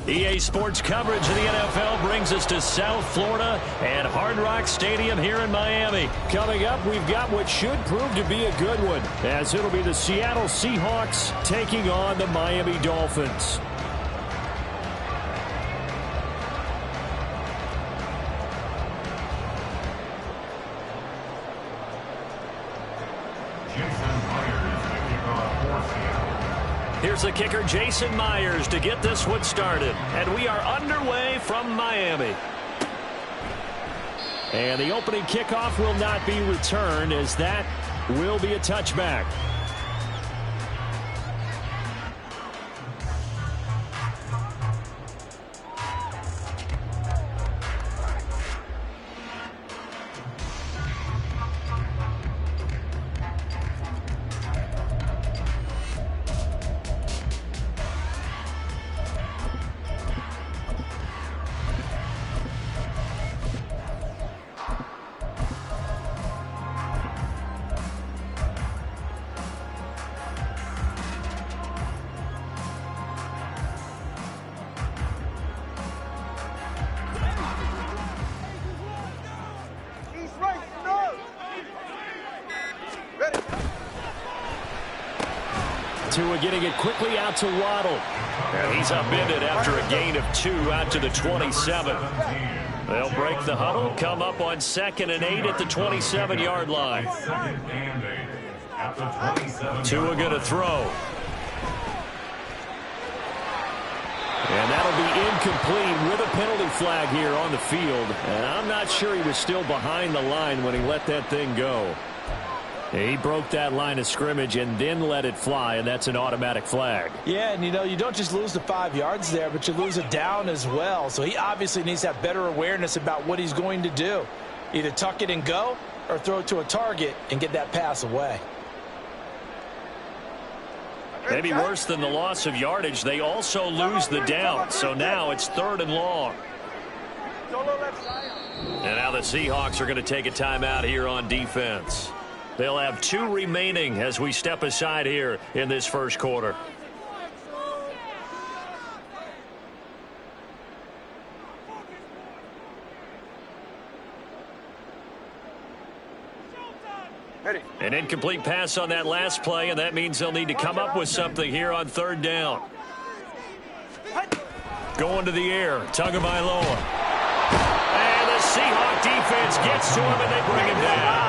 EA Sports coverage of the NFL brings us to South Florida and Hard Rock Stadium here in Miami. Coming up, we've got what should prove to be a good one, as it'll be the Seattle Seahawks taking on the Miami Dolphins. Here's the kicker, Jason Myers, to get this one started. And we are underway from Miami. And the opening kickoff will not be returned, as that will be a touchback. Tua getting it quickly out to Waddle. And he's upended after a gain of 2 out to the 27. They'll break the huddle, come up on 2nd and 8 at the 27-yard line. Tua going to throw. And that'll be incomplete with a penalty flag here on the field. And I'm not sure he was still behind the line when he let that thing go. He broke that line of scrimmage and then let it fly, and that's an automatic flag. Yeah, and you don't just lose the 5 yards there, but you lose it down as well. So he obviously needs to have better awareness about what he's going to do. Either tuck it and go or throw it to a target and get that pass away. Maybe worse than the loss of yardage, they also lose the down. So now it's 3rd and long. And now the Seahawks are going to take a timeout here on defense. They'll have 2 remaining as we step aside here in this first quarter. An incomplete pass on that last play, and that means they'll need to come up with something here on 3rd down. Going to the air, Tagovailoa. And the Seahawk defense gets to him, and they bring him down.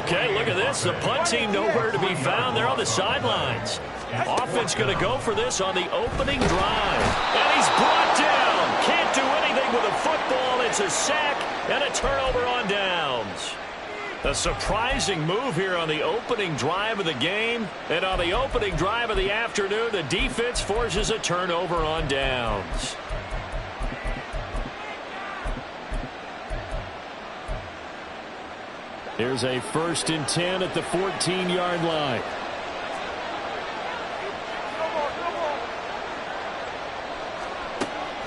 Okay, look at this. The punt team nowhere to be found. They're on the sidelines. Offense going to go for this on the opening drive. And he's brought down. Can't do anything with a football. It's a sack and a turnover on downs. A surprising move here on the opening drive of the game. And on the opening drive of the afternoon, the defense forces a turnover on downs. Here's a 1st and 10 at the 14-yard line.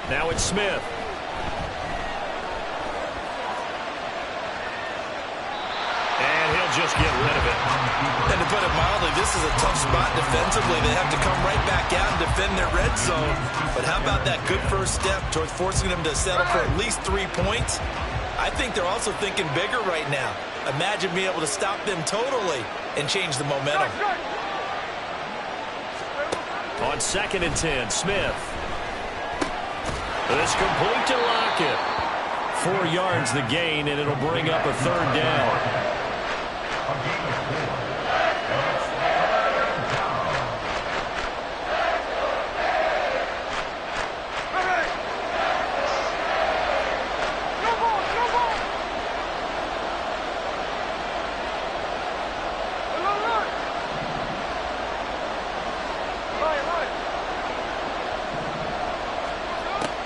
Now it's Smith. And he'll just get rid of it. And to put it mildly, this is a tough spot defensively. They have to come right back out and defend their red zone. But how about that good first step towards forcing them to settle for at least 3 points? I think they're also thinking bigger right now. Imagine being able to stop them totally and change the momentum. On 2nd and 10, Smith. This complete to Lockett. 4 yards the gain, and it'll bring up a 3rd down.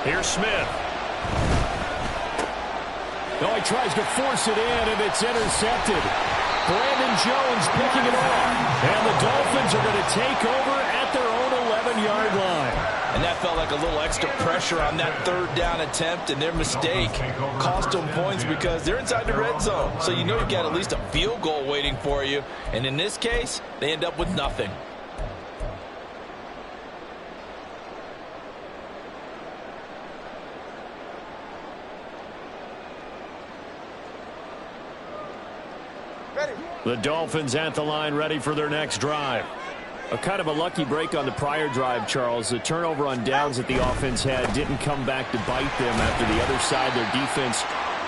Here's Smith. Oh, he tries to force it in, and it's intercepted. Brandon Jones picking it off. And the Dolphins are going to take over at their own 11-yard line. And that felt like a little extra pressure on that 3rd down attempt, and their mistake cost them points because they're inside the red zone. So you know you've got at least a field goal waiting for you. And in this case, they end up with nothing. The Dolphins at the line, ready for their next drive. A kind of a lucky break on the prior drive, Charles. The turnover on downs that the offense had didn't come back to bite them after the other side. Their defense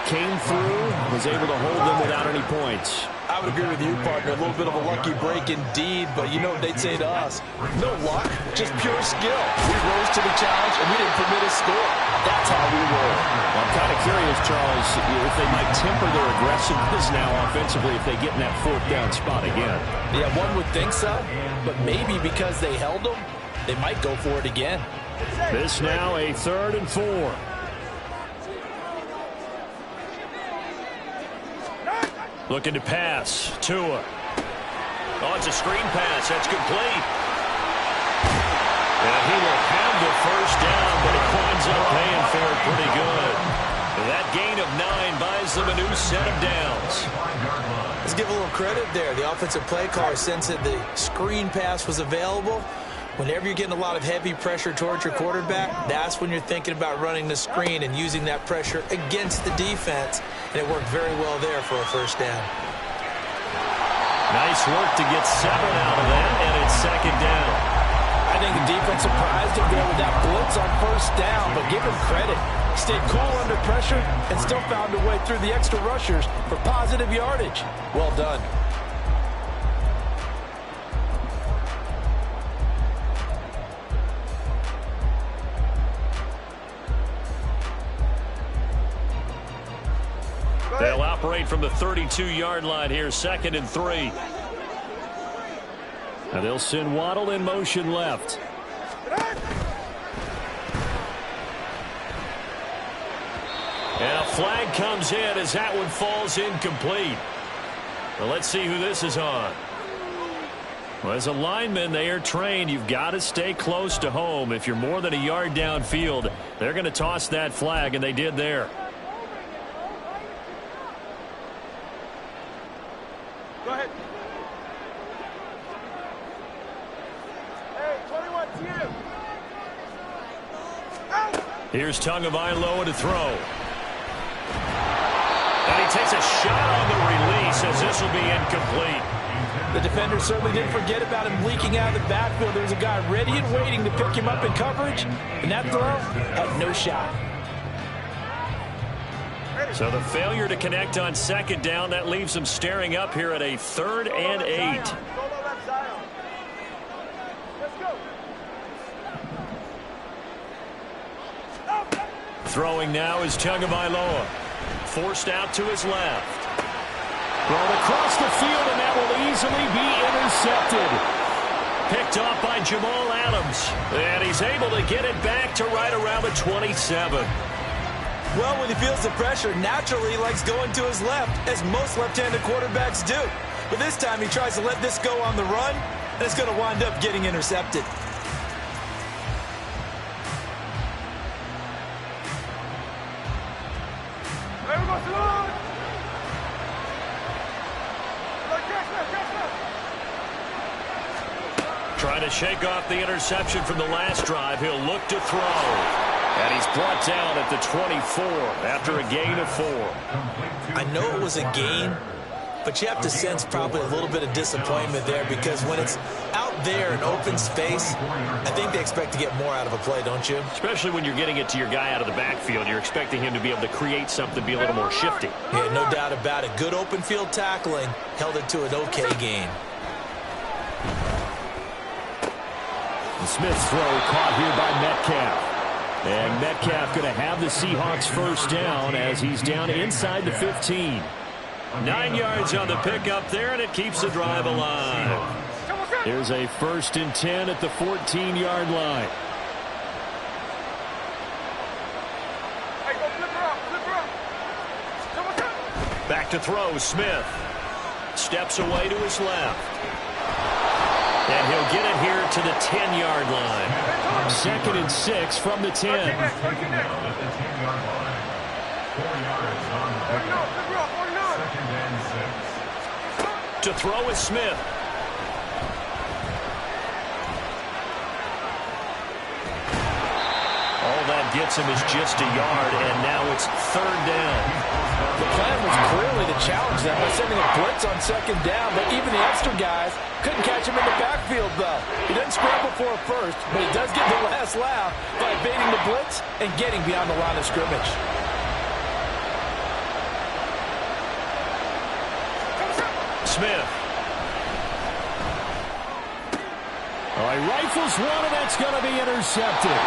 came through, was able to hold them without any points. I would agree with you, partner. A little bit of a lucky break indeed, but you know what they'd say to us? No luck, just pure skill. We rose to the challenge, and we didn't permit a score. That's how we roll. Well, I'm kind of curious, Charles, if they might temper their aggressiveness now offensively if they get in that fourth down spot again. Yeah, one would think so, but maybe because they held them, they might go for it again. This now a 3rd and 4. Looking to pass. Tua. Oh, it's a screen pass. That's complete. And he will have the first down, but he winds up paying for it pretty good. That gain of 9 buys them a new set of downs. Let's give a little credit there. The offensive play caller sensed that the screen pass was available. Whenever you're getting a lot of heavy pressure towards your quarterback, that's when you're thinking about running the screen and using that pressure against the defense. And it worked very well there for a first down. Nice work to get 7 out of that, and it's 2nd down. I think the defense surprised him there with that blitz on first down, but give him credit. He stayed cool under pressure and still found a way through the extra rushers for positive yardage. Well done. They'll operate from the 32-yard line here, 2nd and 3. Now they'll send Waddle in motion left. And a flag comes in as that one falls incomplete. Well, let's see who this is on. Well, as a lineman, they are trained. You've got to stay close to home. If you're more than a yard downfield, they're going to toss that flag, and they did there. Go ahead. Hey, 21 to you. Here's Tagovailoa to throw. And he takes a shot on the release as this will be incomplete. The defender certainly didn't forget about him leaking out of the backfield. There was a guy ready and waiting to pick him up in coverage, and that throw had no shot. So the failure to connect on 2nd down, that leaves them staring up here at a 3rd and 8. Throwing now is Tagovailoa. Forced out to his left. Thrown across the field, and that will easily be intercepted. Picked off by Jamal Adams. And he's able to get it back to right around the 27. Well, when he feels the pressure, naturally he likes going to his left, as most left-handed quarterbacks do. But this time he tries to let this go on the run, and it's going to wind up getting intercepted. Trying to shake off the interception from the last drive. He'll look to throw. And he's brought down at the 24 after a gain of 4. I know it was a gain, but you have to sense probably a little bit of disappointment there, because when it's out there in open space, I think they expect to get more out of a play, don't you? Especially when you're getting it to your guy out of the backfield. You're expecting him to be able to create something, be a little more shifty. Yeah, no doubt about it. Good open field tackling held it to an okay gain. The Smith's throw caught here by Metcalf. And Metcalf going to have the Seahawks first down as he's down inside the 15. 9 yards on the pickup there, and it keeps the drive alive. There's a 1st and 10 at the 14-yard line. Back to throw, Smith. Steps away to his left. And he'll get it here to the 10-yard line. 2nd and 6 from the 10. To throw is Smith. All that gets him is just a yard, and now it's third down. The plan was clearly to challenge them by sending a blitz on second down, but even the extra guys couldn't catch him in the backfield, though. He doesn't scramble for a first, but he does get the last laugh by evading the blitz and getting beyond the line of scrimmage. Smith. All right, rifles one, and that's going to be intercepted.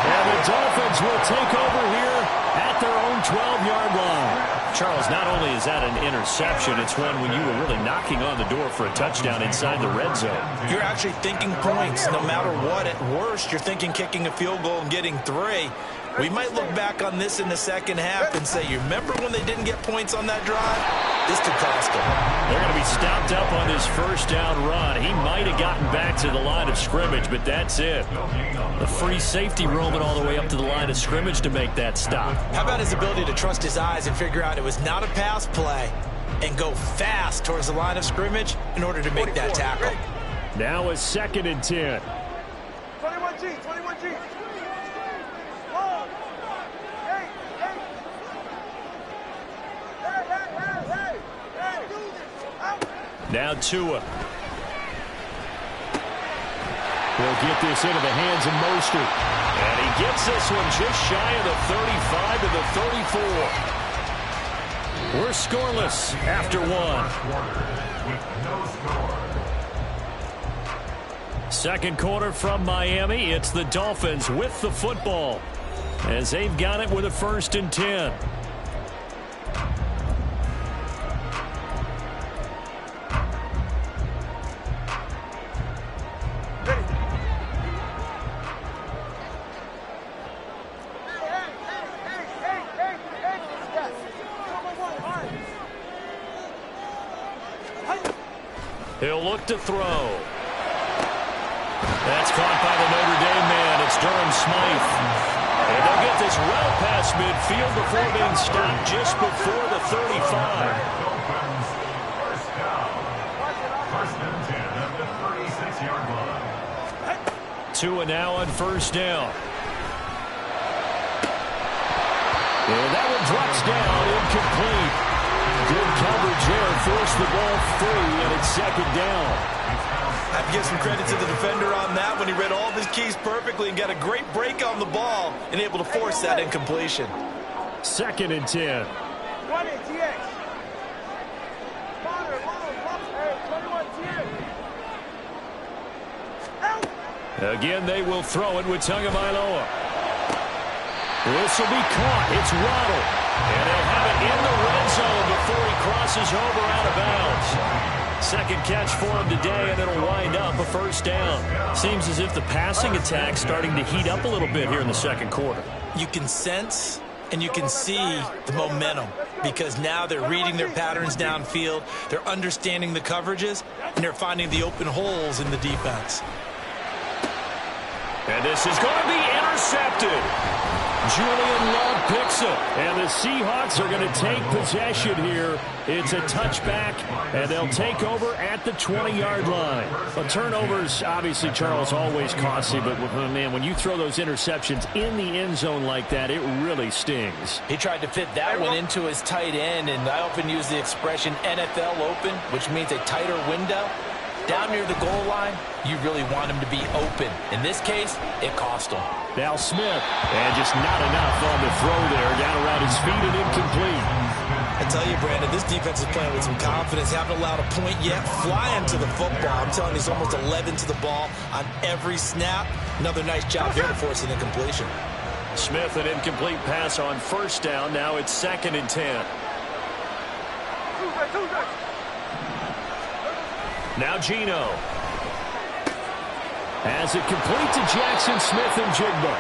And the Dolphins will take over here at their own 12-yard line. Charles, not only is that an interception, it's one when you were really knocking on the door for a touchdown inside the red zone. You're actually thinking points no matter what. At worst, you're thinking kicking a field goal and getting 3. We might look back on this in the second half and say, you remember when they didn't get points on that drive? This could cost them. They're going to be stopped up on this first down run. He might have gotten back to the line of scrimmage, but that's it. The free safety roaming all the way up to the line of scrimmage to make that stop. How about his ability to trust his eyes and figure out it was not a pass play and go fast towards the line of scrimmage in order to make that tackle? Now a 2nd and 10. 21G, 21G. Now Tua. He'll get this into the hands of Mostert. And he gets this one just shy of the 35 to the 34. We're scoreless after 1. Second quarter from Miami. It's the Dolphins with the football as they've got it with a 1st and 10. He'll look to throw. That's caught by the Notre Dame man. It's Durham Smythe. And they'll get this well past midfield before being stopped just before the 35. Tua now on first down. And that one drops down, incomplete. Good coverage there, forced the ball free, and it's 2nd down. I have to give some credit to the defender on that when he read all of his keys perfectly and got a great break on the ball and able to force that incompletion. 2nd and 10. 20, TX. Again, they will throw it with Tagovailoa. This will be caught. It's Waddle. And they'll have it in the red zone before he crosses over out of bounds. Second catch for him today, and it'll wind up a 1st down. Seems as if the passing attack's starting to heat up a little bit here in the second quarter. You can sense and you can see the momentum because now they're reading their patterns downfield, they're understanding the coverages, and they're finding the open holes in the defense. And this is going to be intercepted. Julian Love picks it. And the Seahawks are going to take possession here. It's a touchback, and they'll take over at the 20-yard line. Well, turnovers, obviously, Charles, always costly. But, man, when you throw those interceptions in the end zone like that, it really stings. He tried to fit that one into his tight end, and I often use the expression NFL open, which means a tighter window. Down near the goal line, you really want him to be open. In this case, it cost him. Now Smith, and just not enough on the throw there. Down around his feet and incomplete. I tell you, Brandon, this defense is playing with some confidence. Haven't allowed a point yet. Flying to the football. I'm telling you, he's almost 11 to the ball on every snap. Another nice job there to force an incompletion. Smith, an incomplete pass on first down. Now it's 2nd and 10. Now Geno. Has it complete to Jackson Smith and Jigba.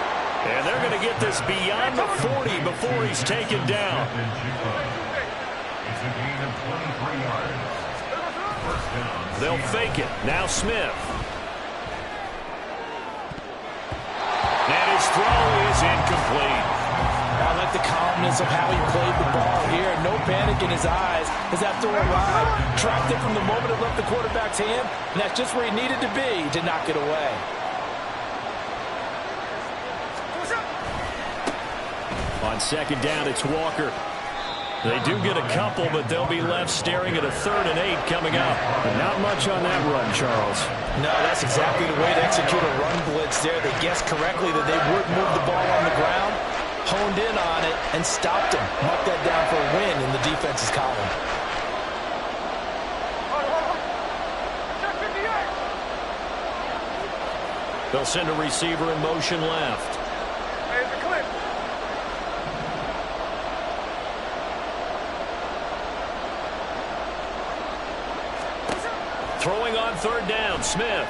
And they're going to get this beyond the 40 before he's taken down. They'll fake it. Now Smith. And his throw is incomplete. I like the calmness of how he played the ball here. No panic in his eyes as that throw arrived. Tracked it from the moment it left the quarterback's hand, and that's just where he needed to be to knock it away. On second down, it's Walker. They do get a couple, but they'll be left staring at a 3rd and 8 coming up. But not much on that run, Charles. No, that's exactly the way to execute a run blitz there. They guessed correctly that they would move the ball on the ground, honed in on it, and stopped them. Mark that down for a win in the defense's column. They'll send a receiver in motion left. Throwing on 3rd down, Smith.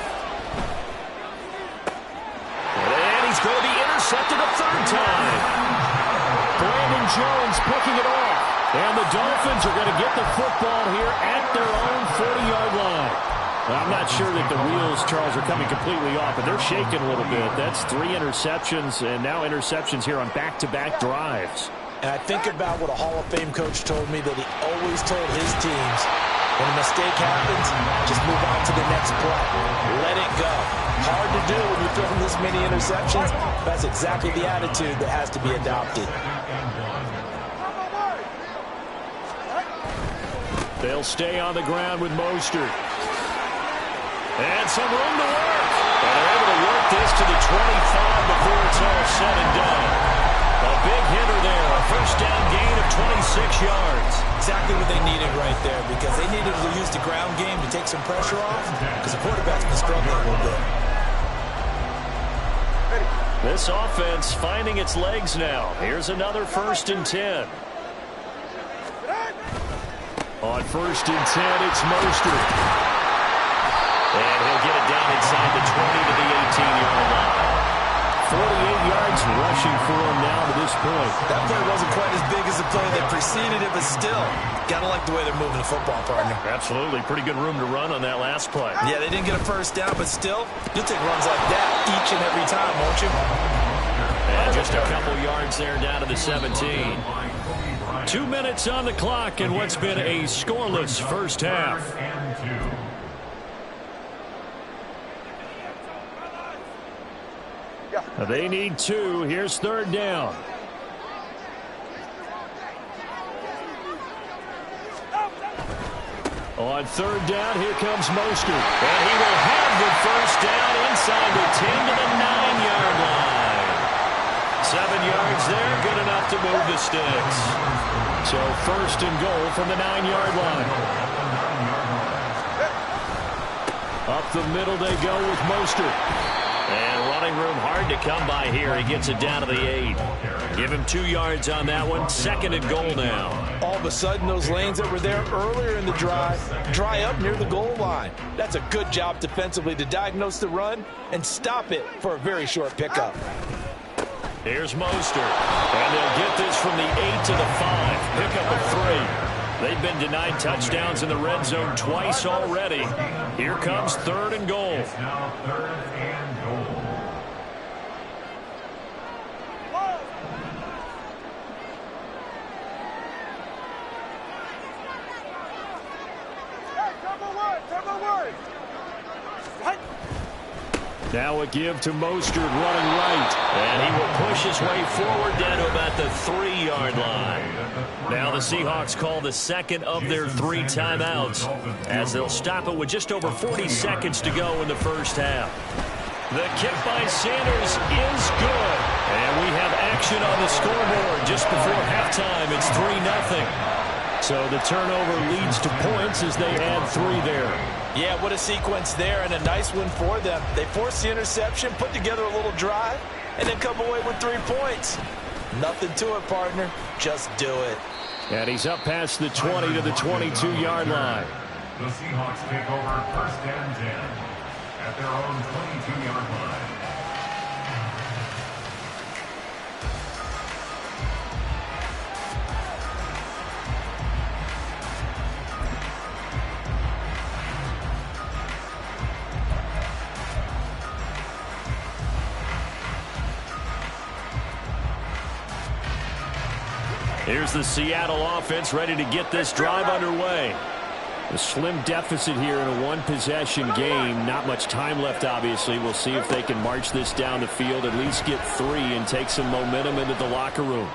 And he's going to be intercepted a 3rd time. Brandon Jones picking it off. And the Dolphins are going to get the football here at their own 40-yard line. Well, I'm not sure that the wheels, Charles, are coming completely off, but they're shaking a little bit. That's 3 interceptions, and now interceptions here on back-to-back drives. And I think about what a Hall of Fame coach told me that he always told his teams, when a mistake happens, just move on to the next play. Let it go. Hard to do when you're throwing this many interceptions. That's exactly the attitude that has to be adopted. They'll stay on the ground with Mostert. And some room to work. And they're able to work this to the 25 before it's all said and done. A big hitter there. A 1st down gain of 26 yards. Exactly what they needed right there, because they needed to use the ground game to take some pressure off, because the quarterback's been struggling a little bit. This offense finding its legs now. Here's another 1st and 10. On 1st and 10, it's Mostert. And he'll get it down inside the 20 to the 18-yard line. 48 yards rushing for him now to this point. That play wasn't quite as big as the play that preceded it, but still, gotta like the way they're moving the football, partner. Absolutely. Pretty good room to run on that last play. Yeah, they didn't get a 1st down, but still, you'll take runs like that each and every time, won't you? And just a couple yards there down to the 17. 2 minutes on the clock in what's been a scoreless first half. They need 2. Here's 3rd down. On 3rd down, here comes Mostert. And he will have the 1st down inside the 10 to the 9-yard line. 7 yards there, good enough to move the sticks. So 1st and goal from the 9-yard line. Up the middle they go with Mostert. And running room hard to come by here. He gets it down to the 8. Give him 2 yards on that one. 2nd and goal now. All of a sudden, those lanes that were there earlier in the drive dry up near the goal line. That's a good job defensively to diagnose the run and stop it for a very short pickup. Here's Mostert. And they'll get this from the 8 to the 5. Pickup of 3. They've been denied touchdowns in the red zone twice already. Here comes 3rd and goal. Now 3rd and goal. Now a give to Mostert running right. And he will push his way forward down to about the 3-yard line. Now the Seahawks call the 2nd of their 3 timeouts as they'll stop it with just over 40 seconds to go in the first half. The kick by Sanders is good. And we have action on the scoreboard just before halftime. It's 3-0. So the turnover leads to points as they add 3 there. Yeah, what a sequence there, and a nice one for them. They forced the interception, put together a little drive, and then come away with 3 points. Nothing to it, partner. Just do it. And he's up past the 20 to the 22-yard line. The Seahawks take over 1st and 10 at their own 22-yard line. Here's the Seattle offense ready to get this drive underway. A slim deficit here in a one-possession game. Not much time left, obviously. We'll see if they can march this down the field, at least get 3, and take some momentum into the locker room.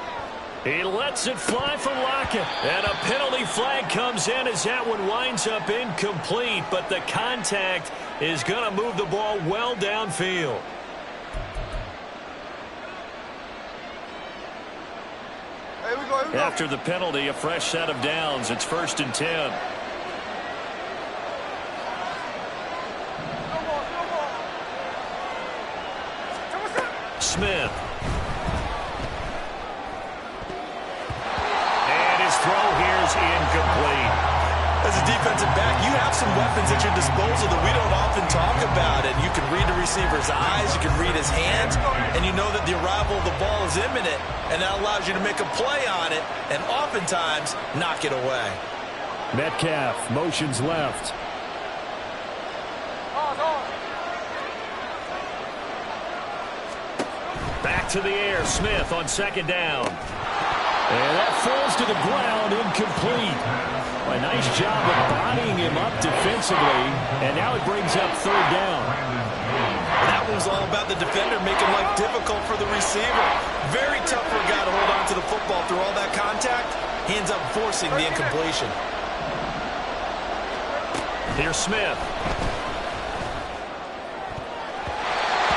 He lets it fly for Lockett. And a penalty flag comes in as that one winds up incomplete. But the contact is going to move the ball well downfield. After the penalty, a fresh set of downs. It's 1st and 10. Smith. And his throw here is incomplete. As a defensive back, you have some weapons at your disposal that we don't often talk about. And you can read the receiver's eyes, you can read his hands, and you know that the arrival of the ball is imminent, and that allows you to make a play on it and oftentimes knock it away. Metcalf motions left. Back to the air. Smith on 2nd down. And that falls to the ground, incomplete. A nice job of bodying him up defensively, and now it brings up 3rd down. That was all about the defender making life difficult for the receiver. Very tough for a guy to hold on to the football through all that contact. He ends up forcing the incompletion. Here's Smith.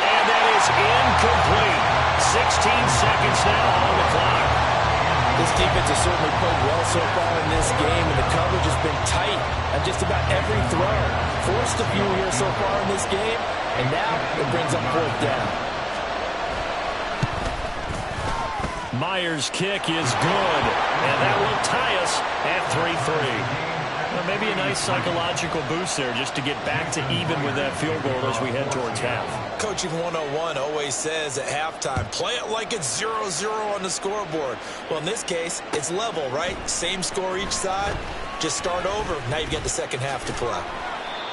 And that is incomplete. 16 seconds now on the clock. This defense has certainly played well so far in this game, and the coverage has been tight on just about every throw. Forced a few here so far in this game, and now it brings up 4th down. Myers' kick is good, and that will tie us at 3-3. Well, maybe a nice psychological boost there just to get back to even with that field goal as we head towards half. Coaching 101 always says at halftime, play it like it's 0-0 on the scoreboard. Well, in this case, it's level, right? Same score each side. Just start over. Now you get the second half to play.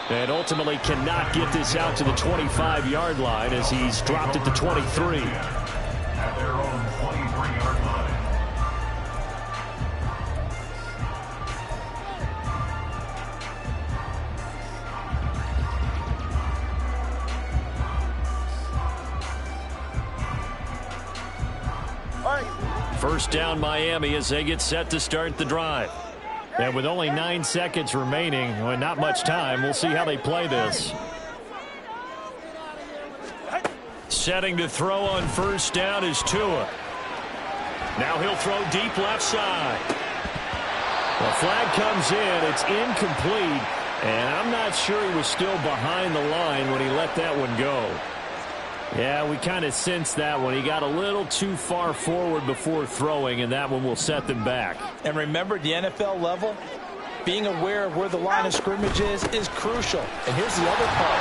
And ultimately cannot get this out to the 25-yard line as he's dropped it to 23. At their own 23-yard line. First down Miami as they get set to start the drive. And with only 9 seconds remaining, well, not much time, we'll see how they play this. Setting to throw on 1st down is Tua. Now he'll throw deep left side. The flag comes in. It's incomplete. And I'm not sure he was still behind the line when he let that one go. Yeah, we kind of sensed that one. He got a little too far forward before throwing, and that one will set them back. And remember, the NFL level, being aware of where the line of scrimmage is crucial. And here's the other part.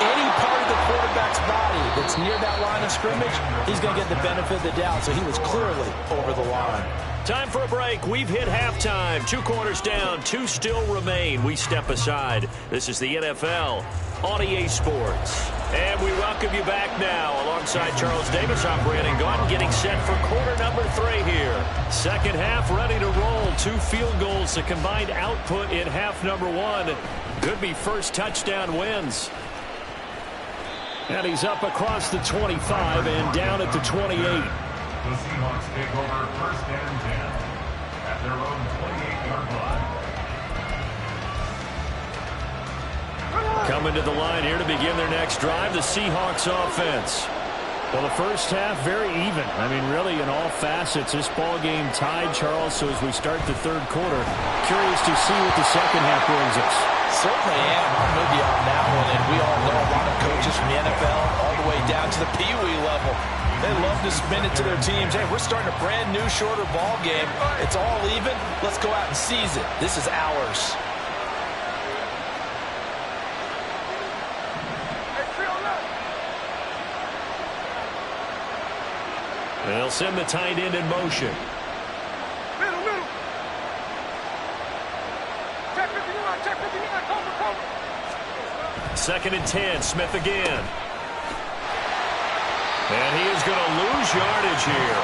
Any part of the quarterback's body that's near that line of scrimmage, he's going to get the benefit of the doubt. So he was clearly over the line. Time for a break. We've hit halftime. 2 quarters down. 2 still remain. We step aside. This is the NFL on EA Sports. And we welcome you back now. Alongside Charles Davis, I'm Brandon Gaudin, getting set for quarter number 3 here. Second half ready to roll. 2 field goals, the combined output in half number 1. Could be first touchdown wins. And he's up across the 25 and down at the 28. The Seahawks take over 1st and 10 at their own 28-yard line. Coming to the line here to begin their next drive, the Seahawks offense. Well, the first half, very even. I mean, really, in all facets, this ball game tied, Charles. So as we start the 3rd quarter, curious to see what the second half brings us. Certainly am. I'm with you on that one. And we all know a lot of coaches from the NFL all the way down to the Pee Wee level. They love to spin it to their teams. Hey, we're starting a brand new, shorter ball game. It's all even. Let's go out and seize it. This is ours. They'll send the tight end in motion. Middle. Check 51, cover. 2nd and 10, Smith again. And he is going to lose yardage here.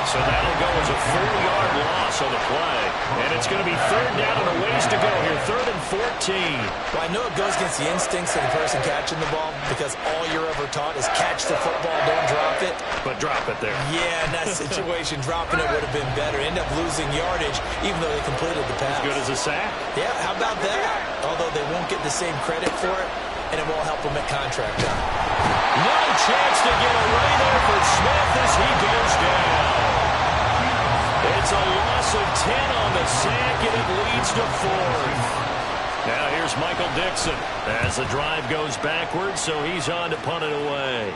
So that'll go as a 4-yard loss on the play. And it's going to be third down and a ways to go here. 3rd and 14. Well, I know it goes against the instincts of the person catching the ball because all you're ever taught is catch the football, don't drop it. But drop it there. Yeah, in that situation, dropping it would have been better. End up losing yardage even though they completed the pass. As good as a sack. Yeah, how about that? Although they won't get the same credit for it, and it won't help them at contract time. No chance to get away there for Smith as he goes down. It's a loss of 10 on the sack, and it leads to 4th. Now here's Michael Dixon as the drive goes backwards, so he's on to punt it away.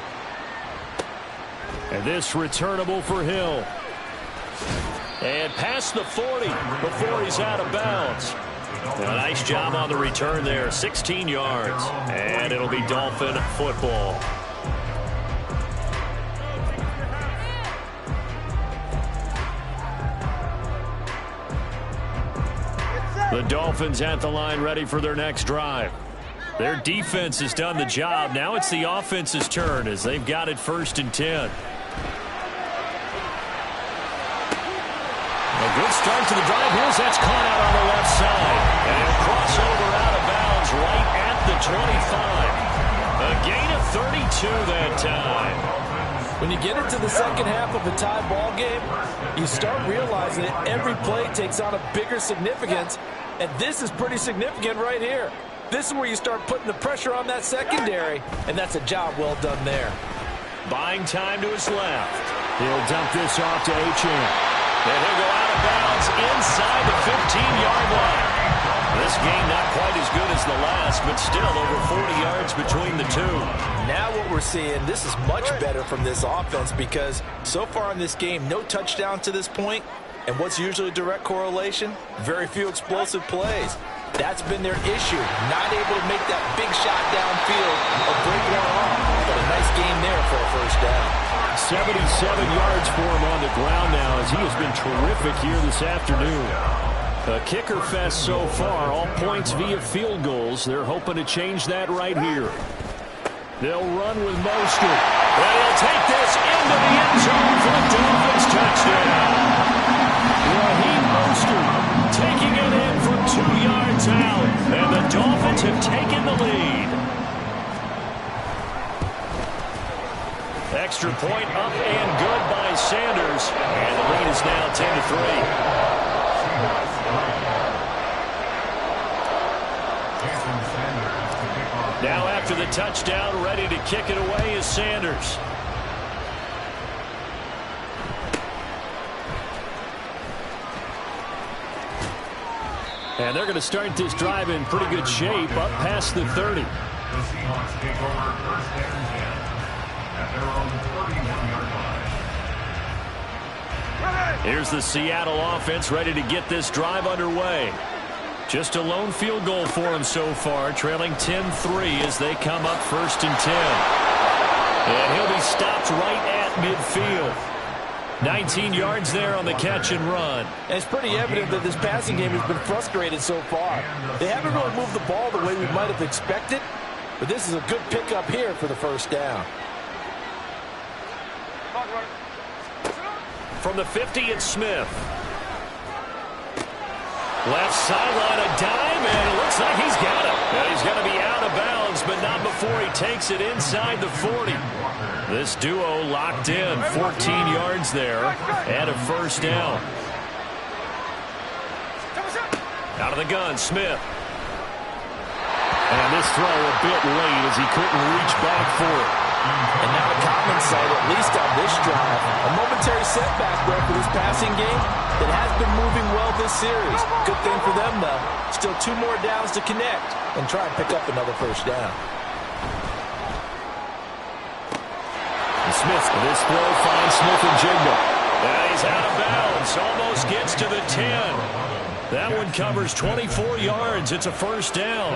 And this returnable for Hill. And past the 40 before he's out of bounds. A nice job on the return there, 16 yards. And it'll be Dolphin football. The Dolphins at the line ready for their next drive. Their defense has done the job. Now it's the offense's turn as they've got it 1st and 10. A good start to the drive. Here's that's caught out on the left side. And he'll cross over out of bounds right at the 25. A gain of 32 that time. When you get into the second half of a tie ball game, you start realizing that every play takes on a bigger significance, and this is pretty significant right here. This is where you start putting the pressure on that secondary, and that's a job well done there. Buying time to his left. He'll dump this off to Achane. And he'll go out of bounds inside the 15-yard line. This game not quite as good as the last, but still over 40 yards between the two. Now what we're seeing, this is much better from this offense because so far in this game, no touchdown to this point. And what's usually a direct correlation? Very few explosive plays. That's been their issue. Not able to make that big shot downfield or break one off. But a nice game there for a first down. 77 yards for him on the ground now as he has been terrific here this afternoon. A kicker fest so far, all points via field goals. They're hoping to change that right here. They'll run with Mostert. And he'll take this into the end zone for the Dolphins touchdown. Raheem Mostert taking it in from 2 yards out. And the Dolphins have taken the lead. Extra point up and good by Sanders. And the lead is now 10-3. Now after the touchdown, ready to kick it away is Sanders. And they're going to start this drive in pretty good shape up past the 30. The Seahawks take over 1st and 10 at their own 31-yard line. Here's the Seattle offense ready to get this drive underway. Just a lone field goal for him so far, trailing 10-3 as they come up 1st and 10. And he'll be stopped right at midfield. 19 yards there on the catch and run. And it's pretty evident that this passing game has been frustrated so far. They haven't really moved the ball the way we might have expected, but this is a good pickup here for the first down. From the 50, it's Smith. Left sideline, a dime, and it looks like he's got it. And he's going to be out of bounds, but not before he takes it inside the 40. This duo locked in, 14 yards there, and a first down. Out of the gun, Smith. And this throw a bit late as he couldn't reach back for it. And now the common sight, at least on this drive. A momentary setback there for this passing game that has been moving well this series. Good thing for them, though. Still 2 more downs to connect and try and pick up another first down. And Smith, this throw finds Smith and Jigba. And he's out of bounds. Almost gets to the 10. That one covers 24 yards. It's a first down.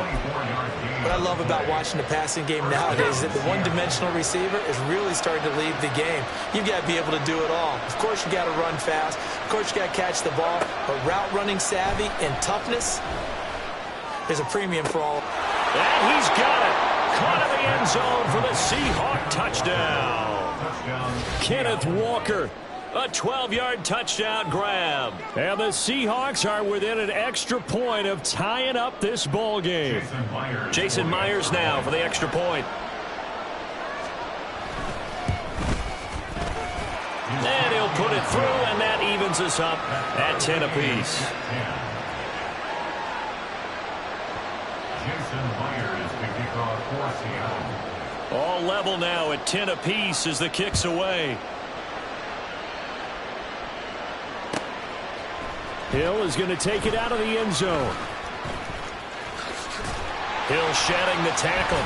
What I love about watching the passing game nowadays is that the one-dimensional receiver is really starting to lead the game. You've got to be able to do it all. Of course, you got to run fast. Of course, you got to catch the ball. But route running savvy and toughness is a premium for all. And he's got it. Caught in the end zone for the Seahawk touchdown. Kenneth Walker. A 12-yard touchdown grab. And the Seahawks are within an extra point of tying up this ball game. Jason Myers now for the extra point. And he'll put it through, and that evens us up at 10 apiece. Jason Myers to kick off for Seattle. All level now at 10 apiece as the kick's away. Hill is going to take it out of the end zone. Hill shedding the tackle.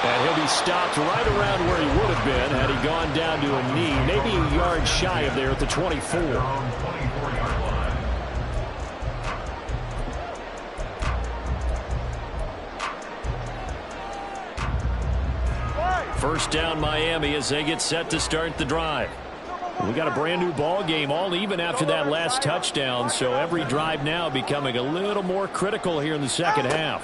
And he'll be stopped right around where he would have been had he gone down to a knee, maybe a yard shy of there at the 24. First down Miami as they get set to start the drive. We got a brand new ball game, all even after that last touchdown, so every drive now becoming a little more critical here in the second half.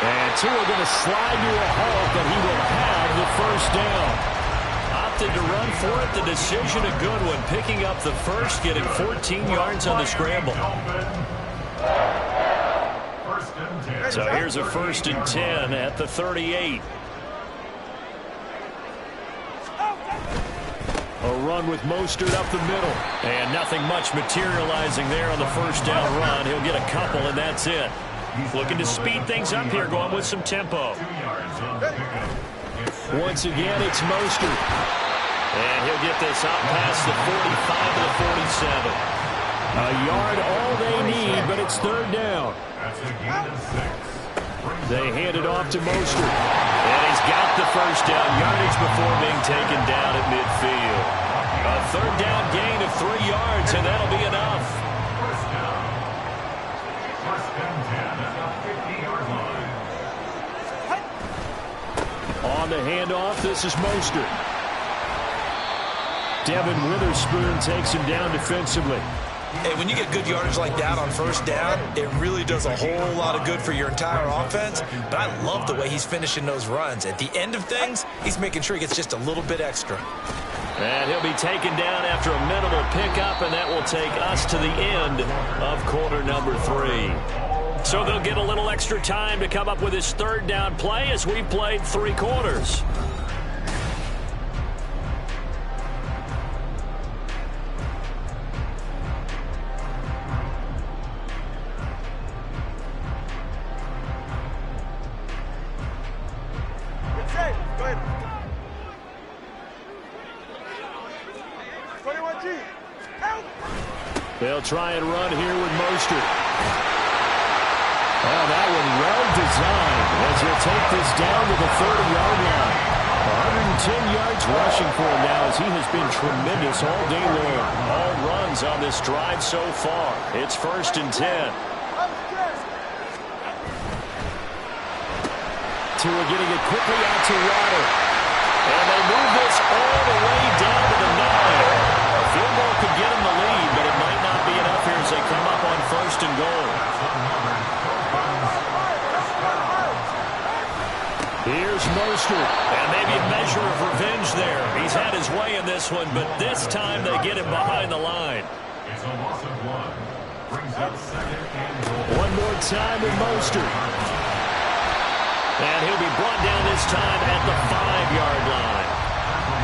And Tua going to slide to a halt, but he will have the first down. Opted to run for it. The decision a good one. Picking up the first, getting 14 yards on the scramble. So here's a 1st and 10 at the 38. A run with Mostert up the middle. And nothing much materializing there on the first down run. He'll get a couple, and that's it. Looking to speed things up here, going with some tempo. Once again, it's Mostert. And he'll get this out past the 45 to the 47. A yard all they need, but it's 3rd down. They hand it off to Mostert. And he's got the first down yardage before being taken down at midfield. A 3rd down gain of 3 yards, and that'll be enough. On the handoff, this is Mostert. Devin Witherspoon takes him down defensively. Hey, when you get good yardage like that on first down, it really does a whole lot of good for your entire offense. But I love the way he's finishing those runs. At the end of things, he's making sure he gets just a little bit extra. And he'll be taken down after a minimal pickup, and that will take us to the end of quarter number 3. So they'll get a little extra time to come up with his 3rd down play as we've played 3 quarters. They'll try and run here with Mostert. Oh, that one well designed as he'll take this down to the 30-yard line. 110 yards rushing for him now as he has been tremendous all day long. All runs on this drive so far. It's 1st and 10. Tua getting it quickly out to Water. And they move this all the way down to the 9. A field goal could get him the lead, but it might not be enough here as they come up on 1st and goal. Here's Mostert, and maybe a measure of revenge there. He's had his way in this one, but this time they get him behind the line. It's a loss of 1. Brings up 2nd and goal. One more time with Mostert. And he'll be brought down this time at the 5-yard line.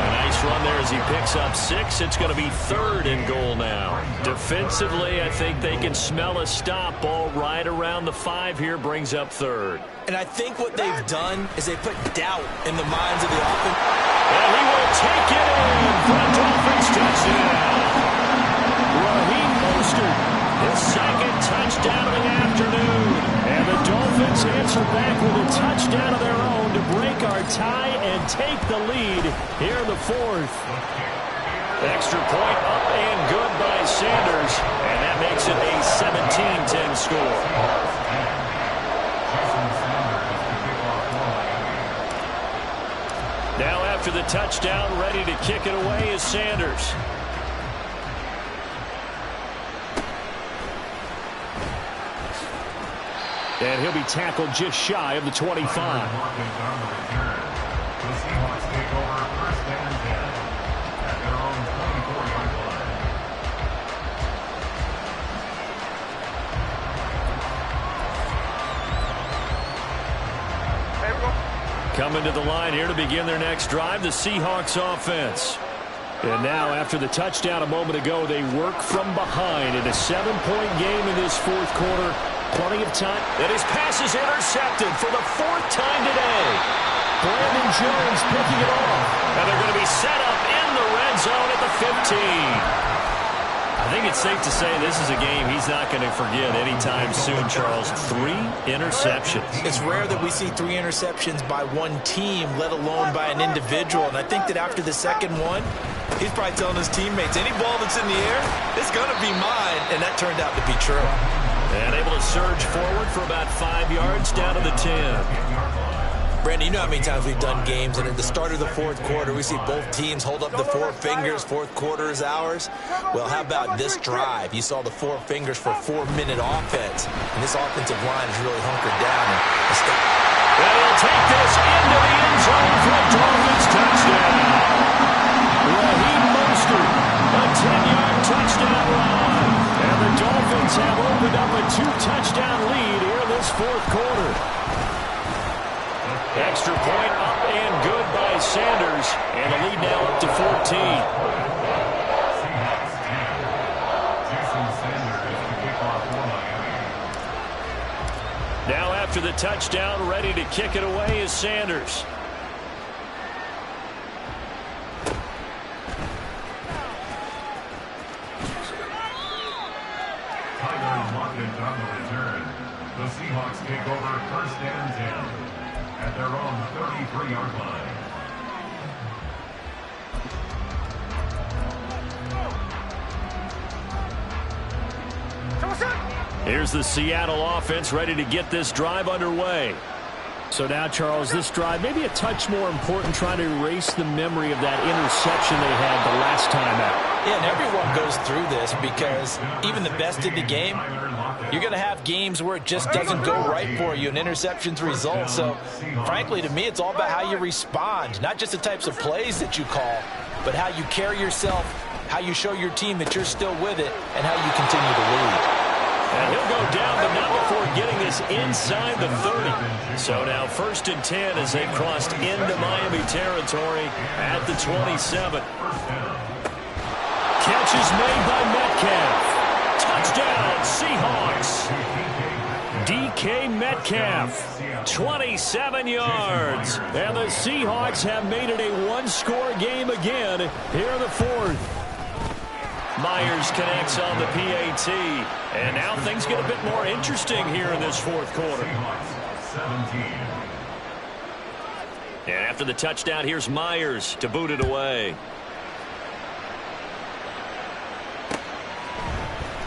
A nice run there as he picks up 6. It's going to be 3rd and goal now. Defensively, I think they can smell a stop. Ball right around the 5 here, brings up 3rd. And I think what they've done is they put doubt in the minds of the offense. And he will take it in for a Dolphins touchdown. Raheem Mostert, his 2nd touchdown of the afternoon. And the Dolphins answer back with a touchdown of their own to break our tie and take the lead here in the 4th. Extra point up and good by Sanders. And that makes it a 17-10 score. Now after the touchdown, ready to kick it away is Sanders. And he'll be tackled just shy of the 25. The Seahawks take over Coming to the line here to begin their next drive, the Seahawks offense. And now, after the touchdown a moment ago, they work from behind in a 7-point game in this fourth quarter. Plenty of time. And his pass is intercepted for the 4th time today. Brandon Jones picking it off. And they're going to be set up in the red zone at the 15. I think it's safe to say this is a game he's not going to forget anytime soon, Charles. 3 interceptions. It's rare that we see 3 interceptions by one team, let alone by an individual. And I think that after the second one, he's probably telling his teammates, any ball that's in the air, it's going to be mine. And that turned out to be true. And able to surge forward for about 5 yards down to the 10. Brandon, you know how many times we've done games, and at the start of the fourth quarter, we see both teams hold up the 4 fingers, fourth quarter is ours. Well, how about this drive? You saw the 4 fingers for 4-minute offense, and this offensive line is really hunkered down. And he'll take this into the end zone for a Dolphins touchdown. Raheem Mostert, a 10-yard touchdown run. And the Dolphins have opened up a 2-touchdown lead here in this fourth quarter. Extra point up and good by Sanders. And the lead now up to 14. Now after the touchdown, ready to kick it away is Sanders. The Seahawks take over 1st and 10 at their own 33-yard line. Here's the Seattle offense ready to get this drive underway. So now, Charles, this drive maybe a touch more important, trying to erase the memory of that interception they had the last time out. Yeah, and everyone goes through this because even the best in the game, you're going to have games where it just doesn't go right for you, and interceptions result. So, frankly, to me, it's all about how you respond, not just the types of plays that you call, but how you carry yourself, how you show your team that you're still with it, and how you continue to lead. And he'll go down, but not before getting this inside the 30. So now 1st and 10 as they crossed into Miami territory at the 27. Catch is made by Metcalf. Touchdown, Seahawks. DK Metcalf, 27 yards. And the Seahawks have made it a 1-score game again here in the 4th. Myers connects on the PAT. And now things get a bit more interesting here in this fourth quarter. And after the touchdown, here's Myers to boot it away.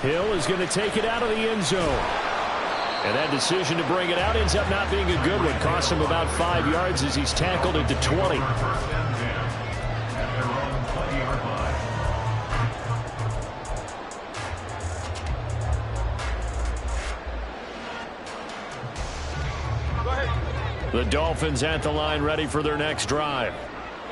Hill is going to take it out of the end zone. And that decision to bring it out ends up not being a good one. Costs him about 5 yards as he's tackled at the 20. The Dolphins at the line ready for their next drive.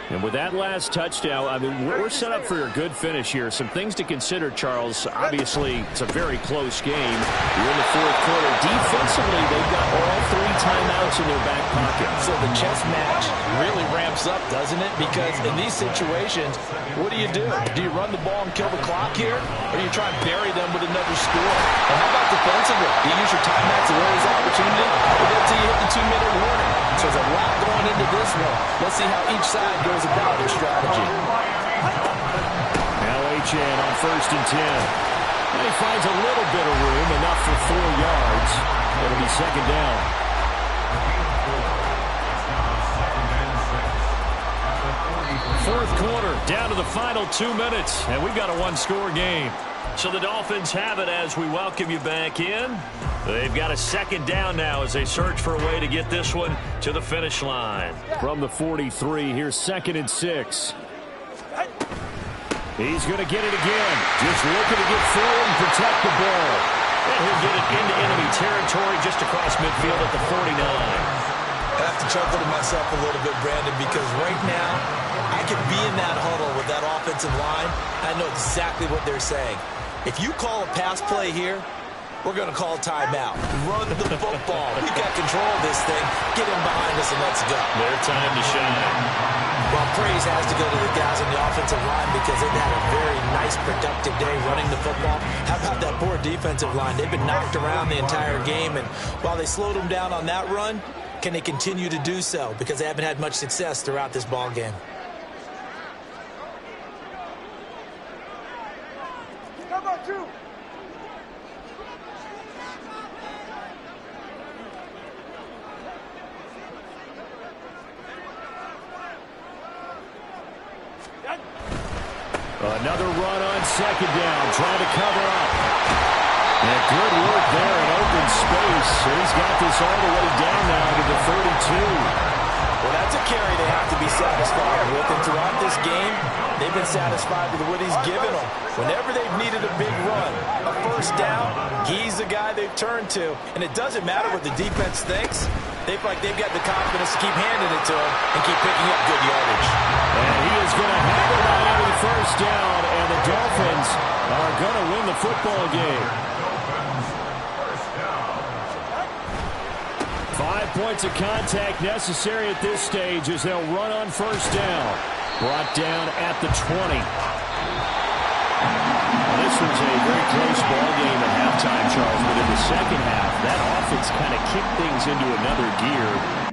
And with that last touchdown, I mean, we're set up for a good finish here. Some things to consider, Charles. Obviously, it's a very close game. We're in the fourth quarter. Defensively, they've got all 3 timeouts in their back pocket. So the chess match really ramps up, doesn't it? Because in these situations, what do? Do you run the ball and kill the clock here? Or do you try and bury them with another score? And how about defensively? Do you use your timeouts to raise opportunity? Or until you hit the 2-minute warning? So there's a lot going into this one. Let's see how each side goes about their strategy. Now Achane on 1st and 10. And he finds a little bit of room, enough for 4 yards. It'll be 2nd down. Fourth quarter, down to the final 2 minutes, and we've got a 1-score game. So the Dolphins have it as we welcome you back in. They've got a 2nd down now as they search for a way to get this one to the finish line. From the 43, here's 2nd and 6. He's going to get it again. Just looking to get forward and protect the ball. And he'll get it into enemy territory just across midfield at the 49. I have to chuckle to myself a little bit, Brandon, because right now I could be in that huddle with that offensive line. I know exactly what they're saying. If you call a pass play here, we're going to call timeout. Run the football. We've got control of this thing. Get him behind us and let's go. Their time to shine. Well, praise has to go to the guys on the offensive line because they've had a very nice, productive day running the football. How about that poor defensive line? They've been knocked around the entire game, and while they slowed them down on that run, can they continue to do so? Because they haven't had much success throughout this ball game. How about you? Another run on second down, trying to cover up. And good work there in open space. He's got this all the way down now to the 32. Well, that's a carry they have to be satisfied with. And throughout this game, they've been satisfied with what he's given them. Whenever they've needed a big run, a first down, he's the guy they've turned to. And it doesn't matter what the defense thinks. They've got the confidence to keep handing it to him and keep picking up good yardage. And he is going to have a Miami first down, and the Dolphins are going to win the football game. 5 points of contact necessary at this stage as they'll run on first down. Brought down at the 20. Well, this was a very close ball game at halftime, Charles, but in the second half, that offense kind of kicked things into another gear.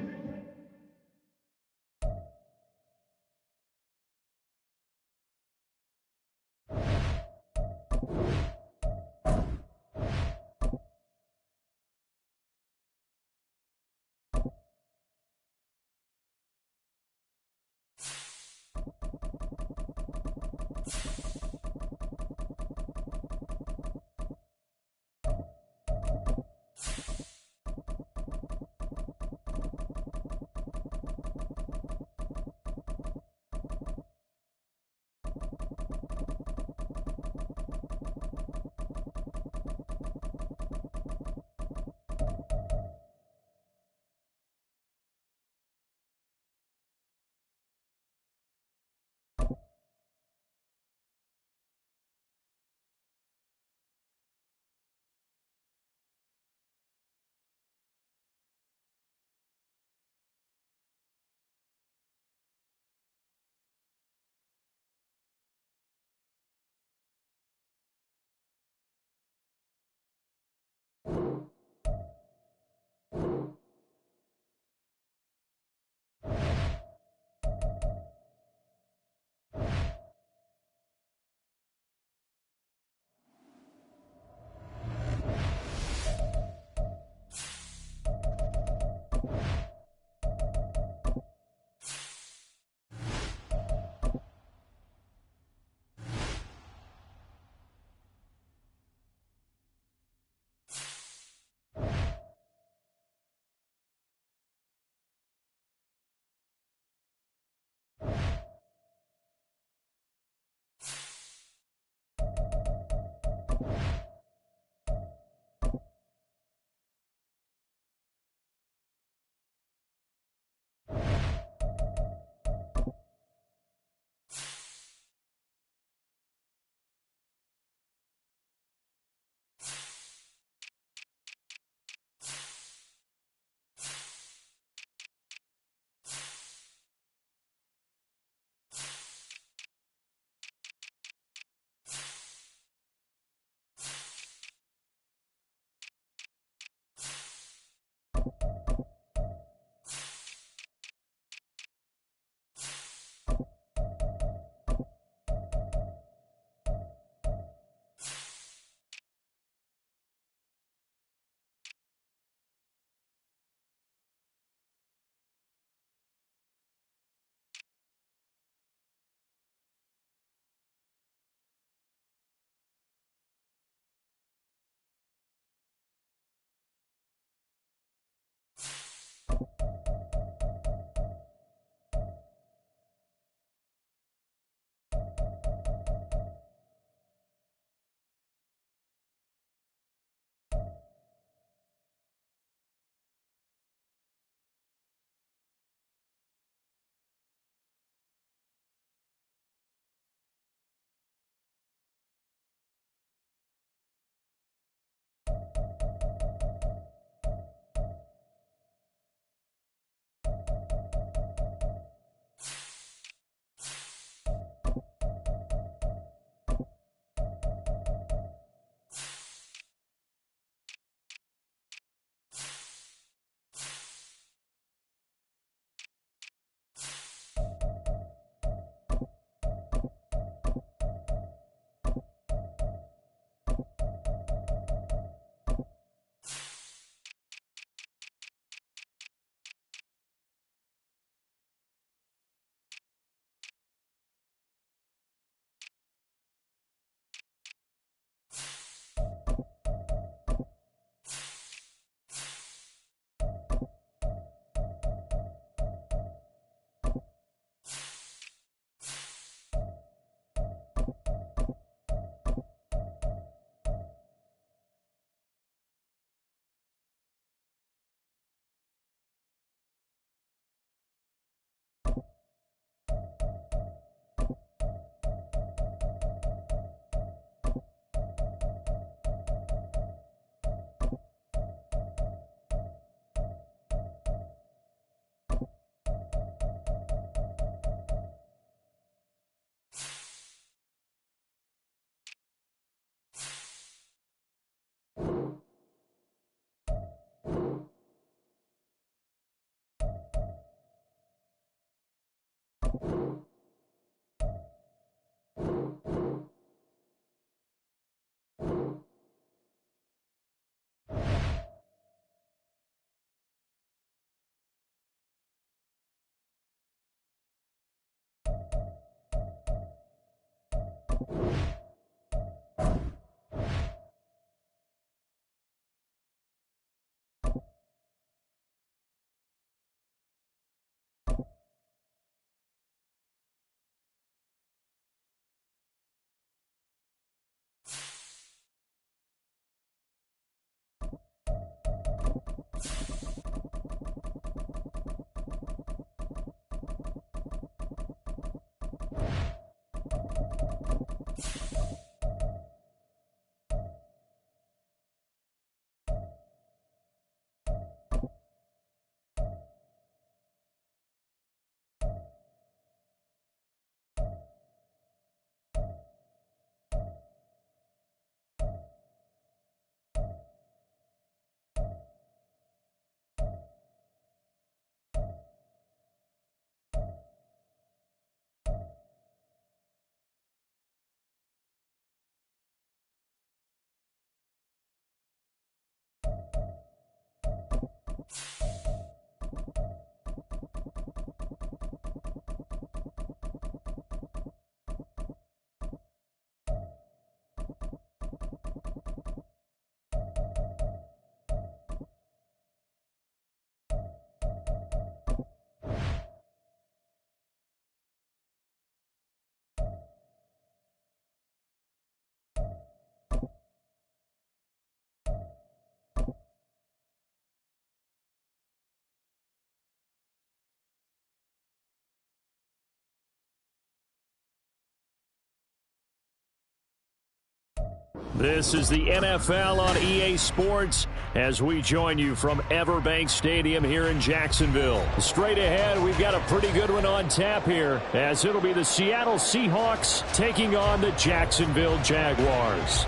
This is the NFL on EA Sports as we join you from Everbank Stadium here in Jacksonville. Straight ahead, we've got a pretty good one on tap here as it'll be the Seattle Seahawks taking on the Jacksonville Jaguars.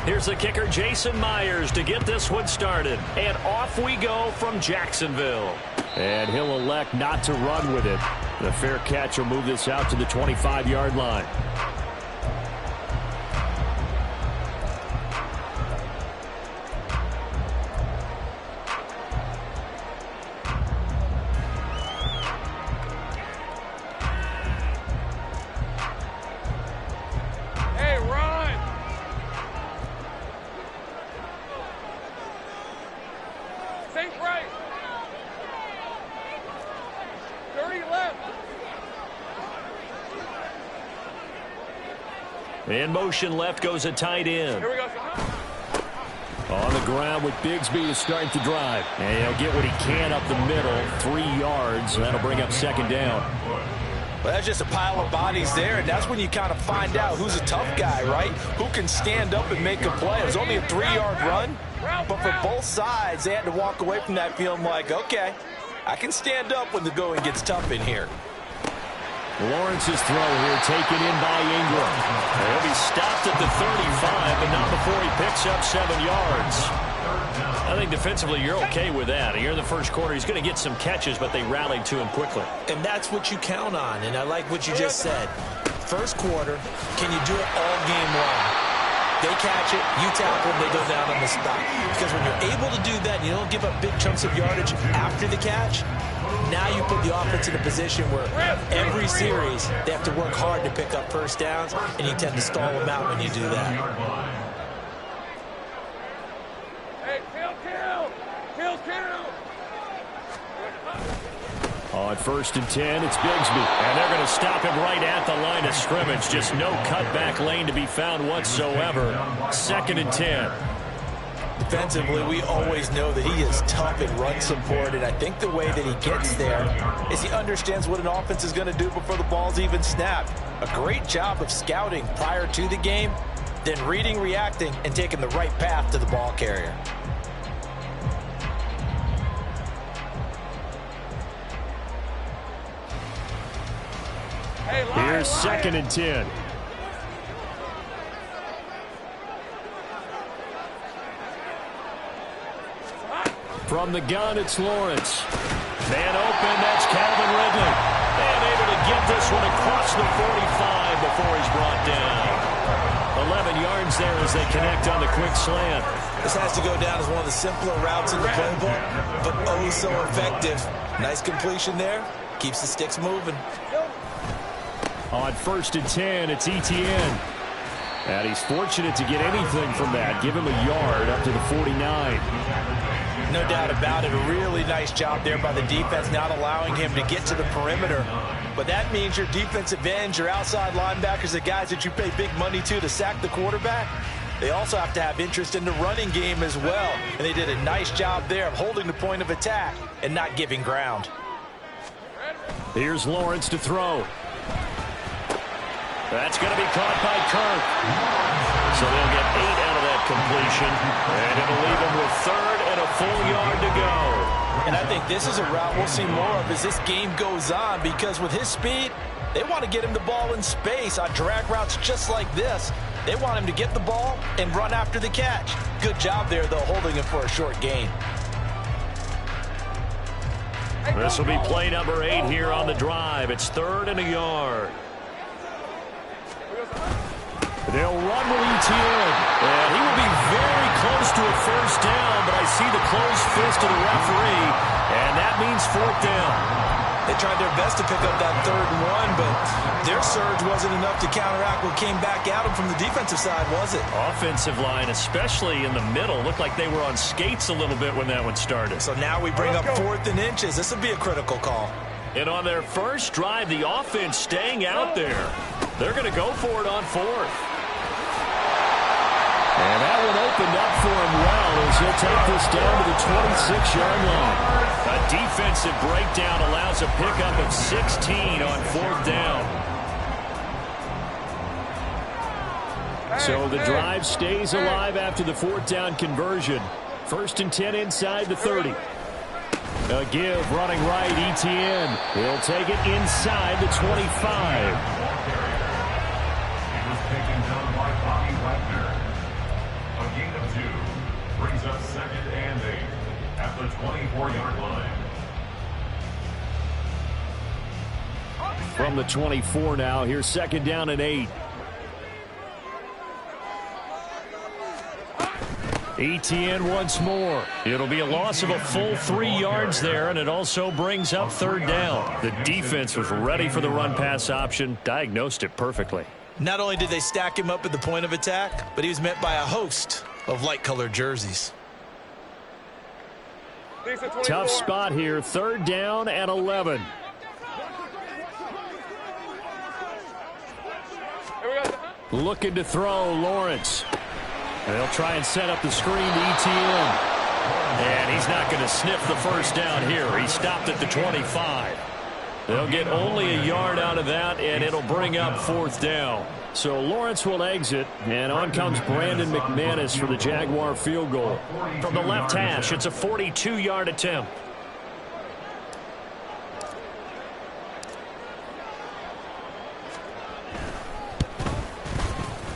Here's the kicker, Jason Myers, to get this one started. And off we go from Jacksonville. And he'll elect not to run with it. The fair catch will move this out to the 25-yard line. In motion left goes a tight end. Here we go. On the ground with Bigsby to start the drive. And he'll get what he can up the middle, 3 yards. That'll bring up second down. Well, that's just a pile of bodies there, and that's when you kind of find out who's a tough guy, right? Who can stand up and make a play. It was only a 3-yard run, but for both sides, they had to walk away from that feeling like, okay, I can stand up when the going gets tough in here. Lawrence's throw here taken in by Ingram. He'll be stopped at the 35, but not before he picks up 7 yards. I think defensively you're okay with that. Here in the first quarter, he's going to get some catches, but they rallied to him quickly. And that's what you count on, and I like what you just said. First quarter, can you do it all game long? They catch it, you tackle them, they go down on the spot. Because when you're able to do that and you don't give up big chunks of yardage after the catch, now you put the offense in a position where every series they have to work hard to pick up first downs, and you tend to stall them out when you do that. Hey, kill. On 1st and 10, it's Bigsby. And they're going to stop him right at the line of scrimmage. Just no cutback lane to be found whatsoever. 2nd and 10. Defensively, we always know that he is tough in run support, and I think the way that he gets there is he understands what an offense is going to do before the ball's even snapped. A great job of scouting prior to the game, then reading, reacting, and taking the right path to the ball carrier. Here's 2nd and 10. From the gun, it's Lawrence. Man open, that's Calvin Ridley. And able to get this one across the 45 before he's brought down. 11 yards there as they connect on the quick slant. This has to go down as one of the simpler routes in the playbook, but oh so effective. Nice completion there. Keeps the sticks moving. On 1st and 10, it's Etienne. And he's fortunate to get anything from that. Give him a yard up to the 49. No doubt about it. A really nice job there by the defense, not allowing him to get to the perimeter. But that means your defensive ends, your outside linebackers, the guys that you pay big money to sack the quarterback, they also have to have interest in the running game as well. And they did a nice job there of holding the point of attack and not giving ground. Here's Lawrence to throw. That's going to be caught by Kirk. So they'll get 8 out of that completion. And it'll leave them with 3rd and a full yard to go. And I think this is a route we'll see more of as this game goes on, because with his speed, they want to get him the ball in space on drag routes just like this. They want him to get the ball and run after the catch. Good job there, though, holding him for a short gain. This will be play number 8 here on the drive. It's 3rd and a yard. They'll run with Etienne. And he will be very close to a first down, but I see the closed fist of the referee, and that means 4th down. They tried their best to pick up that 3rd and 1, but their surge wasn't enough to counteract what came back at them from the defensive side, was it? Offensive line, especially in the middle, looked like they were on skates a little bit when that one started. So now we bring up 4th and inches. This will be a critical call. And on their first drive, the offense staying out there. They're going to go for it on 4th. And that one opened up for him well as he'll take this down to the 26-yard line. A defensive breakdown allows a pickup of 16 on 4th down. So the drive stays alive after the 4th down conversion. 1st and 10 inside the 30. A give running right, Etienne. He'll take it inside the 25. Brings up 2nd and 8 at the 24-yard line. From the 24 now, here's 2nd down and 8. Etienne once more. It'll be a loss of a full 3 yards there, and it also brings up 3rd down. The defense was ready for the run-pass option, diagnosed it perfectly. Not only did they stack him up at the point of attack, but he was met by a host of light-colored jerseys. Tough spot here, 3rd down and 11. Looking to throw, Lawrence. And they'll try and set up the screen to Etienne. And he's not going to sniff the first down here. He stopped at the 25. They'll get only a yard out of that, and it'll bring up 4th down. So Lawrence will exit, and on comes Brandon McManus for the Jaguar field goal. From the left hash, it's a 42-yard attempt.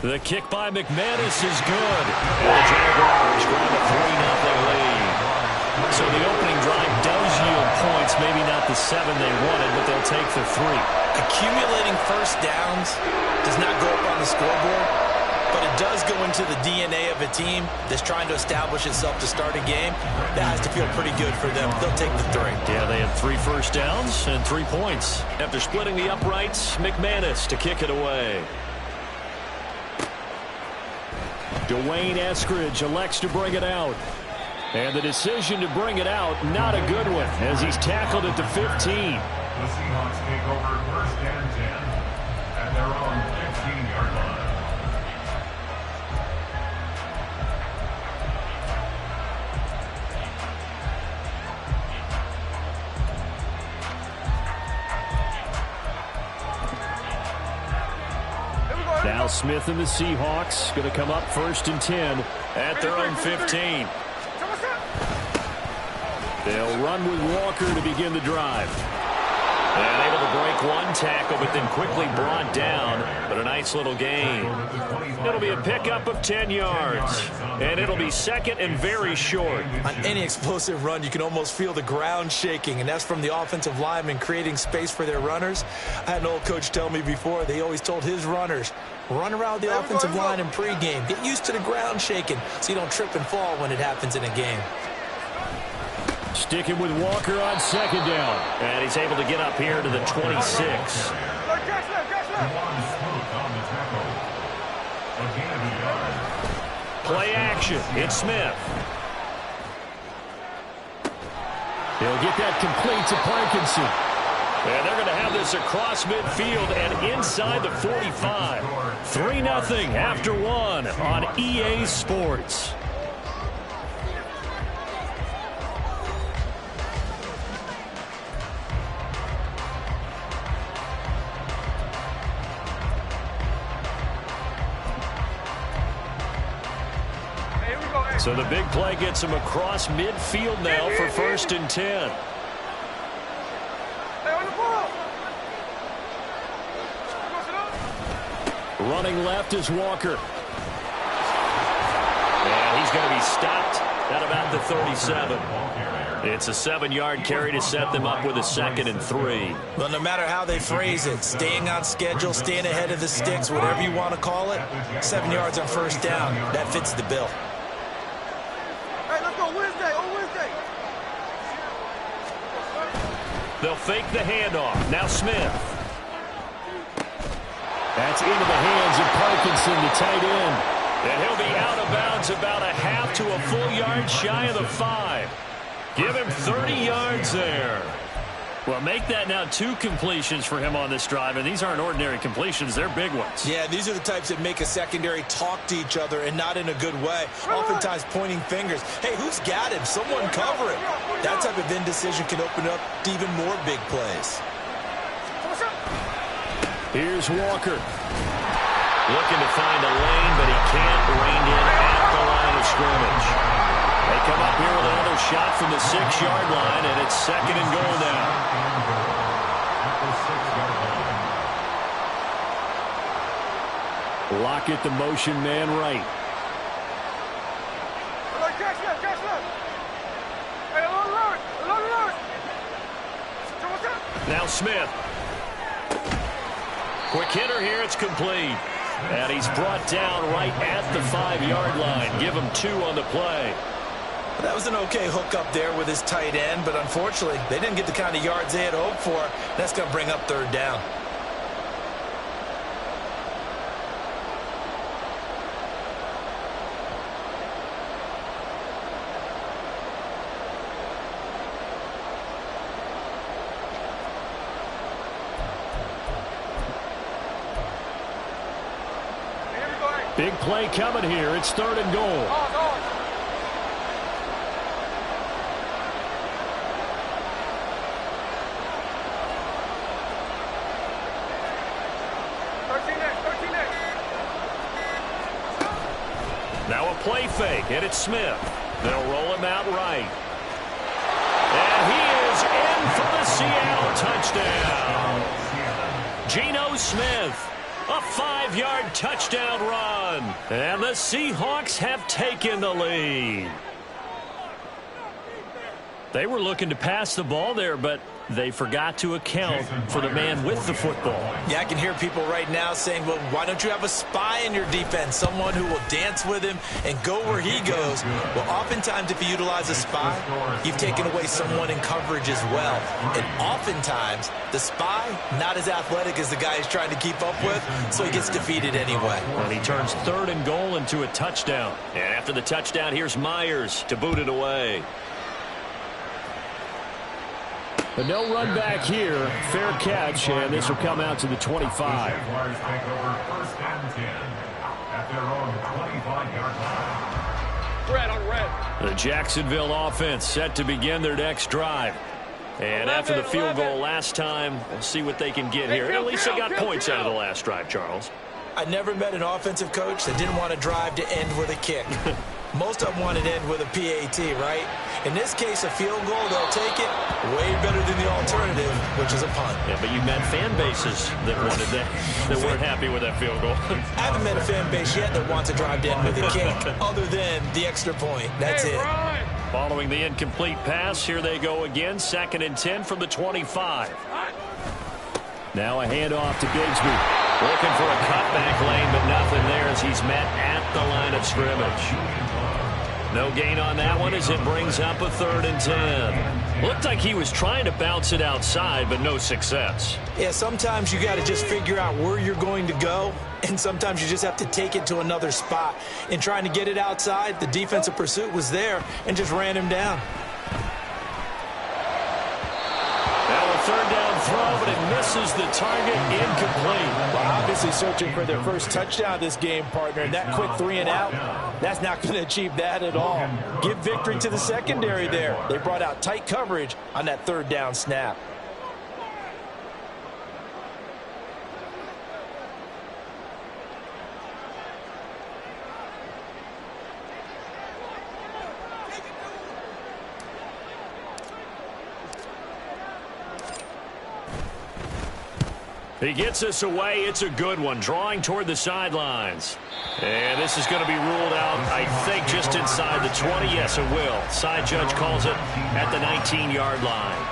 The kick by McManus is good. And the Jaguars grab a 3-0 lead. So the opening drive does yield points, maybe not the 7 they wanted, but they'll take the 3. Accumulating first downs does not go up on the scoreboard, but it does go into the DNA of a team that's trying to establish itself to start a game. That has to feel pretty good for them. They'll take the 3. Yeah, they had 3 first downs and 3 points. After splitting the uprights, McManus to kick it away. Dwayne Eskridge elects to bring it out. And the decision to bring it out, not a good one, as he's tackled at the 15. The Seahawks take over 1st and 10 at their own 15-yard line. Now Smith and the Seahawks going to come up 1st and 10 at their own 15. They'll run with Walker to begin the drive. And able to break one tackle, but then quickly brought down. But a nice little gain. It'll be a pickup of 10 yards. And it'll be second and very short. On any explosive run, you can almost feel the ground shaking, and that's from the offensive linemen creating space for their runners. I had an old coach tell me before, they always told his runners, run around the offensive line in pregame. Get used to the ground shaking so you don't trip and fall when it happens in a game. Sticking with Walker on second down. And he's able to get up here to the 26. Play action. It's Smith. He'll get that complete to Parkinson. And they're going to have this across midfield and inside the 45. 3-0 after one on EA Sports. So the big play gets him across midfield now for 1st and 10. Running left is Walker. And he's going to be stopped at about the 37. It's a 7-yard carry to set them up with a 2nd and 3. Well, no matter how they phrase it, staying on schedule, staying ahead of the sticks, whatever you want to call it, 7 yards on 1st down, that fits the bill. They'll fake the handoff. Now Smith. That's into the hands of Parkinson, the tight end. And he'll be out of bounds about a half to a full yard shy of the 5. Give him 30 yards there. Well, make that now 2 completions for him on this drive, and these aren't ordinary completions. They're big ones. Yeah, these are the types that make a secondary talk to each other and not in a good way. Oftentimes pointing fingers. Hey, who's got him? Someone cover him. That type of indecision can open up to even more big plays. Here's Walker. Looking to find a lane, but he can't rein in at the line of scrimmage. They come up here with another shot from the 6-yard line, and it's 2nd and goal now. Lockett, the motion man right. Now Smith. Quick hitter here. It's complete. And he's brought down right at the 5-yard line. Give him 2 on the play. That was an okay hook up there with his tight end, but unfortunately, they didn't get the kind of yards they had hoped for. That's going to bring up 3rd down. Big play coming here. It's 3rd and goal. Now a play fake, and it's Smith. They'll roll him out right. And he is in for the Seattle touchdown. Geno Smith. A 5-yard touchdown run. And the Seahawks have taken the lead. They were looking to pass the ball there, but they forgot to account for the man with the football. Yeah, I can hear people right now saying, well, why don't you have a spy in your defense, someone who will dance with him and go where he goes? Well, oftentimes if you utilize a spy, you've taken away someone in coverage as well. And oftentimes, the spy, not as athletic as the guy he's trying to keep up with, so he gets defeated anyway. And he turns 3rd and goal into a touchdown. And after the touchdown, here's Myers to boot it away. But no run back here. Fair catch, and this will come out to the 25. Jaguars take over 1st and 10 at their own 25-yard line. Red on red. The Jacksonville offense set to begin their next drive. And after the field goal last time, we'll see what they can get here. At least they got points out of the last drive, Charles. I never met an offensive coach that didn't want a drive to end with a kick. Most of them want it in with a PAT, right? In this case, a field goal, they'll take it way better than the alternative, which is a punt. Yeah, but you've met fan bases that wanted that weren't happy with that field goal. I haven't met a fan base yet that wants to drive in with a kick other than the extra point. That's it. Following the incomplete pass, here they go again. 2nd and 10 from the 25. Now a handoff to Bigsby. Looking for a cutback lane, but nothing there as he's met at the line of scrimmage. No gain on that one as it brings up a 3rd and 10. Looked like he was trying to bounce it outside, but no success. Yeah, sometimes you got to just figure out where you're going to go, and sometimes you just have to take it to another spot. In trying to get it outside, the defensive pursuit was there and just ran him down. Now a 3rd down throw, but it misses the target, incomplete. Well, obviously searching for their first touchdown this game, partner, and that quick 3 and out, that's not going to achieve that at all. Give victory to the secondary there. They brought out tight coverage on that 3rd down snap. He gets us away. It's a good one. Drawing toward the sidelines. And this is going to be ruled out, I think, just inside the 20. Yes, it will. Side judge calls it at the 19-yard line.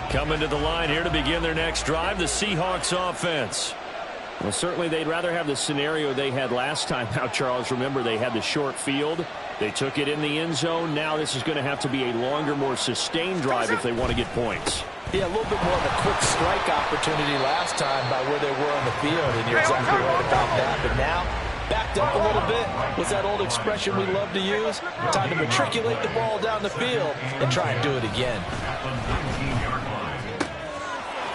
Coming to the line here to begin their next drive, the Seahawks offense. Well, certainly they'd rather have the scenario they had last time out, Charles. Remember, they had the short field. They took it in the end zone. Now this is going to have to be a longer, more sustained drive if they want to get points. Yeah, a little bit more of a quick strike opportunity last time by where they were on the field, and you're exactly right about that. But now, backed up a little bit. What's that old expression we love to use? Time to matriculate the ball down the field and try and do it again.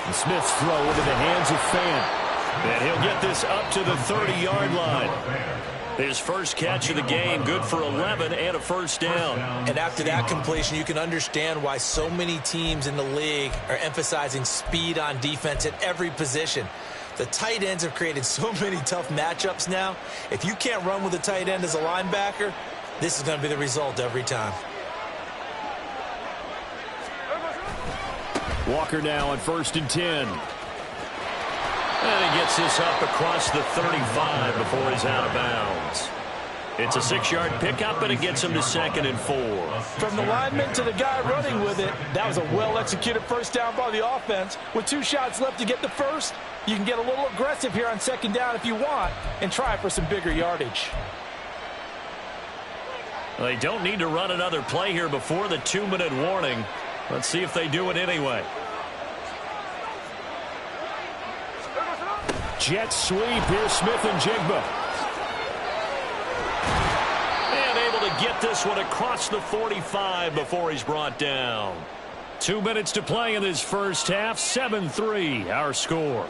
And Smith's throw into the hands of Fan. And he'll get this up to the 30-yard line. His first catch of the game, good for 11 and a 1st down. And after that completion, you can understand why so many teams in the league are emphasizing speed on defense at every position. The tight ends have created so many tough matchups now. If you can't run with a tight end as a linebacker, this is going to be the result every time. Walker now on 1st and 10. And he gets this up across the 35 before he's out of bounds. It's a 6-yard pickup, and it gets him to 2nd and 4. From the lineman to the guy running with it, that was a well-executed 1st down by the offense. With 2 shots left to get the first, you can get a little aggressive here on 2nd down if you want and try for some bigger yardage. They don't need to run another play here before the 2-minute warning. Let's see if they do it anyway. Jet sweep. Here's Smith and Jigba. And able to get this one across the 45 before he's brought down. 2 minutes to play in this first half. 7-3 our score.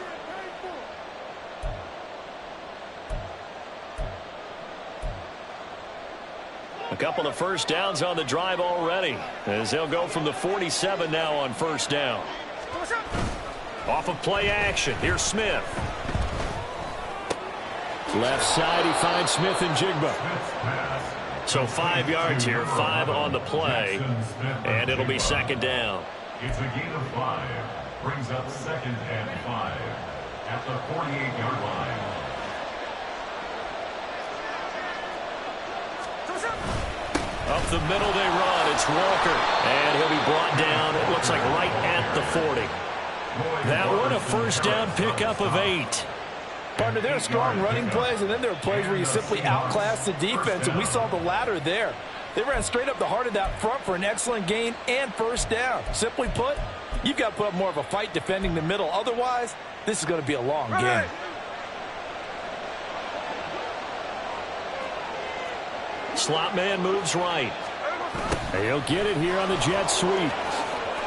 A couple of 1st downs on the drive already, as they'll go from the 47 now on 1st down. Off of play action. Here's Smith. Left side, he finds Smith and Jigba. So 5 yards here, 5 on the play, and it'll be 2nd down. It's a gain of 5. Brings up 2nd and 5 at the 48-yard line. Up the middle they run. It's Walker, and he'll be brought down, it looks like right at the 40. That one a 1st down pickup of 8. Partner, there are strong running plays, and then there are plays where you simply outclass the defense, and we saw the latter there. They ran straight up the heart of that front for an excellent gain and 1st down. Simply put, you've got to put up more of a fight defending the middle. Otherwise, this is going to be a long game. Slot man moves right. He'll get it here on the jet sweep.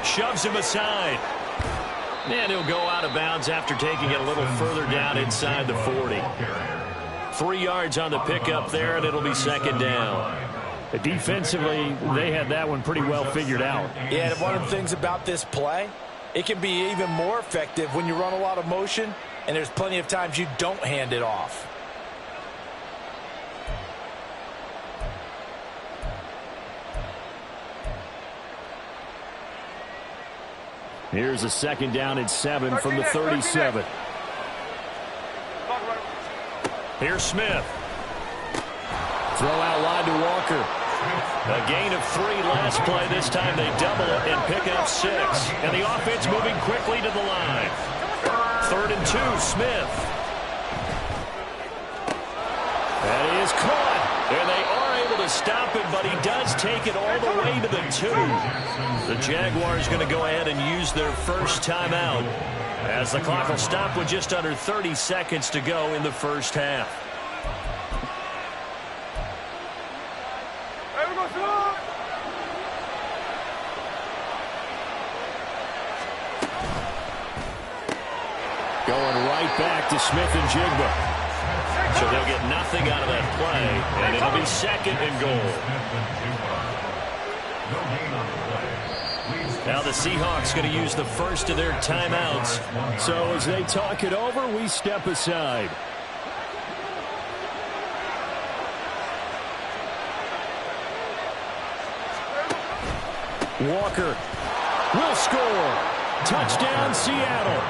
Shoves him aside. And he'll go out of bounds after taking it a little further down inside the 40. 3 yards on the pickup there, and it'll be 2nd down. Defensively, they had that one pretty well figured out. Yeah, and one of the things about this play, it can be even more effective when you run a lot of motion and there's plenty of times you don't hand it off. Here's a 2nd down and 7 from the 37. Here's Smith. Throw out wide to Walker. A gain of 3 last play. This time they double it and pick up 6. And the offense moving quickly to the line. 3rd and 2, Smith. That is caught. And they are able to stop him, but he does take it all the way to the 2. The Jaguars going to go ahead and use their first timeout, as the clock will stop with just under 30 seconds to go in the first half. Going right back to Smith and Jigba. So they'll get nothing out of that play, and it'll be 2nd and goal. Now the Seahawks going to use the first of their timeouts. So as they talk it over, we step aside. Walker will score. Touchdown, Seattle.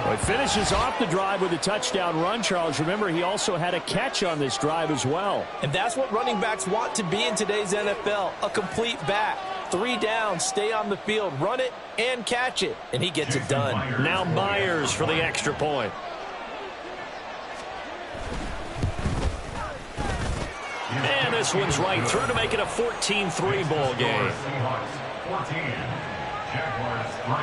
Well, he finishes off the drive with a touchdown run, Charles. Remember, he also had a catch on this drive as well. And that's what running backs want to be in today's NFL, a complete back. 3 downs, stay on the field, run it, and catch it. And he gets it done. Now Myers for the extra point. And this one's right through to make it a 14-3 ball game. 14, Jaguars 3.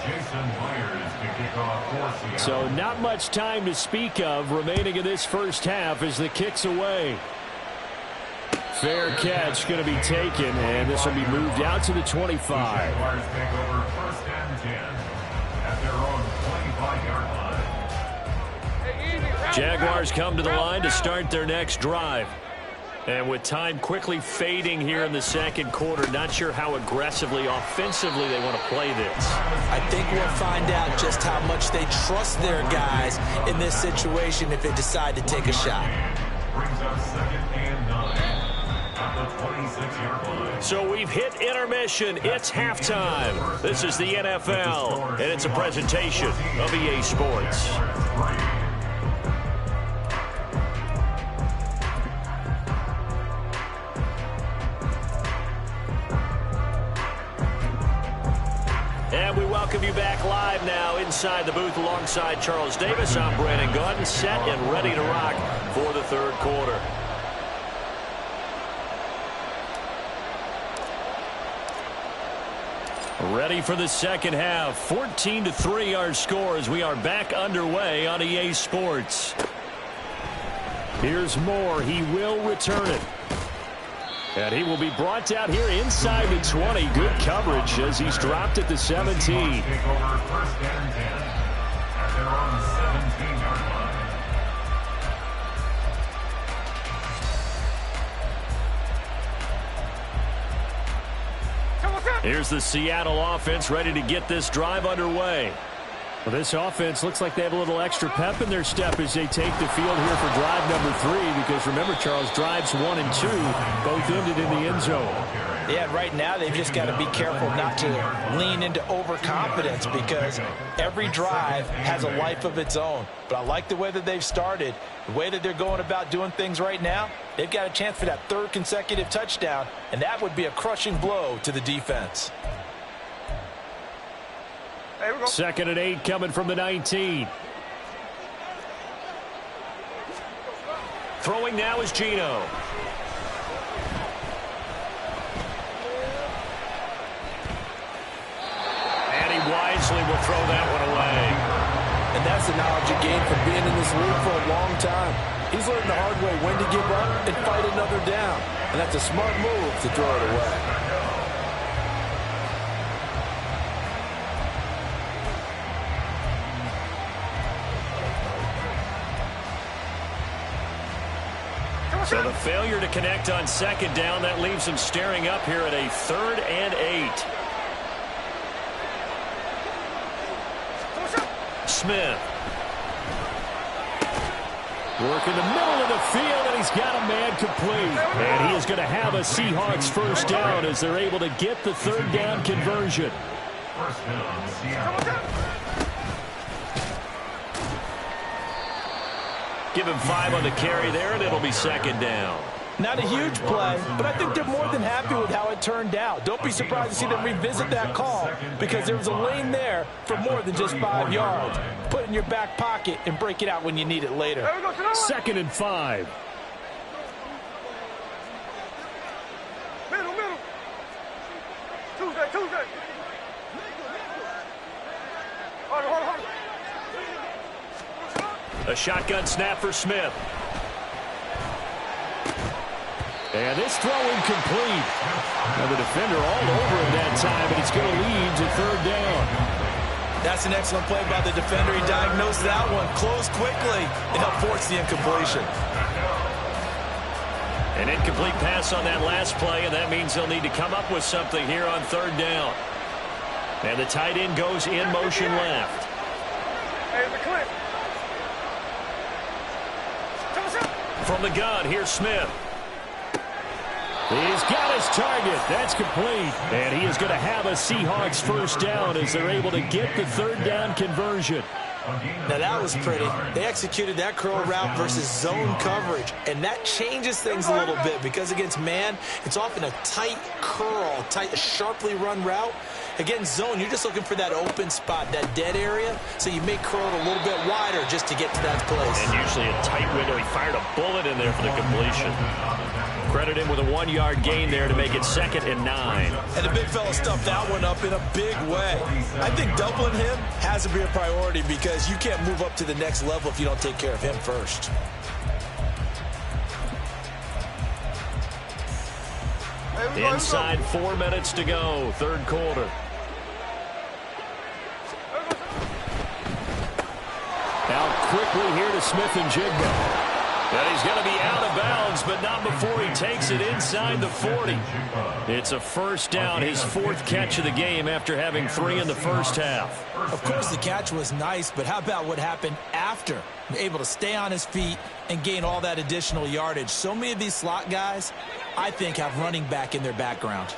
Jason Myers to kick off for Seattle. So not much time to speak of remaining in this first half as the kick's away. Fair catch going to be taken, and this will be moved out to the 25. Jaguars take over 1st and 10 at their own 25-yard line. Jaguars come to the line to start their next drive. And with time quickly fading here in the 2nd quarter, not sure how aggressively, offensively they want to play this. I think we'll find out just how much they trust their guys in this situation if they decide to take a shot. Brings up 2nd and 9 at the 26-yard line. So we've hit intermission. It's halftime. This is the NFL, and it's a presentation of EA Sports. And we welcome you back live now inside the booth alongside Charles Davis. I'm Brandon Gaudin, set and ready to rock for the 3rd quarter. Ready for the 2nd half. 14-3 our score as we are back underway on EA Sports. Here's Moore. He will return it. And he will be brought down here inside the 20. Good coverage as he's dropped at the 17. Take over 1st and 10 at their own 17-yard line. Here's the Seattle offense ready to get this drive underway. Well, this offense looks like they have a little extra pep in their step as they take the field here for drive number 3, because remember, Charles, drives 1 and 2 both ended in the end zone. Yeah, right now they've just got to be careful not to lean into overconfidence, because every drive has a life of its own. But I like the way that they've started, the way that they're going about doing things right now. They've got a chance for that 3rd consecutive touchdown, and that would be a crushing blow to the defense. 2nd and 8 coming from the 19. Throwing now is Geno. And he wisely will throw that one away. And that's the knowledge you gain from being in this league for a long time. He's learned the hard way when to give up and fight another down. And that's a smart move to throw it away. So the failure to connect on 2nd down, that leaves him staring up here at a 3rd and 8. Smith. Work in the middle of the field, and he's got a man complete. And he is going to have a Seahawks first down as they're able to get the third down conversion. First down, Seattle. Give him 5 on the carry there, and it'll be second down. Not a huge play, but I think they're more than happy with how it turned out. Don't be surprised to see them revisit that call because there was a lane there for more than just 5 yards. Put it in your back pocket and break it out when you need it later. 2nd and 5. Middle. Tuesday. Hold. A shotgun snap for Smith. And this throw incomplete. Now the defender all over him that time, but it's going to lead to third down. That's an excellent play by the defender. He diagnosed that one, closed quickly, and helped force the incompletion. An incomplete pass on that last play, and that means they'll need to come up with something here on third down. And the tight end goes in motion left. Hey, the clip. From the gun, here's Smith. He's got his target. That's complete. And he is going to have a Seahawks first down as they're able to get the third down conversion. Now that was pretty. They executed that curl route versus zone coverage, and that changes things a little bit because against man, it's often a tight curl, sharply run route. Against zone, you're just looking for that open spot, that dead area, so you may curl it a little bit wider just to get to that place. And usually a tight window. He fired a bullet in there for the completion. Credit him with a 1-yard gain there to make it 2nd and 9. And the big fella stuffed that one up in a big way. I think doubling him has to be a priority because you can't move up to the next level if you don't take care of him first. Inside 4 minutes to go, third quarter. Out quickly here to Smith and Jigba. And he's going to be out of bounds, but not before he takes it inside the 40. It's a first down, his 4th catch of the game after having 3 in the first half. Of course, the catch was nice, but how about what happened after? Able to stay on his feet and gain all that additional yardage. So many of these slot guys, I think, have running back in their background.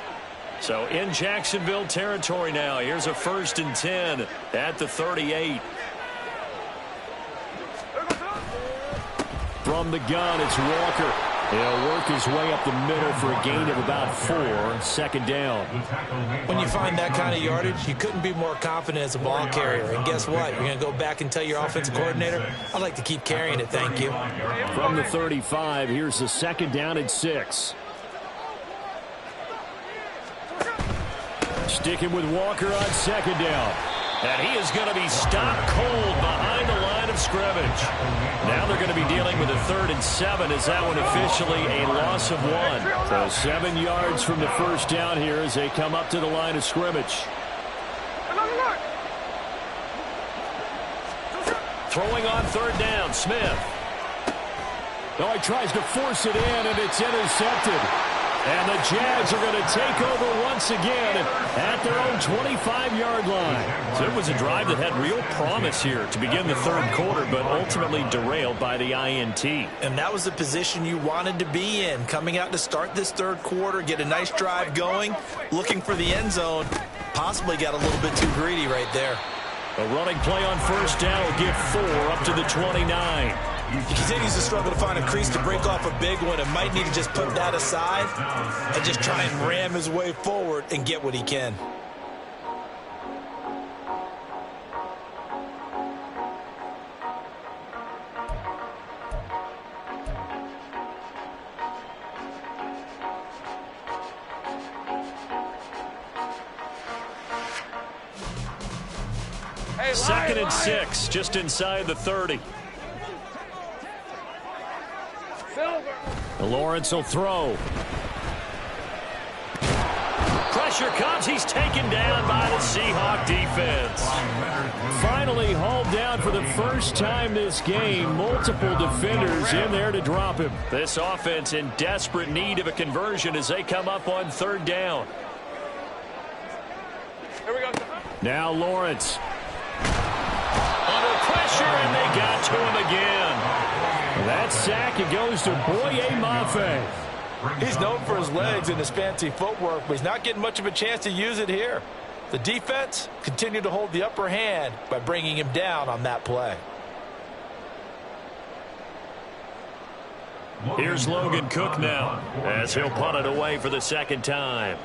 So in Jacksonville territory now. Here's a 1st and 10 at the 38. From the gun, it's Walker. He'll work his way up the middle for a gain of about 4. 2nd down. When you find that kind of yardage, you couldn't be more confident as a ball carrier. And guess what? You're going to go back and tell your offensive coordinator, I'd like to keep carrying it, thank you. From the 35, here's the 2nd down and 6. Sticking with Walker on 2nd down. And he is going to be stopped cold behind the line of scrimmage. Now they're going to be dealing with a 3rd and 7 as that one officially a loss of 1. So 7 yards from the first down here as they come up to the line of scrimmage. Throwing on 3rd down, Smith. Oh, he tries to force it in, and it's intercepted. And the Jags are going to take over once again at their own 25-yard line. So it was a drive that had real promise here to begin the third quarter, but ultimately derailed by the INT. And that was the position you wanted to be in, coming out to start this third quarter, get a nice drive going, looking for the end zone. Possibly got a little bit too greedy right there. A running play on first down will give 4 up to the 29. He continues to struggle to find a crease to break off a big one and might need to just put that aside and just try and ram his way forward and get what he can. Hey, 2nd and 6, just inside the 30. Lawrence will throw. Pressure comes. He's taken down by the Seahawk defense. Finally hauled down for the first time this game. Multiple defenders in there to drop him. This offense in desperate need of a conversion as they come up on 3rd down. Here we go. Now Lawrence. Under pressure, and they got to him again. That sack, it goes to Boye Mafe. He's known for his legs and his fancy footwork, but he's not getting much of a chance to use it here. The defense continued to hold the upper hand by bringing him down on that play. Here's Logan Cook now as he'll punt it away for the second time.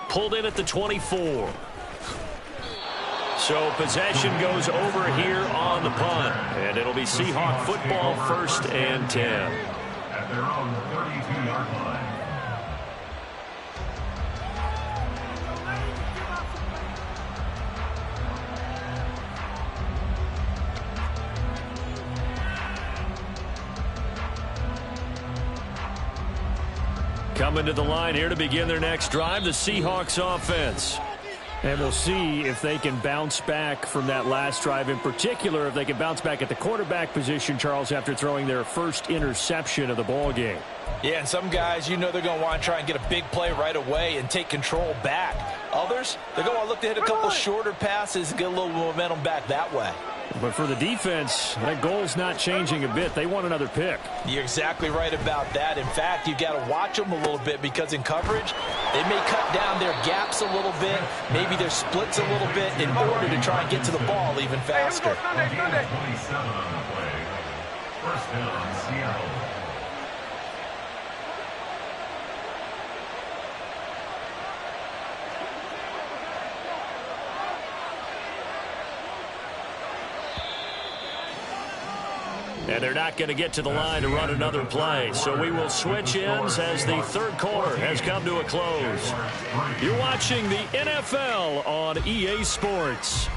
Pulled in at the 24. So possession goes over here on the punt. And it'll be Seahawk football, 1st and 10. At their own 32-yard line. Coming to the line here to begin their next drive, the Seahawks offense. And we'll see if they can bounce back from that last drive, in particular if they can bounce back at the quarterback position, Charles, after throwing their first interception of the ball game. Yeah, and some guys, you know they're going to want to try and get a big play right away and take control back. Others, they're going to look to hit a couple shorter passes and get a little momentum back that way. But for the defense, that goal's not changing a bit. They want another pick. You're exactly right about that. In fact, you've got to watch them a little bit because in coverage, they may cut down their gaps a little bit, maybe their splits a little bit in order to try and get to the ball even faster. 27 on the play. 1st down, Seattle. And they're not going to get to the line to run another play. So we will switch ends as the third quarter has come to a close. You're watching the NFL on EA Sports.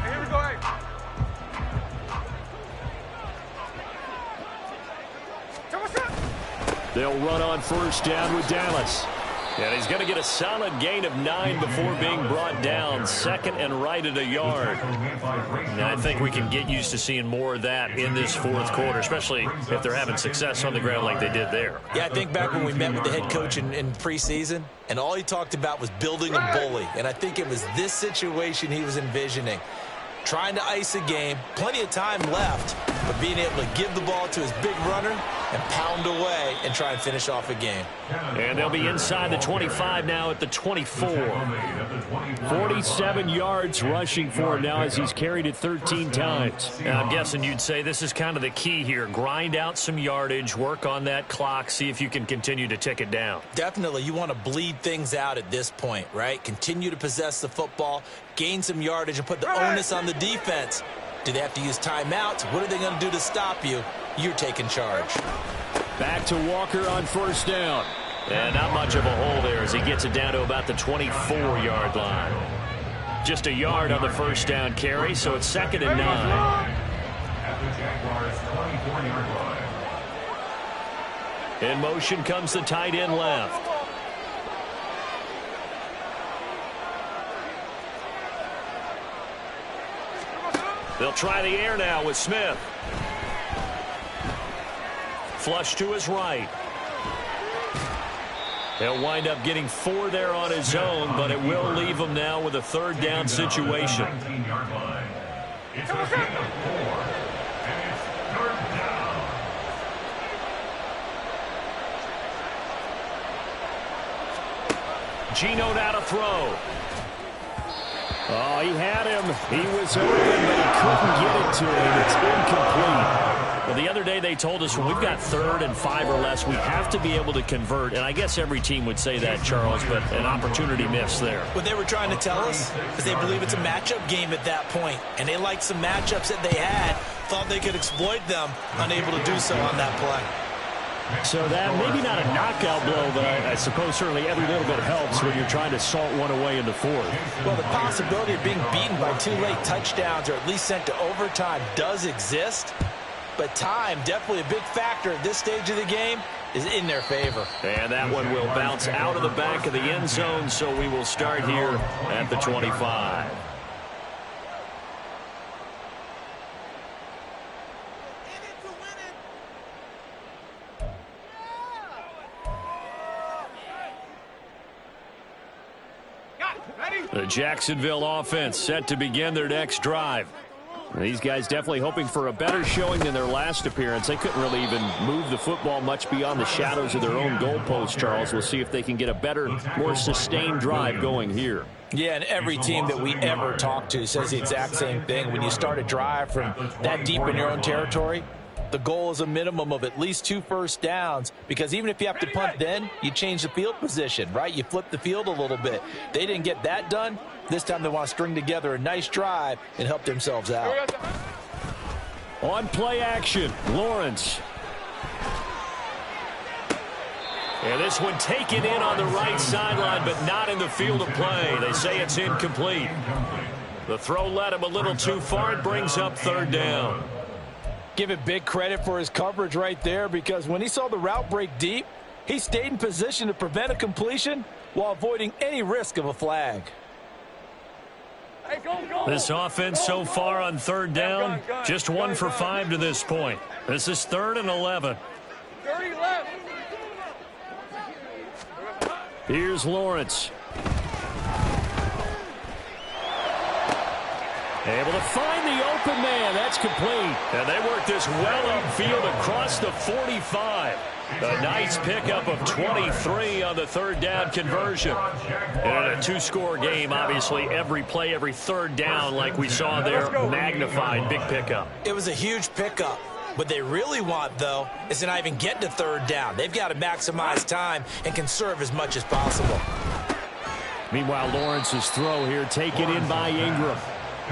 Here we go, hey. They'll run on 1st down with Dallas. And he's going to get a solid gain of 9 before being brought down. 2nd and right at a yard. And I think we can get used to seeing more of that in this 4th quarter, especially if they're having success on the ground like they did there. Yeah, I think back when we met with the head coach in preseason, and all he talked about was building a bully. And I think it was this situation he was envisioning. Trying to ice a game, plenty of time left, but being able to give the ball to his big runner and pound away and try and finish off a game. And they'll be inside the 25 now at the 24. 47 yards rushing for him now as he's carried it 13 times. Now, I'm guessing you'd say this is kind of the key here. Grind out some yardage, work on that clock, see if you can continue to tick it down. Definitely, you want to bleed things out at this point, right? Continue to possess the football, gain some yardage, and put the onus on the defense. Do they have to use timeouts? What are they going to do to stop you? You're taking charge. Back to Walker on 1st down. And not much of a hole there as he gets it down to about the 24-yard line. Just a yard on the 1st down carry, so it's 2nd and 9. At the Jaguars' 24-yard line. In motion comes the tight end left. They'll try the air now with Smith. Flush to his right. He'll wind up getting 4 there on his own, but it will leave him now with a 3rd down situation. 19-yard line. It's a gain of 4, and it's 3rd down. Geno now to throw. Oh, he had him. He was open, but he couldn't get it to him. It's incomplete. Well, the other day they told us when we've got 3rd and 5 or less, we have to be able to convert. And I guess every team would say that, Charles, but an opportunity missed there. What they were trying to tell us is they believe it's a matchup game at that point, and they liked some matchups that they had, thought they could exploit them, unable to do so on that play. So that maybe not a knockout blow, but I suppose certainly every little bit helps when you're trying to salt one away in the fourth. Well, the possibility of being beaten by 2 late touchdowns or at least sent to overtime does exist. But time, definitely a big factor at this stage of the game, is in their favor. And that one will bounce out of the back of the end zone, so we will start here at the 25. The Jacksonville offense set to begin their next drive. These guys definitely hoping for a better showing than their last appearance. They couldn't really even move the football much beyond the shadows of their own goalpost, Charles. We'll see if they can get a better, more sustained drive going here. Yeah, and every team that we ever talk to says the exact same thing. When you start a drive from that deep in your own territory, the goal is a minimum of at least 2 first downs, because even if you have to punt then, you change the field position, right? You flip the field a little bit. They didn't get that done. This time they want to string together a nice drive and help themselves out. On play action, Lawrence. And this one taken in on the right sideline, but not in the field of play. They say it's incomplete. The throw led him a little too far. It brings up 3rd down. Give it big credit for his coverage right there, because when he saw the route break deep, he stayed in position to prevent a completion while avoiding any risk of a flag. Hey, go. This offense so far on 3rd down, just 1 for 5 to this point. This is 3rd and 11. 30 left. Here's Lawrence. Able to find the open man. That's complete. And they work this well upfield across the 45. A nice pickup of 23 on the 3rd down conversion. And in a 2-score game, obviously, every play, every 3rd down, like we saw there, magnified. Big pickup. It was a huge pickup. What they really want, though, is to not even get to 3rd down. They've got to maximize time and conserve as much as possible. Meanwhile, Lawrence's throw here taken in by Ingram.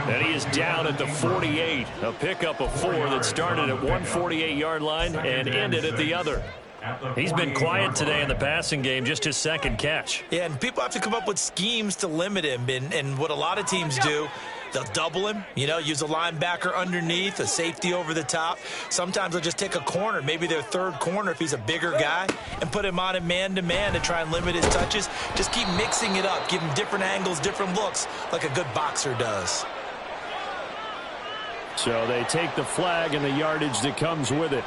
And he is down at the 48. A pickup of 4 that started at 148-yard line and ended at the other. He's been quiet today in the passing game, just his 2nd catch. Yeah, and people have to come up with schemes to limit him. And what a lot of teams do, they'll double him, use a linebacker underneath, a safety over the top. Sometimes they'll just take a corner, maybe their 3rd corner if he's a bigger guy, and put him on a man-to-man to try and limit his touches. Just keep mixing it up, give him different angles, different looks, like a good boxer does. So they take the flag and the yardage that comes with it.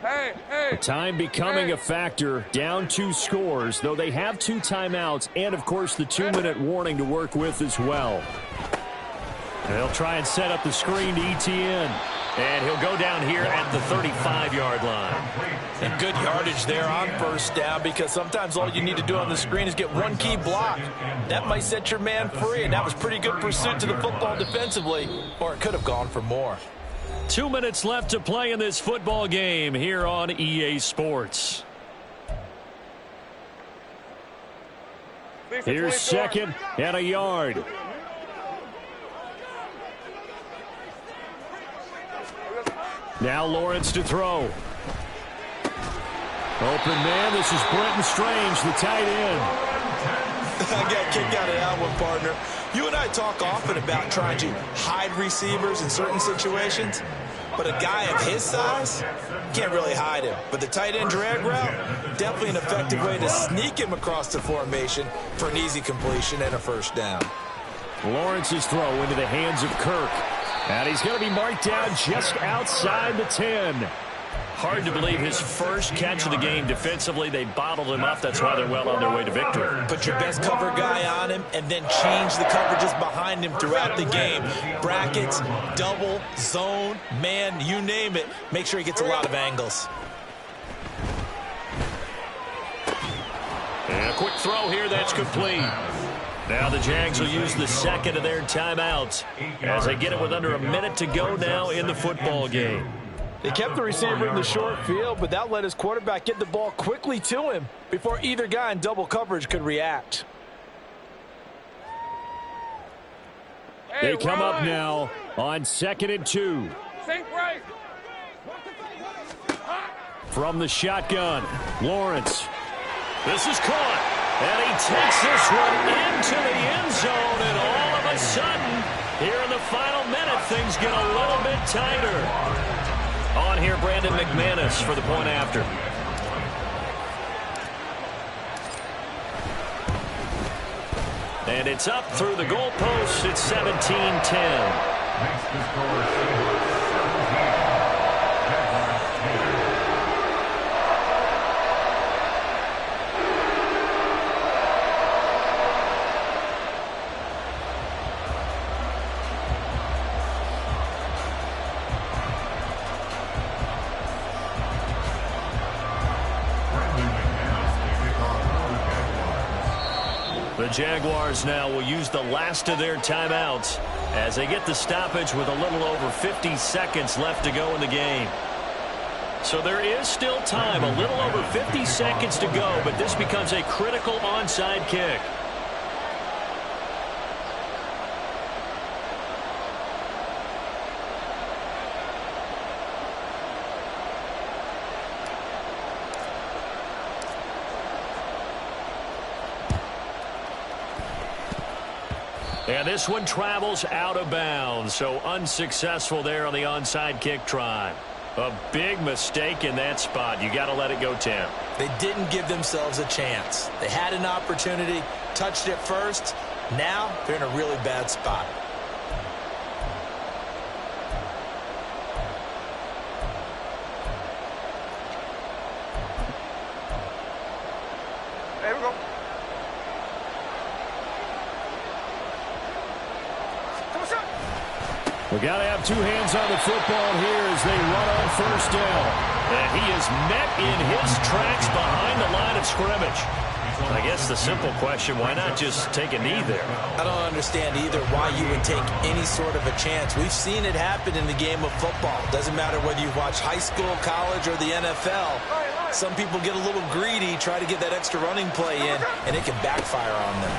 Hey. Time becoming a factor, down 2 scores, though they have 2 timeouts and, of course, the 2-minute warning to work with as well. They'll try and set up the screen to ETN. And he'll go down here at the 35-yard line. And good yardage there on 1st down, because sometimes all you need to do on the screen is get one key block. That might set your man free, and that was pretty good pursuit to the football defensively, or it could have gone for more. 2 minutes left to play in this football game here on EA Sports. Here's 2nd and a yard. Now Lawrence to throw. Open man, this is Brenton Strange, the tight end. I got kicked out of that one, partner. You and I talk often about trying to hide receivers in certain situations, but a guy of his size, can't really hide him. But the tight end drag route, definitely an effective way to sneak him across the formation for an easy completion and a 1st down. Lawrence's throw into the hands of Kirk. And he's going to be marked down just outside the 10. Hard to believe his first catch of the game defensively. They bottled him up. That's why they're well on their way to victory. Put your best cover guy on him and then change the coverages behind him throughout the game. Brackets, double, zone, man, you name it. Make sure he gets a lot of angles. And a quick throw here that's complete. Now the Jags will use the 2nd of their timeouts as they get it with under a minute to go now in the football game. They kept the receiver in the short field, but that let his quarterback get the ball quickly to him before either guy in double coverage could react. They come up now on 2nd and 2. From the shotgun, Lawrence. This is caught, and he takes this one into the end zone, and all of a sudden, here in the final minute, things get a little bit tighter. On here, Brandon McManus for the point after. And it's up through the goalposts. It's 17-10. Makes the score 17. The Jaguars now will use the last of their timeouts as they get the stoppage with a little over 50 seconds left to go in the game. So there is still time, a little over 50 seconds to go, but this becomes a critical onside kick. And this one travels out of bounds, so unsuccessful there on the onside kick try. A big mistake in that spot. You got to let it go, Tim. They didn't give themselves a chance. They had an opportunity, touched it first. Now they're in a really bad spot. There we go. We got to have two hands on the football here as they run on first down. And he is met in his tracks behind the line of scrimmage. I guess the simple question, why not just take a knee there? I don't understand either why you would take any sort of a chance. We've seen it happen in the game of football. Doesn't matter whether you watch high school, college, or the NFL. Some people get a little greedy, try to get that extra running play in, and it can backfire on them.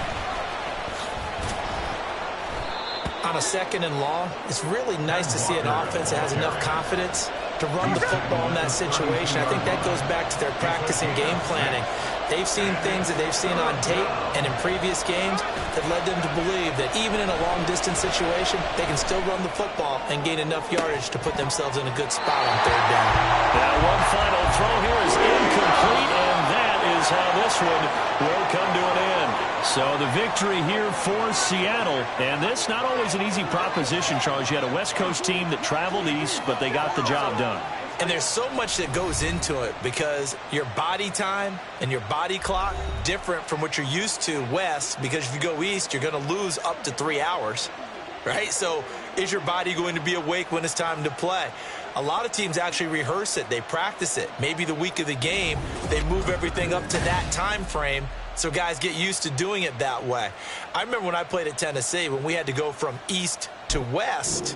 On a 2nd and long, it's really nice to see an offense that has enough confidence to run the football in that situation. I think that goes back to their practice and game planning. They've seen things that they've seen on tape and in previous games that led them to believe that even in a long-distance situation, they can still run the football and gain enough yardage to put themselves in a good spot on 3rd down. Now one final throw here is incomplete, and that is how this one will come to an end. So the victory here for Seattle. And this not always an easy proposition, Charles. You had a West Coast team that traveled east, but they got the job done. And there's so much that goes into it because your body time and your body clock different from what you're used to west, because if you go east, you're going to lose up to 3 hours, right? So is your body going to be awake when it's time to play? A lot of teams actually rehearse it. They practice it. Maybe the week of the game, they move everything up to that time frame so guys get used to doing it that way. I remember when I played at Tennessee, when we had to go from east to west.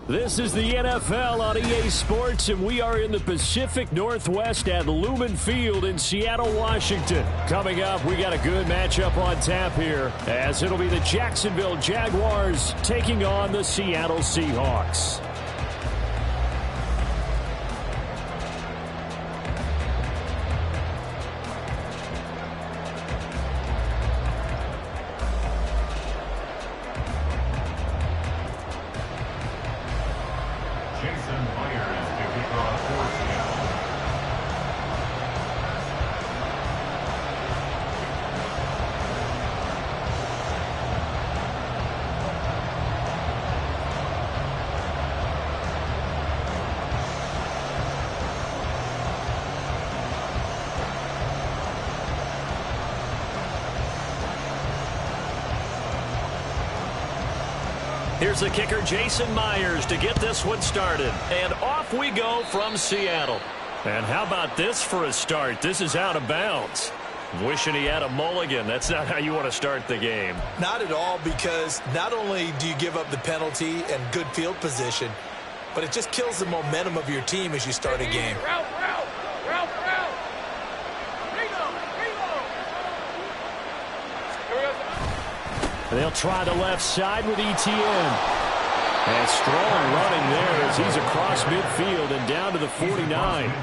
This is the NFL on EA Sports, and we are in the Pacific Northwest at Lumen Field in Seattle, Washington. Coming up, we got a good matchup on tap here, as it'll be the Jacksonville Jaguars taking on the Seattle Seahawks. Here's the kicker, Jason Myers, to get this one started. And off we go from Seattle. And how about this for a start? This is out of bounds. Wishing he had a mulligan. That's not how you want to start the game. Not at all, because not only do you give up the penalty and good field position, but it just kills the momentum of your team as you start a game. Route. They'll try the left side with ETN. And strong running there as he's across midfield and down to the 49.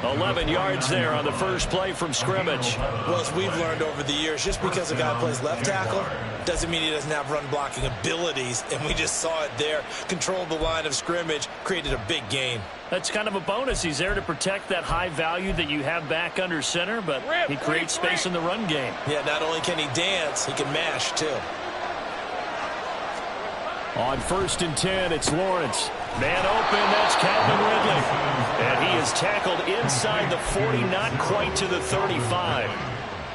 11 yards there on the first play from scrimmage. Well, as we've learned over the years, just because a guy plays left tackle doesn't mean he doesn't have run blocking abilities, and we just saw it there. Controlled the line of scrimmage, created a big gain. That's kind of a bonus. He's there to protect that high value that you have back under center, but he creates space in the run game. Yeah, not only can he dance, he can mash too. On 1st and 10, it's Lawrence. Man open, that's Calvin Ridley. And he is tackled inside the 40, not quite to the 35.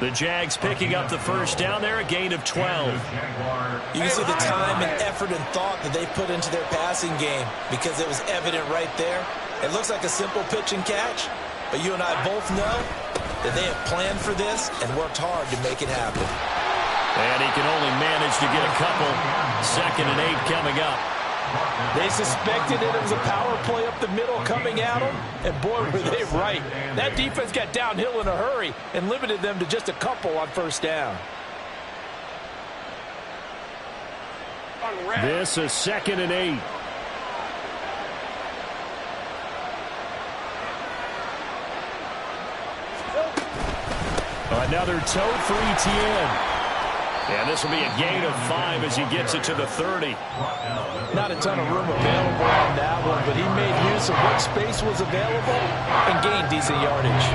The Jags picking up the first down there, a gain of 12. You can see the time and effort and thought that they put into their passing game because it was evident right there. It looks like a simple pitch and catch, but you and I both know that they have planned for this and worked hard to make it happen. And he can only manage to get a couple. 2nd and 8 coming up. They suspected it was a power play up the middle coming at them, and boy, were they right. That defense got downhill in a hurry and limited them to just a couple on first down. This is 2nd and 8. Another toe for ETN. And this will be a gain of 5 as he gets it to the 30. Not a ton of room available on that one, but he made use of what space was available and gained decent yardage.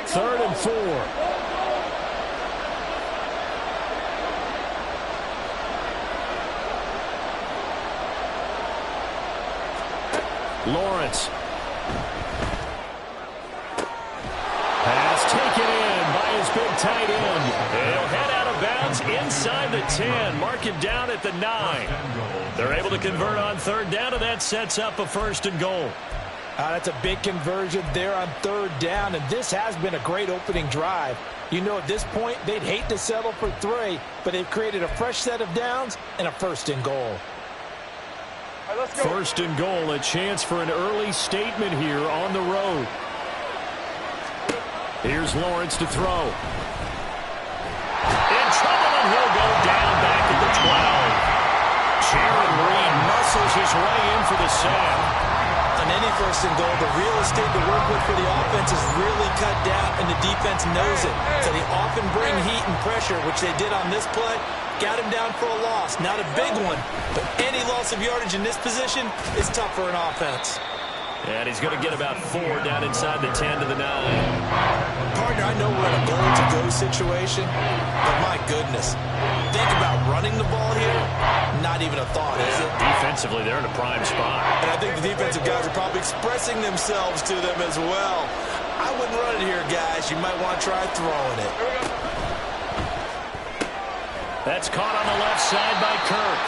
Third and 4. Lawrence. Pass taken in by his big tight end. He'll head out of bounds inside the 10. Mark him down at the 9. They're able to convert on 3rd down, and that sets up a 1st and goal. That's a big conversion there on 3rd down, and this has been a great opening drive. You know, at this point, they'd hate to settle for 3, but they've created a fresh set of downs and a 1st and goal. 1st and goal, a chance for an early statement here on the road. Here's Lawrence to throw. In trouble, and he'll go down back at the 12. Jaron Reed muscles his way in for the sack. On any 1st and goal, the real estate to work with for the offense is really cut down, and the defense knows it. So they often bring heat and pressure, which they did on this play. Got him down for a loss. Not a big one, but any loss of yardage in this position is tough for an offense. And he's going to get about 4 down inside the 10 to the 9. Partner, I know we're in a goal-to-go situation, but my goodness. Think about running the ball here. Not even a thought, is it? Defensively, they're in a prime spot. And I think the defensive guys are probably expressing themselves to them as well. I wouldn't run it here, guys. You might want to try throwing it. That's caught on the left side by Kirk.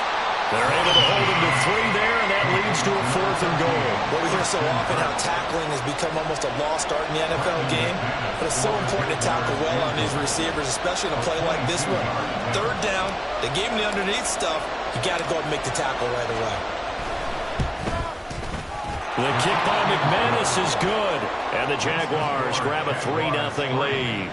They're able to hold him to 3 there, and that leaves brings to a 4th and goal. Well, we hear so often how tackling has become almost a lost art in the NFL game, but it's so important to tackle well on these receivers, especially in a play like this one. 3rd down, they gave him the underneath stuff. You got to go and make the tackle right away. The kick by McManus is good, and the Jaguars grab a 3-0 lead.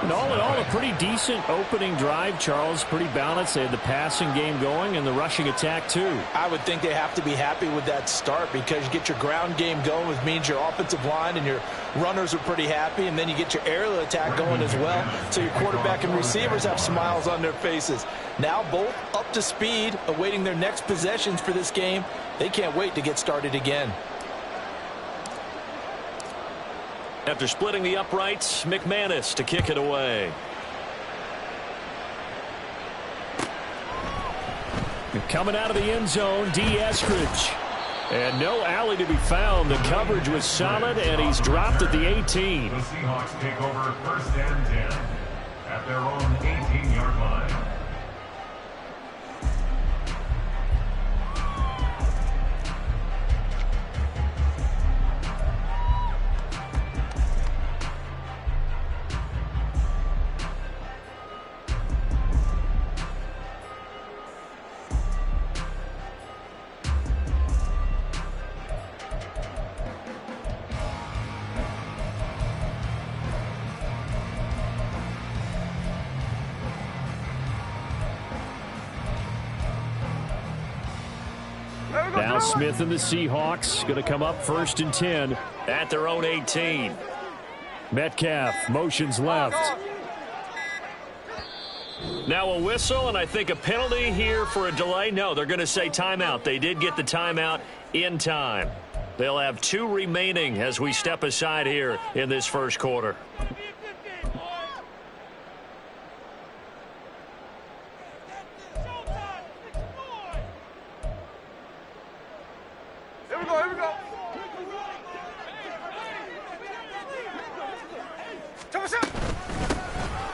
And all in all, a pretty decent opening drive, Charles. Pretty balanced. They had the passing game going and the rushing attack, too. I would think they have to be happy with that start because you get your ground game going, which means your offensive line and your runners are pretty happy, and then you get your aerial attack going as well. So your quarterback and receivers have smiles on their faces. Now both up to speed, awaiting their next possessions for this game. They can't wait to get started again. After splitting the uprights, McManus to kick it away. Coming out of the end zone, D. Eskridge. And no alley to be found. The coverage was solid, and he's dropped at the 18. The Seahawks take over 1st and 10 at their own 18-yard line. Now Smith and the Seahawks going to come up 1st and 10 at their own 18. Metcalf motions left. Now a whistle, and I think a penalty here for a delay. No, they're going to say timeout. They did get the timeout in time. They'll have 2 remaining as we step aside here in this 1st quarter.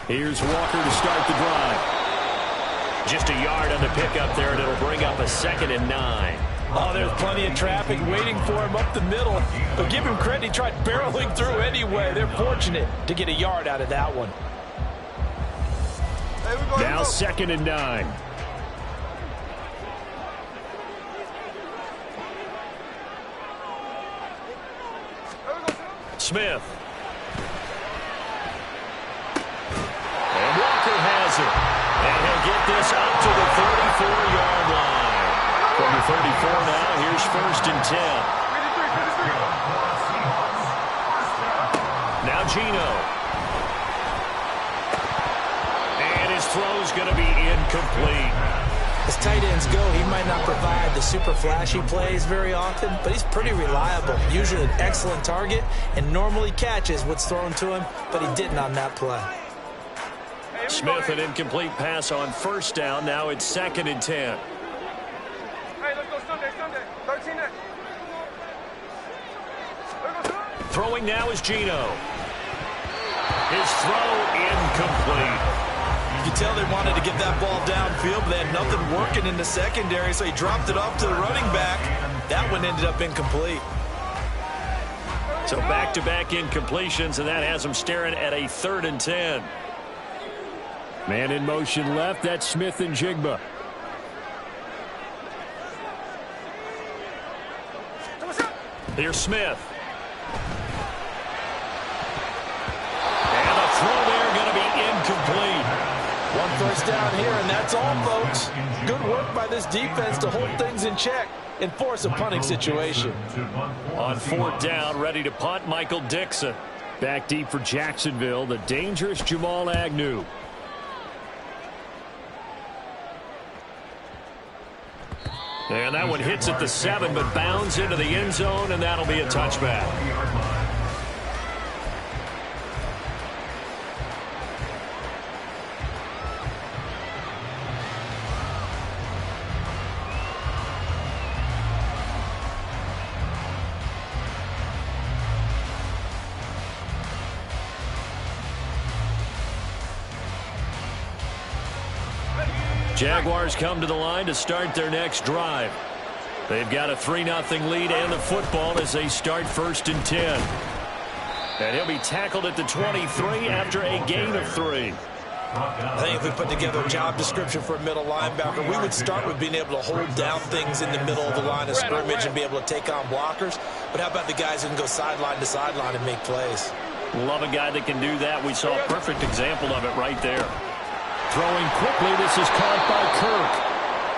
Here's Walker to start the drive. Just a yard on the pickup there, and it'll bring up a 2nd and 9. Oh, there's plenty of traffic waiting for him up the middle. But give him credit, he tried barreling through anyway. They're fortunate to get a yard out of that one. Now 2nd and 9. Smith. And Walker has it. And he'll get this up to the 34-yard line. From the 34 now, here's 1st and 10. Now Gino. And his throw's going to be incomplete. As tight ends go, he might not provide the super flashy plays very often, but he's pretty reliable. Usually an excellent target and normally catches what's thrown to him, but he didn't on that play. Smith, an incomplete pass on 1st down. Now it's 2nd and 10. Hey, let's go Sunday. 13 next. Throwing now is Gino. His throw incomplete. You can tell they wanted to get that ball downfield, but they had nothing working in the secondary, so he dropped it off to the running back. That one ended up incomplete. So back-to-back incompletions, and that has him staring at a 3rd and 10. Man in motion left. That's Smith and Jigba. Here's Smith. And a throw there going to be incomplete. 1 first down here, and that's all, folks. Good work by this defense to hold things in check and force a punting situation. On 4th down, ready to punt, Michael Dixon. Back deep for Jacksonville, the dangerous Jamal Agnew. And that one hits at the 7, but bounds into the end zone, and that'll be a touchback. Jaguars come to the line to start their next drive. They've got a 3-0 lead and the football as they start 1st and 10. And he'll be tackled at the 23 after a gain of 3. I think if we put together a job description for a middle linebacker, we would start with being able to hold down things in the middle of the line of scrimmage and be able to take on blockers. But how about the guys who can go sideline to sideline and make plays? Love a guy that can do that. We saw a perfect example of it right there. Throwing quickly, this is caught by Kirk.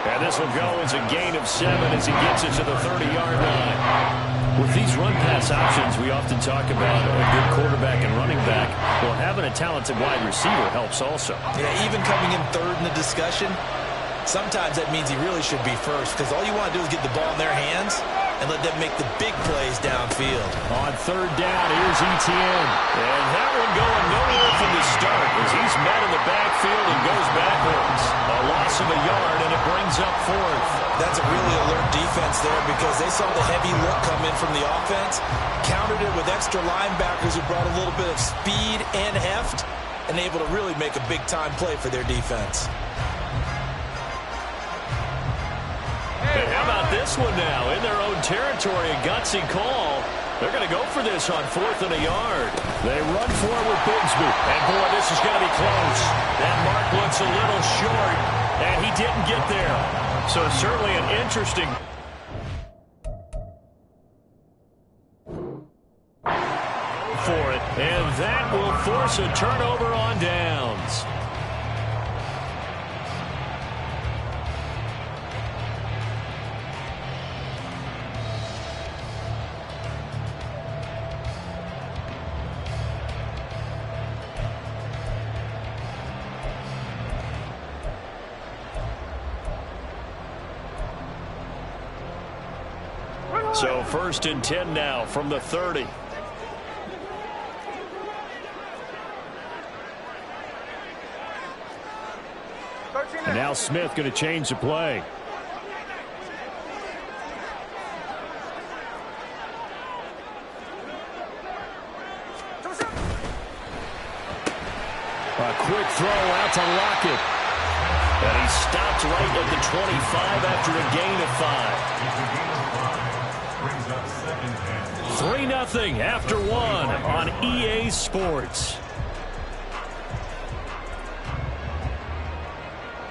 And this will go as a gain of 7 as he gets it to the 30-yard line. With these run-pass options, we often talk about a good quarterback and running back. Well, having a talented wide receiver helps also. Yeah, even coming in third in the discussion, sometimes that means he really should be first because all you want to do is get the ball in their hands and let them make the big plays downfield. On 3rd down, here's Etienne. And that one going nowhere from the start as he's met in the backfield and goes backwards. A loss of a yard, and it brings up 4th. That's a really alert defense there because they saw the heavy look come in from the offense, countered it with extra linebackers who brought a little bit of speed and heft, and able to really make a big-time play for their defense. And how about this one now? In their own territory, a gutsy call. They're going to go for this on 4th and a yard. They run for it with Bigsby. And, boy, this is going to be close. That mark looks a little short, and he didn't get there. So certainly an interesting for it. And that will force a turnover on downs. So 1st and 10 now from the 30. And now Smith going to change the play. A quick throw out to Lockett. And he stopped right at the 25 after a gain of 5. 3-0 after 1 on EA Sports.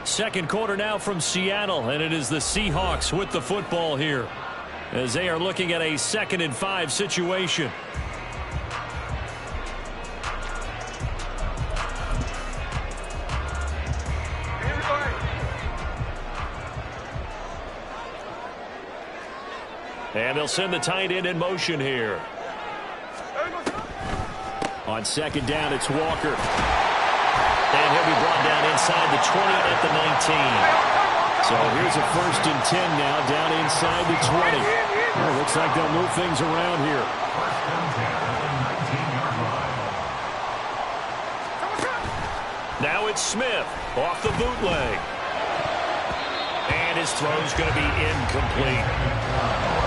Second quarter now from Seattle, and it is the Seahawks with the football here as they are looking at a 2nd and 5 situation. And they'll send the tight end in motion here. On 2nd down, it's Walker. And he'll be brought down inside the 20 at the 19. So here's a 1st and 10 now down inside the 20. Well, looks like they'll move things around here. Now it's Smith off the bootleg. And his throw's going to be incomplete.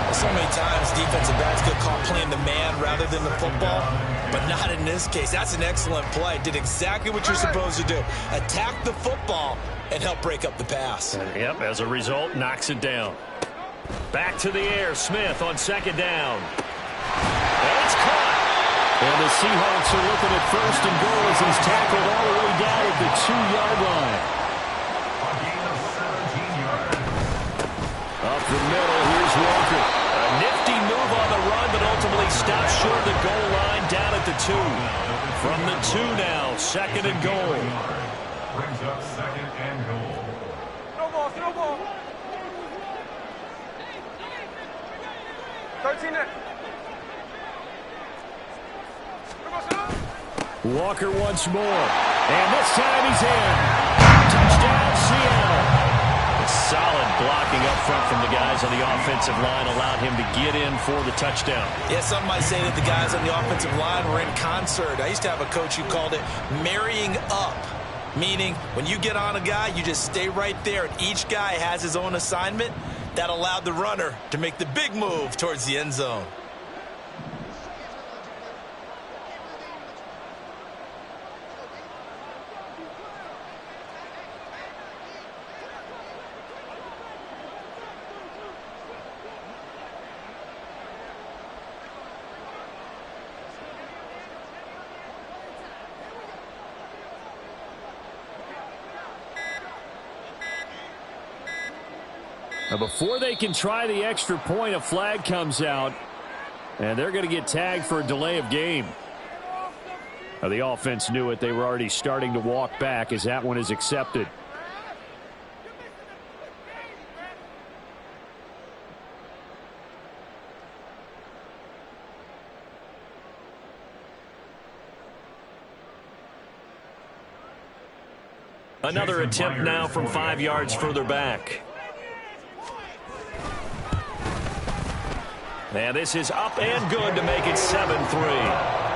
So many times defensive backs get caught playing the man rather than the football, but not in this case. That's an excellent play. Did exactly what you're supposed to do. Attack the football and help break up the pass. Yep, as a result, knocks it down. Back to the air, Smith on 2nd down. And it's caught. And the Seahawks are looking at 1st and goal as he's tackled all the way down at the 2-yard line. Up the middle, here's Walker. A nifty move on the run, but ultimately stops short of the goal line down at the 2. From the 2 now, 2nd and goal. Brings up 2nd and goal. No ball, no ball. 13 net. Walker once more. And this time he's in. Touchdown, Seattle. Solid blocking up front from the guys on the offensive line allowed him to get in for the touchdown. Yeah, some might say that the guys on the offensive line were in concert. I used to have a coach who called it marrying up, meaning when you get on a guy, you just stay right there, and each guy has his own assignment. That allowed the runner to make the big move towards the end zone. Now before they can try the extra point, a flag comes out, and they're going to get tagged for a delay of game. Now the offense knew it. They were already starting to walk back as that one is accepted. Another attempt now from 5 yards further back. And this is up and good to make it 7-3.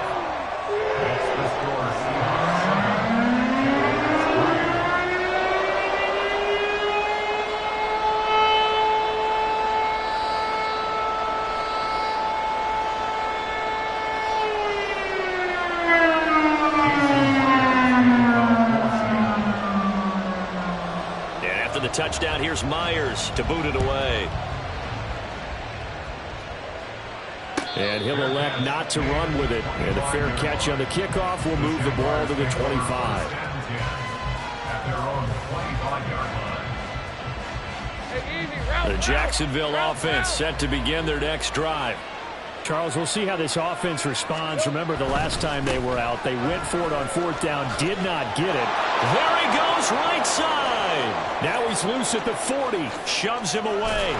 Touchdown. Here's Myers to boot it away. And he'll elect not to run with it. And a fair catch on the kickoff will move the ball to the 25. The Jacksonville offense set to begin their next drive. Charles, we'll see how this offense responds. Remember the last time they were out, they went for it on 4th down, did not get it. There he goes, right side. Now he's loose at the 40. Shoves him away.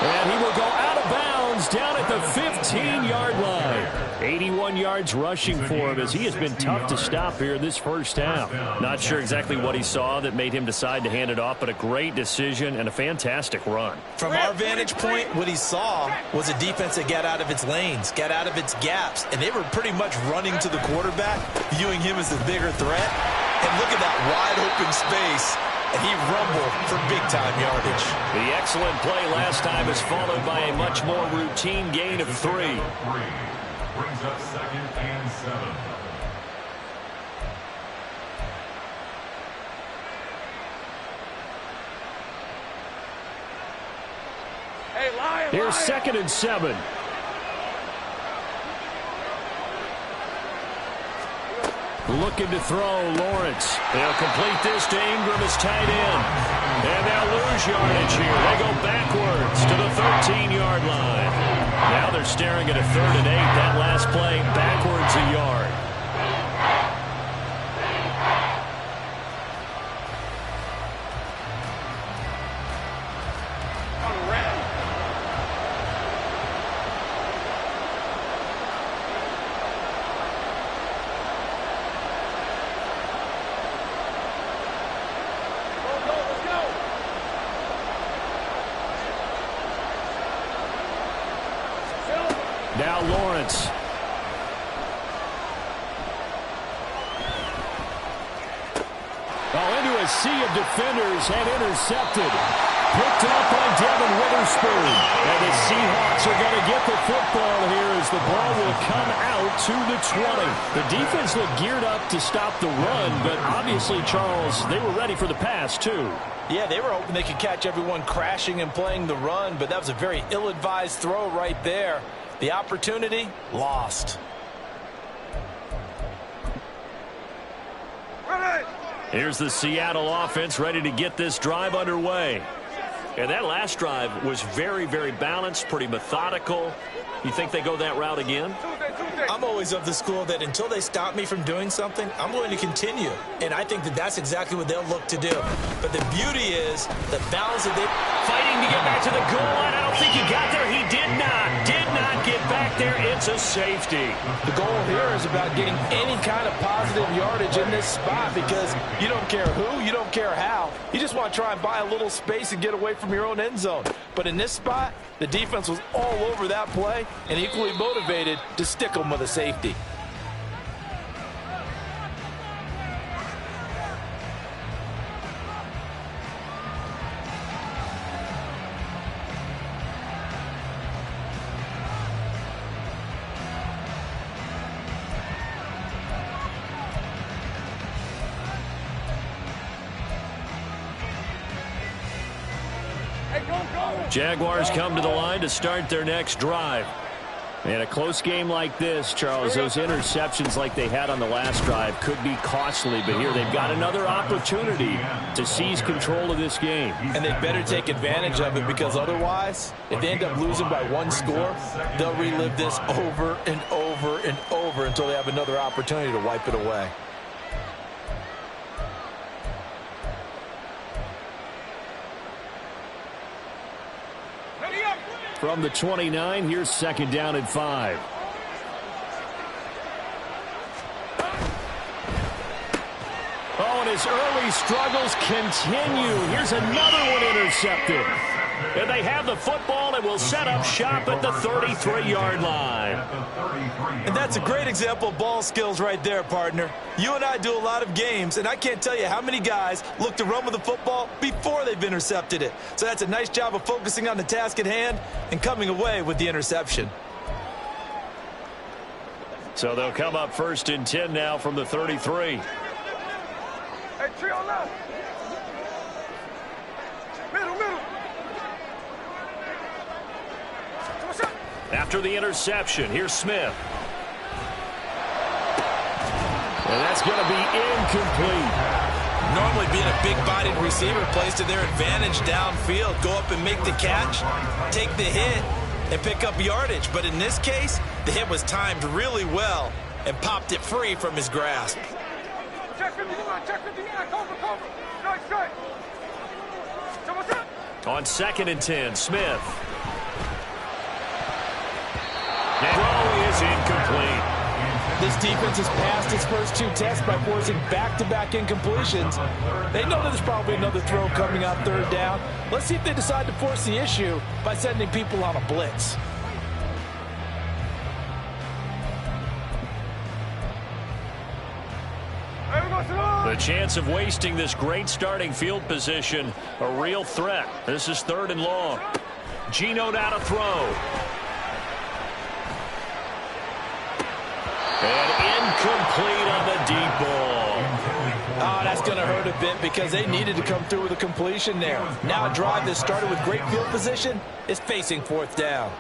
And he will go out of bounds down at the 15-yard line. 81 yards rushing for him as he has been tough to stop here in this first half. Not sure exactly what he saw that made him decide to hand it off, but a great decision and a fantastic run. From our vantage point, what he saw was a defense that got out of its lanes, got out of its gaps, and they were pretty much running to the quarterback, viewing him as the bigger threat. And look at that wide open space. And he rumbled for big-time yardage. The excellent play last time is followed by a much more routine gain of 3. Brings up 2nd and 7. Hey, Lion, Here's Lion. 2nd and 7. Looking to throw, Lawrence. They'll complete this to Ingram as tight end. And they'll lose yardage here. They go backwards to the 13-yard line. Now they're staring at a 3rd and 8. That last play backwards a yard. Now Lawrence. Into a sea of defenders and intercepted. Picked up by Devin Witherspoon. And the Seahawks are going to get the football here as the ball will come out to the 20. The defense looked geared up to stop the run, but obviously, Charles, they were ready for the pass, too. Yeah, they were hoping they could catch everyone crashing and playing the run, but that was a very ill-advised throw right there. The opportunity, lost. Here's the Seattle offense ready to get this drive underway. And that last drive was very, very balanced, pretty methodical. You think they go that route again? I'm always of the school that until they stop me from doing something, I'm going to continue. And I think that that's exactly what they'll look to do. But the beauty is the balance that they... Fighting to get back to the goal line. I don't think he got there. He did not get back there. It's a safety. The goal here is about getting any kind of positive yardage in this spot because you don't care who, you don't care how. You just want to try and buy a little space and get away from your own end zone. But in this spot, the defense was all over that play and equally motivated to stick them with a safety. Jaguars come to the line to start their next drive. In a close game like this, Charles, those interceptions like they had on the last drive could be costly, but here they've got another opportunity to seize control of this game. And they better take advantage of it, because otherwise, if they end up losing by one score, they'll relive this over and over and over until they have another opportunity to wipe it away. From the 29, here's second down and 5. Oh, and his early struggles continue. Here's another one intercepted. And they have the football and will set up shop at the 33-yard line. And that's a great example of ball skills right there, partner. You and I do a lot of games, and I can't tell you how many guys look to run with the football before they've intercepted it. So that's a nice job of focusing on the task at hand and coming away with the interception. So they'll come up first and 10 now from the 33. Hey, trio left. Middle. What's up? After the interception, here's Smith. And that's going to be incomplete. Normally being a big-bodied receiver plays to their advantage downfield. Go up and make the catch, take the hit, and pick up yardage. But in this case, the hit was timed really well and popped it free from his grasp. Check 59, check 59, cover. Nice strike. So what's up? On second and 10, Smith. And throw is incomplete. This defense has passed its first two tests by forcing back-to-back incompletions. They know that there's probably another throw coming on third down. Let's see if they decide to force the issue by sending people on a blitz. The chance of wasting this great starting field position, a real threat. This is third and long. Geno now to throw. And incomplete on the deep ball. Oh, that's going to hurt a bit because they needed to come through with a completion there. Now a drive that started with great field position is facing fourth down.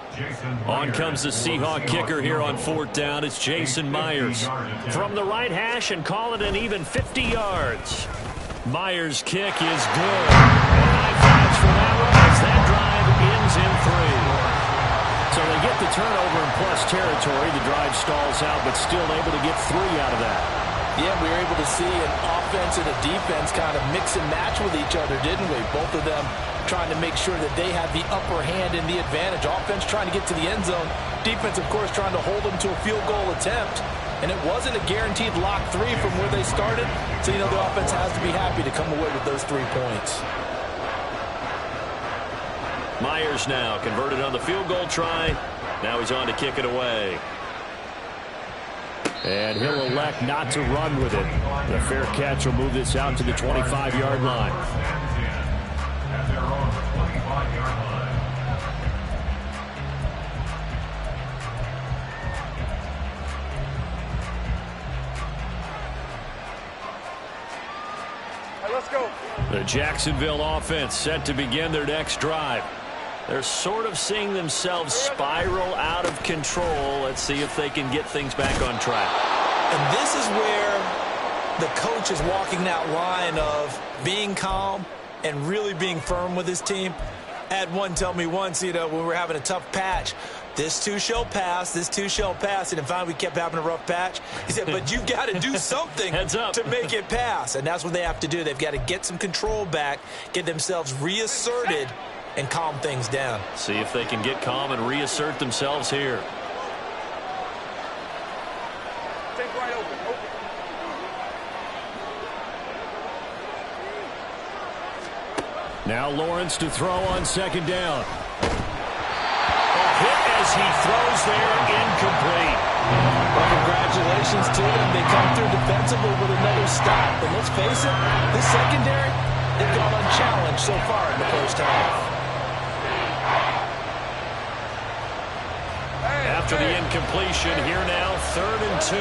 On comes the Seahawk kicker here on fourth down. It's Jason Myers. From the right hash and call it an even 50 yards. Myers' kick is good. And high fives for that one as that drive ends in 3. So they get the turnover in plus territory. The drive stalls out, but still able to get 3 out of that. Yeah, we were able to see an offense and a defense kind of mix and match with each other, didn't we? Both of them trying to make sure that they had the upper hand and the advantage. Offense trying to get to the end zone. Defense, of course, trying to hold them to a field goal attempt. And it wasn't a guaranteed lock 3 from where they started. So, the offense has to be happy to come away with those 3 points. Myers now converted on the field goal try. Now he's on to kick it away. And he'll elect not to run with it. The fair catch will move this out to the 25-yard line. At their own 25-yard line. Hey, let's go. The Jacksonville offense set to begin their next drive. They're sort of seeing themselves spiral out of control. Let's see if they can get things back on track. And this is where the coach is walking that line of being calm and really being firm with his team. I had one tell me once, when we were having a tough patch, this too shall pass, this too shall pass. And finally we kept having a rough patch. He said, but you've got to do something Heads up. to make it pass. And that's what they have to do. They've got to get some control back, get themselves reasserted, and calm things down. See if they can get calm and reassert themselves here. Take right open. Now Lawrence to throw on second down. Hit as he throws there, incomplete. Well, congratulations to them. They come through defensively with another stop. But let's face it, this secondary, they've gone unchallenged so far in the first half. After the incompletion, here now, 3rd and 2.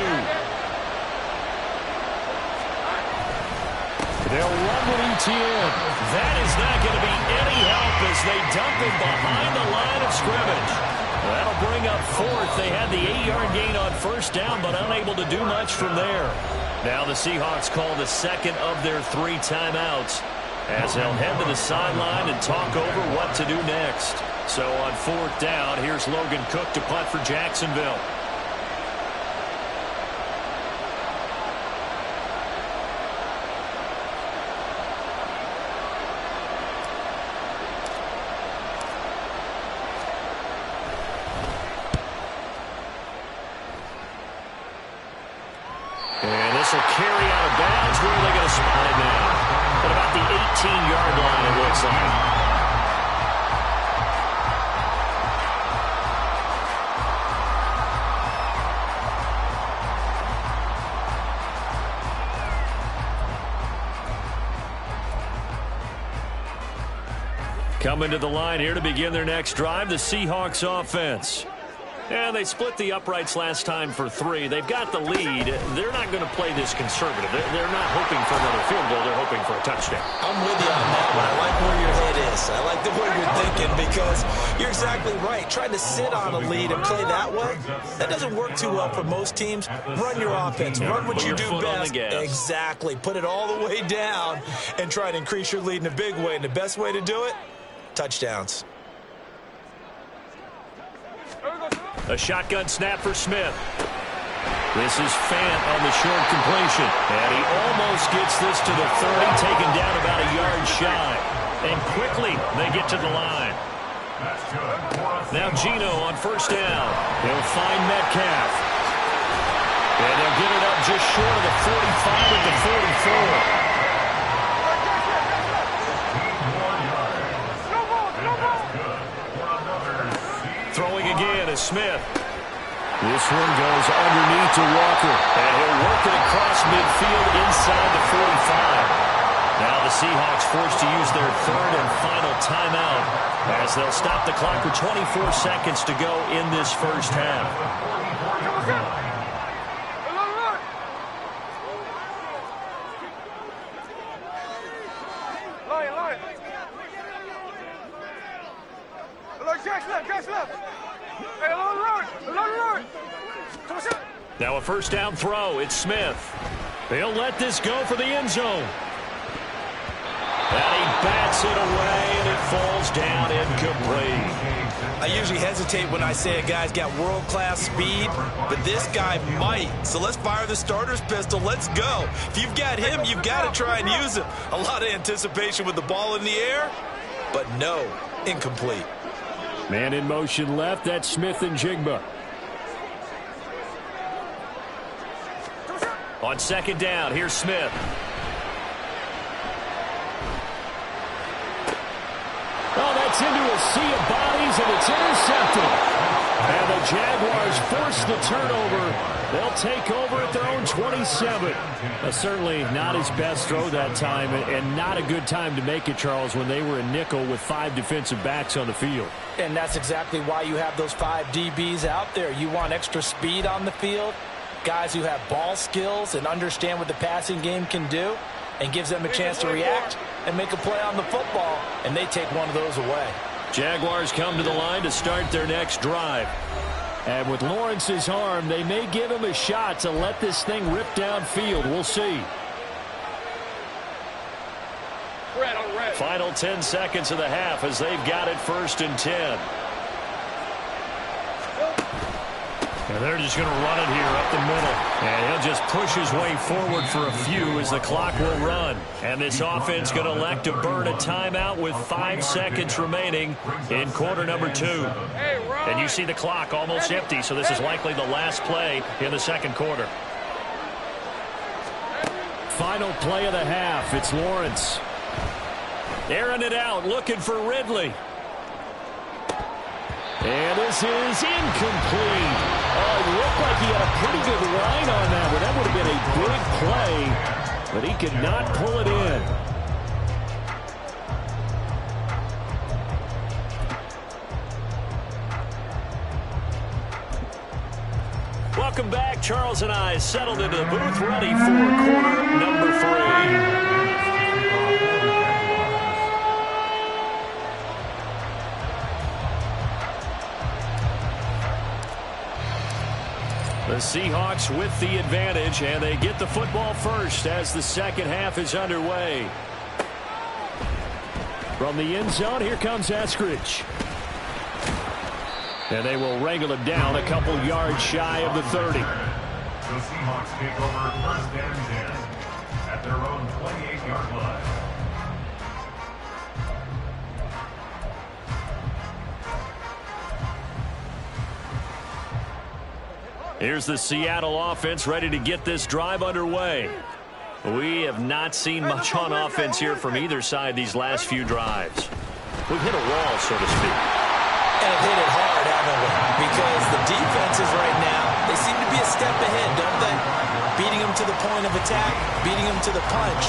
They'll run with ETN. That is not going to be any help as they dump him behind the line of scrimmage. That'll bring up fourth. They had the 8-yard gain on first down, but unable to do much from there. Now the Seahawks call the second of their 3 timeouts as they'll head to the sideline and talk over what to do next. So on fourth down, here's Logan Cook to punt for Jacksonville. This will carry out of bounds. Where are they going to spot it now? At about the 18-yard line, it looks like. Coming to the line here to begin their next drive, the Seahawks offense. And they split the uprights last time for 3. They've got the lead. They're not going to play this conservative. They're not hoping for another field goal. They're hoping for a touchdown. I'm with you on that one. I like where your head is. I like the way you're thinking because you're exactly right. Trying to sit on a lead and play that way, that doesn't work too well for most teams. Run your offense. Run what you do best. Exactly. Put it all the way down and try to increase your lead in a big way. And the best way to do it, touchdowns. A shotgun snap for Smith. This is Fant on the short completion. And he almost gets this to the 30, taken down about a yard shy. And quickly they get to the line. Now Geno on first down. He'll find Metcalf. And they'll get it up just short of the 45 at the 44. Throwing again is Smith. This one goes underneath to Walker. And he'll work it across midfield inside the 45. Now the Seahawks forced to use their third and final timeout as they'll stop the clock with 24 seconds to go in this first half. Now a first down throw. It's Smith. They'll let this go for the end zone. And he bats it away, and it falls down incomplete. I usually hesitate when I say a guy's got world-class speed, but this guy might. So let's fire the starter's pistol. Let's go. If you've got him, you've got to try and use him. A lot of anticipation with the ball in the air, but no, incomplete. Man in motion left. That's Smith and Jigba. On second down, here's Smith. Oh, that's into a sea of bodies, and it's intercepted. And the Jaguars force the turnover. They'll take over at their own 27. Certainly not his best throw that time, and not a good time to make it, Charles, when they were in nickel with 5 defensive backs on the field. And that's exactly why you have those 5 DBs out there. You want extra speed on the field, guys who have ball skills and understand what the passing game can do, and gives them a chance to react and make a play on the football, and they take one of those away. Jaguars come to the line to start their next drive. And with Lawrence's arm, they may give him a shot to let this thing rip downfield. We'll see. Final 10 seconds of the half as they've got it 1st and 10. And they're just going to run it here up the middle. And he'll just push his way forward for a few as the clock will run. And this offense going to elect to burn a timeout with 5 seconds remaining in quarter number 2. And you see the clock almost empty, so this is likely the last play in the second quarter. Final play of the half. It's Lawrence. Airing it out, looking for Ridley. And this is incomplete. Oh, it looked like he had a pretty good line on that, but that would have been a big play, but he could not pull it in. Welcome back. Charles and I settled into the booth, ready for quarter number 3. The Seahawks with the advantage, and they get the football first as the second half is underway. From the end zone, here comes Eskridge. And they will wrangle him down a couple yards shy of the 30. The Seahawks take over first and 10 at their own 28-yard line. Here's the Seattle offense ready to get this drive underway. We have not seen much on offense here from either side these last few drives. We've hit a wall, so to speak. And hit it hard, haven't we? Because the defenses right now, they seem to be a step ahead, don't they? Beating them to the point of attack, beating them to the punch.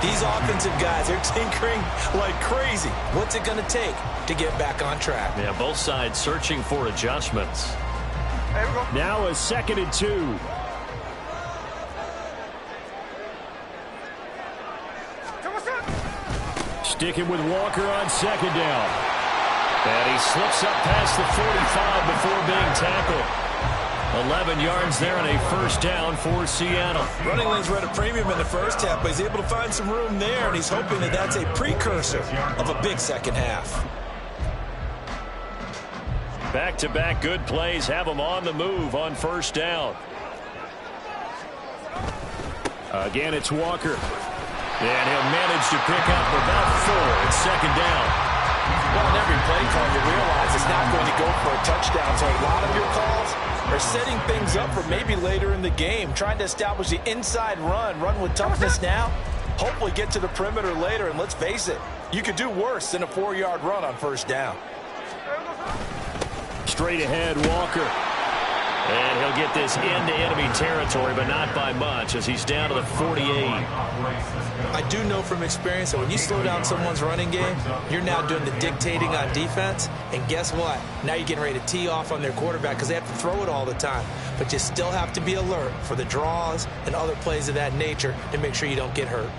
These offensive guys, they're tinkering like crazy. What's it going to take to get back on track? Yeah, both sides searching for adjustments. Now a 2nd and 2. Sticking with Walker on 2nd down. And he slips up past the 45 before being tackled. 11 yards there and a first down for Seattle. Running lanes were at a premium in the first half, but he's able to find some room there, and he's hoping that that's a precursor of a big second half. Back-to-back good plays have him on the move on first down. Again, it's Walker. And he'll manage to pick up about 4 at 2nd down. Well, in every play call, you realize it's not going to go for a touchdown, so a lot of your calls are setting things up for maybe later in the game, trying to establish the inside run with toughness now, hopefully get to the perimeter later, and let's face it, you could do worse than a 4-yard run on first down. Straight ahead, Walker. And he'll get this into enemy territory, but not by much as he's down to the 48. I do know from experience that when you slow down someone's running game, you're now doing the dictating on defense. And guess what? Now you're getting ready to tee off on their quarterback because they have to throw it all the time. But you still have to be alert for the draws and other plays of that nature to make sure you don't get hurt.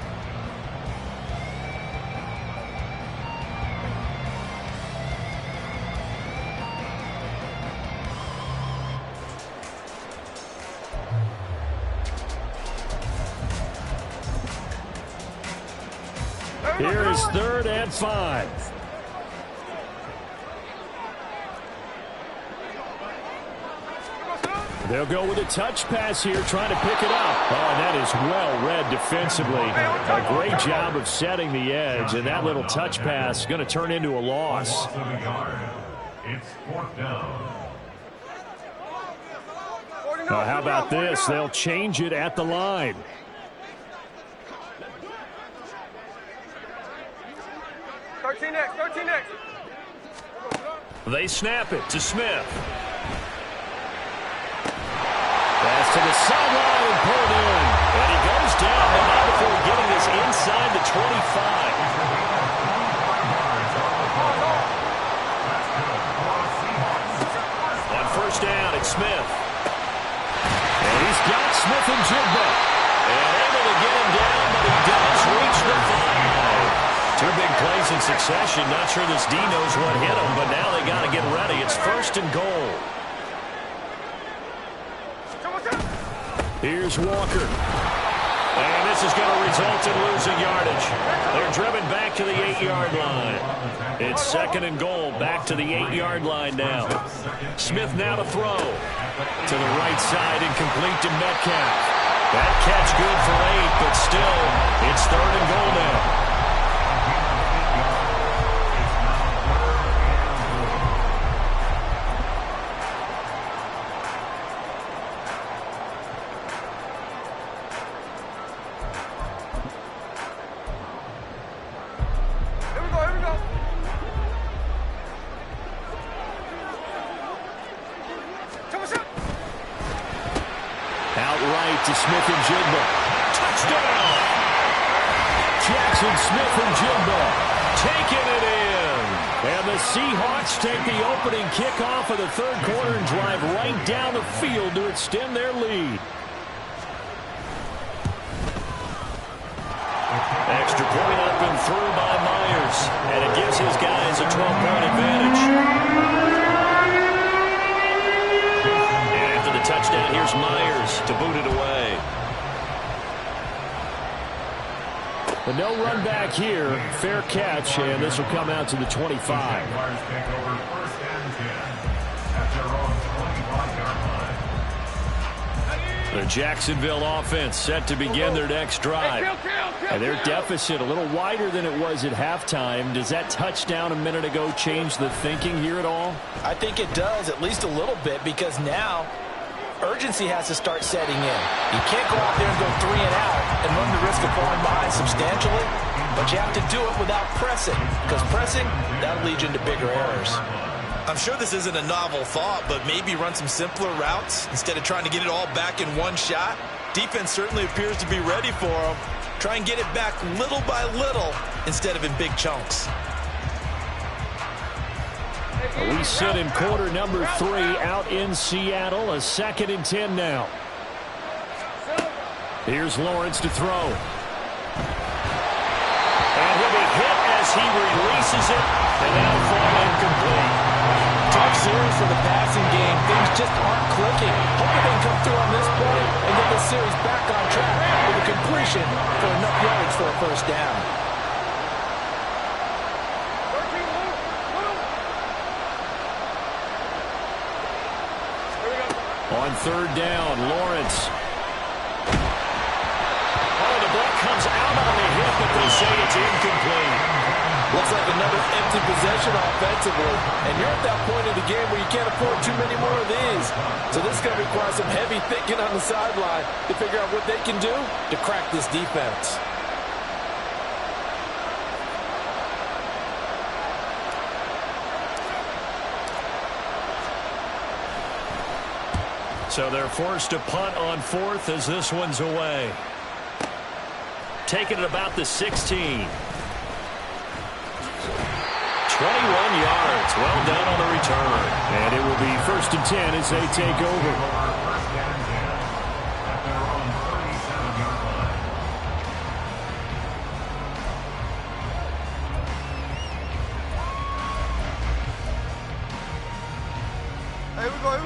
Here is 3rd and 5. They'll go with a touch pass here, trying to pick it up. Oh, and that is well read defensively. A great job of setting the edge, and that little touch pass is going to turn into a loss. It's 4th down. How about this? They'll change it at the line. Next. They snap it to Smith. Pass to the sideline and pulled in. And he goes down, but not before getting this inside the 25. On first down, it's Smith. And he's got Smith and Jigba. And able to get him down, but he does reach the 5. 2 big plays in succession. Not sure this D knows what hit him, but now they got to get ready. It's 1st and goal. Here's Walker. And this is going to result in losing yardage. They're driven back to the 8-yard line. It's 2nd and goal, back to the 8-yard line now. Smith now to throw. To the right side, incomplete to Metcalf. That catch good for 8, but still, it's 3rd and goal now. To Smith and Jigba. Touchdown! Jackson Smith and Jigba Taking it in. And the Seahawks take the opening kickoff of the 3rd quarter and drive right down the field to extend their lead. Extra point up and through by Myers. And it gives his guys a 12-point advantage. And after the touchdown, here's But no run back here. Fair catch, and this will come out to the 25. Jaguars take over 1st and 10 at their own 25-yard line. The Jacksonville offense set to begin their next drive. And their deficit a little wider than it was at halftime. Does that touchdown a minute ago change the thinking here at all? I think it does, at least a little bit, because now urgency has to start setting in. You can't go out there and go 3 and out and run the risk of falling behind substantially, but you have to do it without pressing, because pressing, that'll lead you into bigger errors. I'm sure this isn't a novel thought, but maybe run some simpler routes instead of trying to get it all back in one shot. Defense certainly appears to be ready for them. Try and get it back little by little instead of in big chunks. We sit in quarter number 3 out in Seattle. A 2nd and 10 now. Here's Lawrence to throw. And he'll be hit as he releases it. And that'll fall incomplete. Tough series for the passing game. Things just aren't clicking. Hoping they can come through on this point and get the series back on track with a completion for enough yards for a first down. On 3rd down, Lawrence. Oh, the ball comes out on the hit, but they say it's incomplete. Looks like another empty possession offensively. And you're at that point of the game where you can't afford too many more of these. So this is going to require some heavy thinking on the sideline to figure out what they can do to crack this defense. So they're forced to punt on 4th as this one's away. Taking it about the 16. 21 yards. Well done on the return. And it will be 1st and 10 as they take over.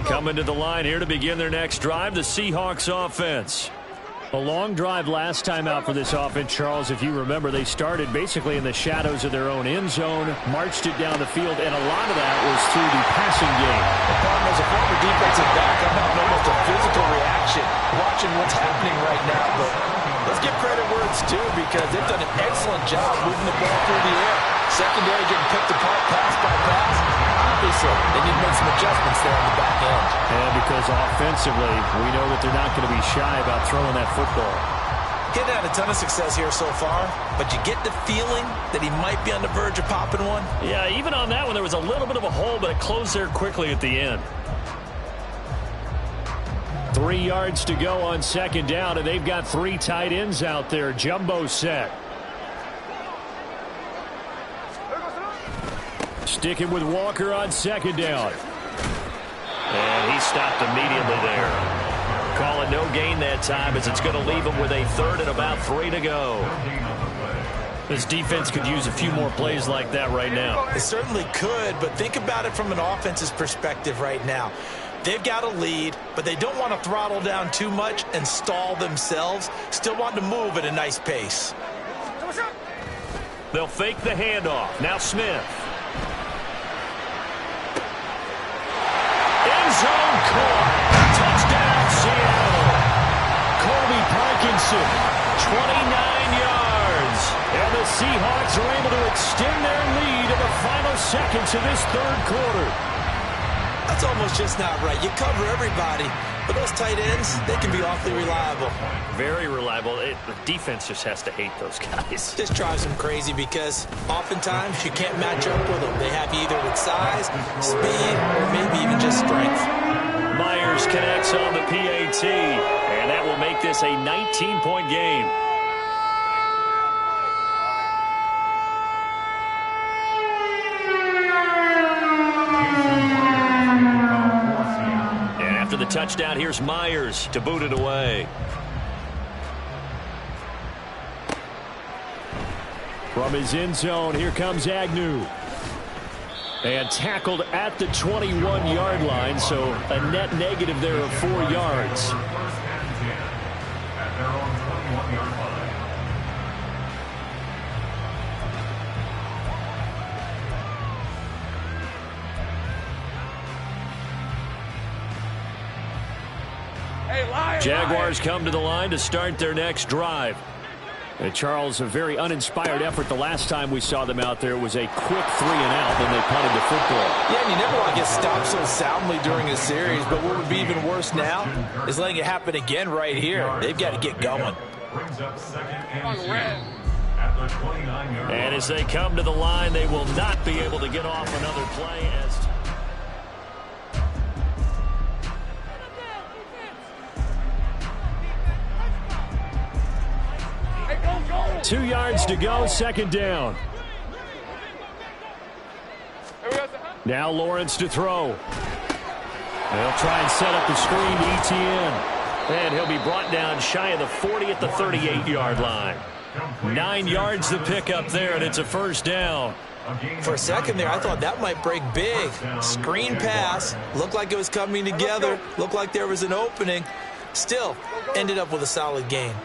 Coming to the line here to begin their next drive, the Seahawks offense. A long drive last time out for this offense, Charles. If you remember, they started basically in the shadows of their own end zone, marched it down the field, and a lot of that was through the passing game. As a former defensive back, I'm having almost a physical reaction watching what's happening right now. But let's give credit where it's due, because they've done an excellent job moving the ball through the air. Secondary getting picked apart pass by pass. Obviously, they need to make some adjustments there on the back end. And because offensively, we know that they're not going to be shy about throwing that football. Getting had a ton of success here so far, but you get the feeling that he might be on the verge of popping one. Yeah, even on that one, there was a little bit of a hole, but it closed there quickly at the end. 3 yards to go on 2nd down, and they've got 3 tight ends out there. Jumbo set. Sticking with Walker on 2nd down. And he stopped immediately there. Call it no gain that time, as it's going to leave him with a 3rd and about 3 to go. This defense could use a few more plays like that right now. It certainly could, but think about it from an offense's perspective right now. They've got a lead, but they don't want to throttle down too much and stall themselves. Still want to move at a nice pace. They'll fake the handoff. Now Smith. End zone caught. Touchdown, Seattle. Colby Parkinson. 29 yards. And the Seahawks are able to extend their lead in the final seconds of this 3rd quarter. That's almost just not right. You cover everybody, but those tight ends, they can be awfully reliable. Very reliable. The defense just has to hate those guys. This drives them crazy because oftentimes you can't match up with them. They have you either with size, speed, or maybe even just strength. Myers connects on the PAT, and that will make this a 19-point game. And after the touchdown, here's Myers to boot it away. From his end zone, here comes Agnew. And tackled at the 21-yard line, so a net negative there of 4 yards. Jaguars come to the line to start their next drive. And Charles, a very uninspired effort the last time we saw them out there. It was a quick 3-and-out, then they punted the football. Yeah, and you never want to get stopped so soundly during a series, but what would be even worse now is letting it happen again right here. They've got to get going. Brings up second and 2 at the 29-yard line. And as they come to the line, they will not be able to get off another play as 2 yards to go, second down. Now Lawrence to throw. They'll try and set up the screen to Etienne. And he'll be brought down shy of the 40 at the 38-yard line. 9 yards to pick up there, and it's a first down. For a second there, I thought that might break big. Screen pass. Looked like it was coming together. Looked like there was an opening. Still, ended up with a solid gain.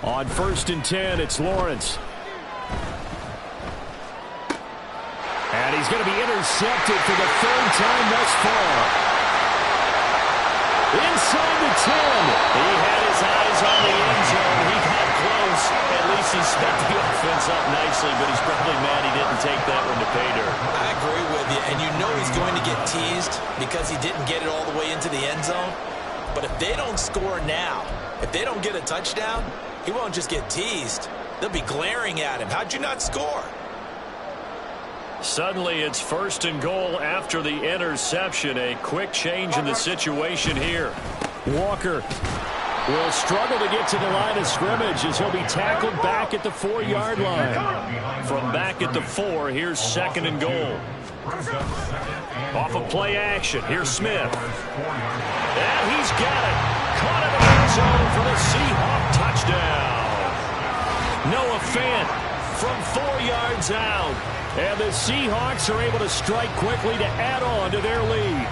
On 1st and 10, it's Lawrence. And he's going to be intercepted for the 3rd time thus far. Inside the 10. He had his eyes on the end zone. He got close. At least he sped the offense up nicely, but he's probably mad he didn't take that one to pay dirt. I agree with you, and you know he's going to get teased because he didn't get it all the way into the end zone. But if they don't score now, if they don't get a touchdown, he won't just get teased. They'll be glaring at him. How'd you not score? Suddenly it's 1st and goal after the interception. A quick change in the situation here. Walker will struggle to get to the line of scrimmage as he'll be tackled back at the 4-yard line. From back at the 4, here's 2nd and goal. Off of play action, here's Smith. And he's got it. Caught in the end zone for the Seahawk touchdown. Noah Fant from 4 yards out. And the Seahawks are able to strike quickly to add on to their lead.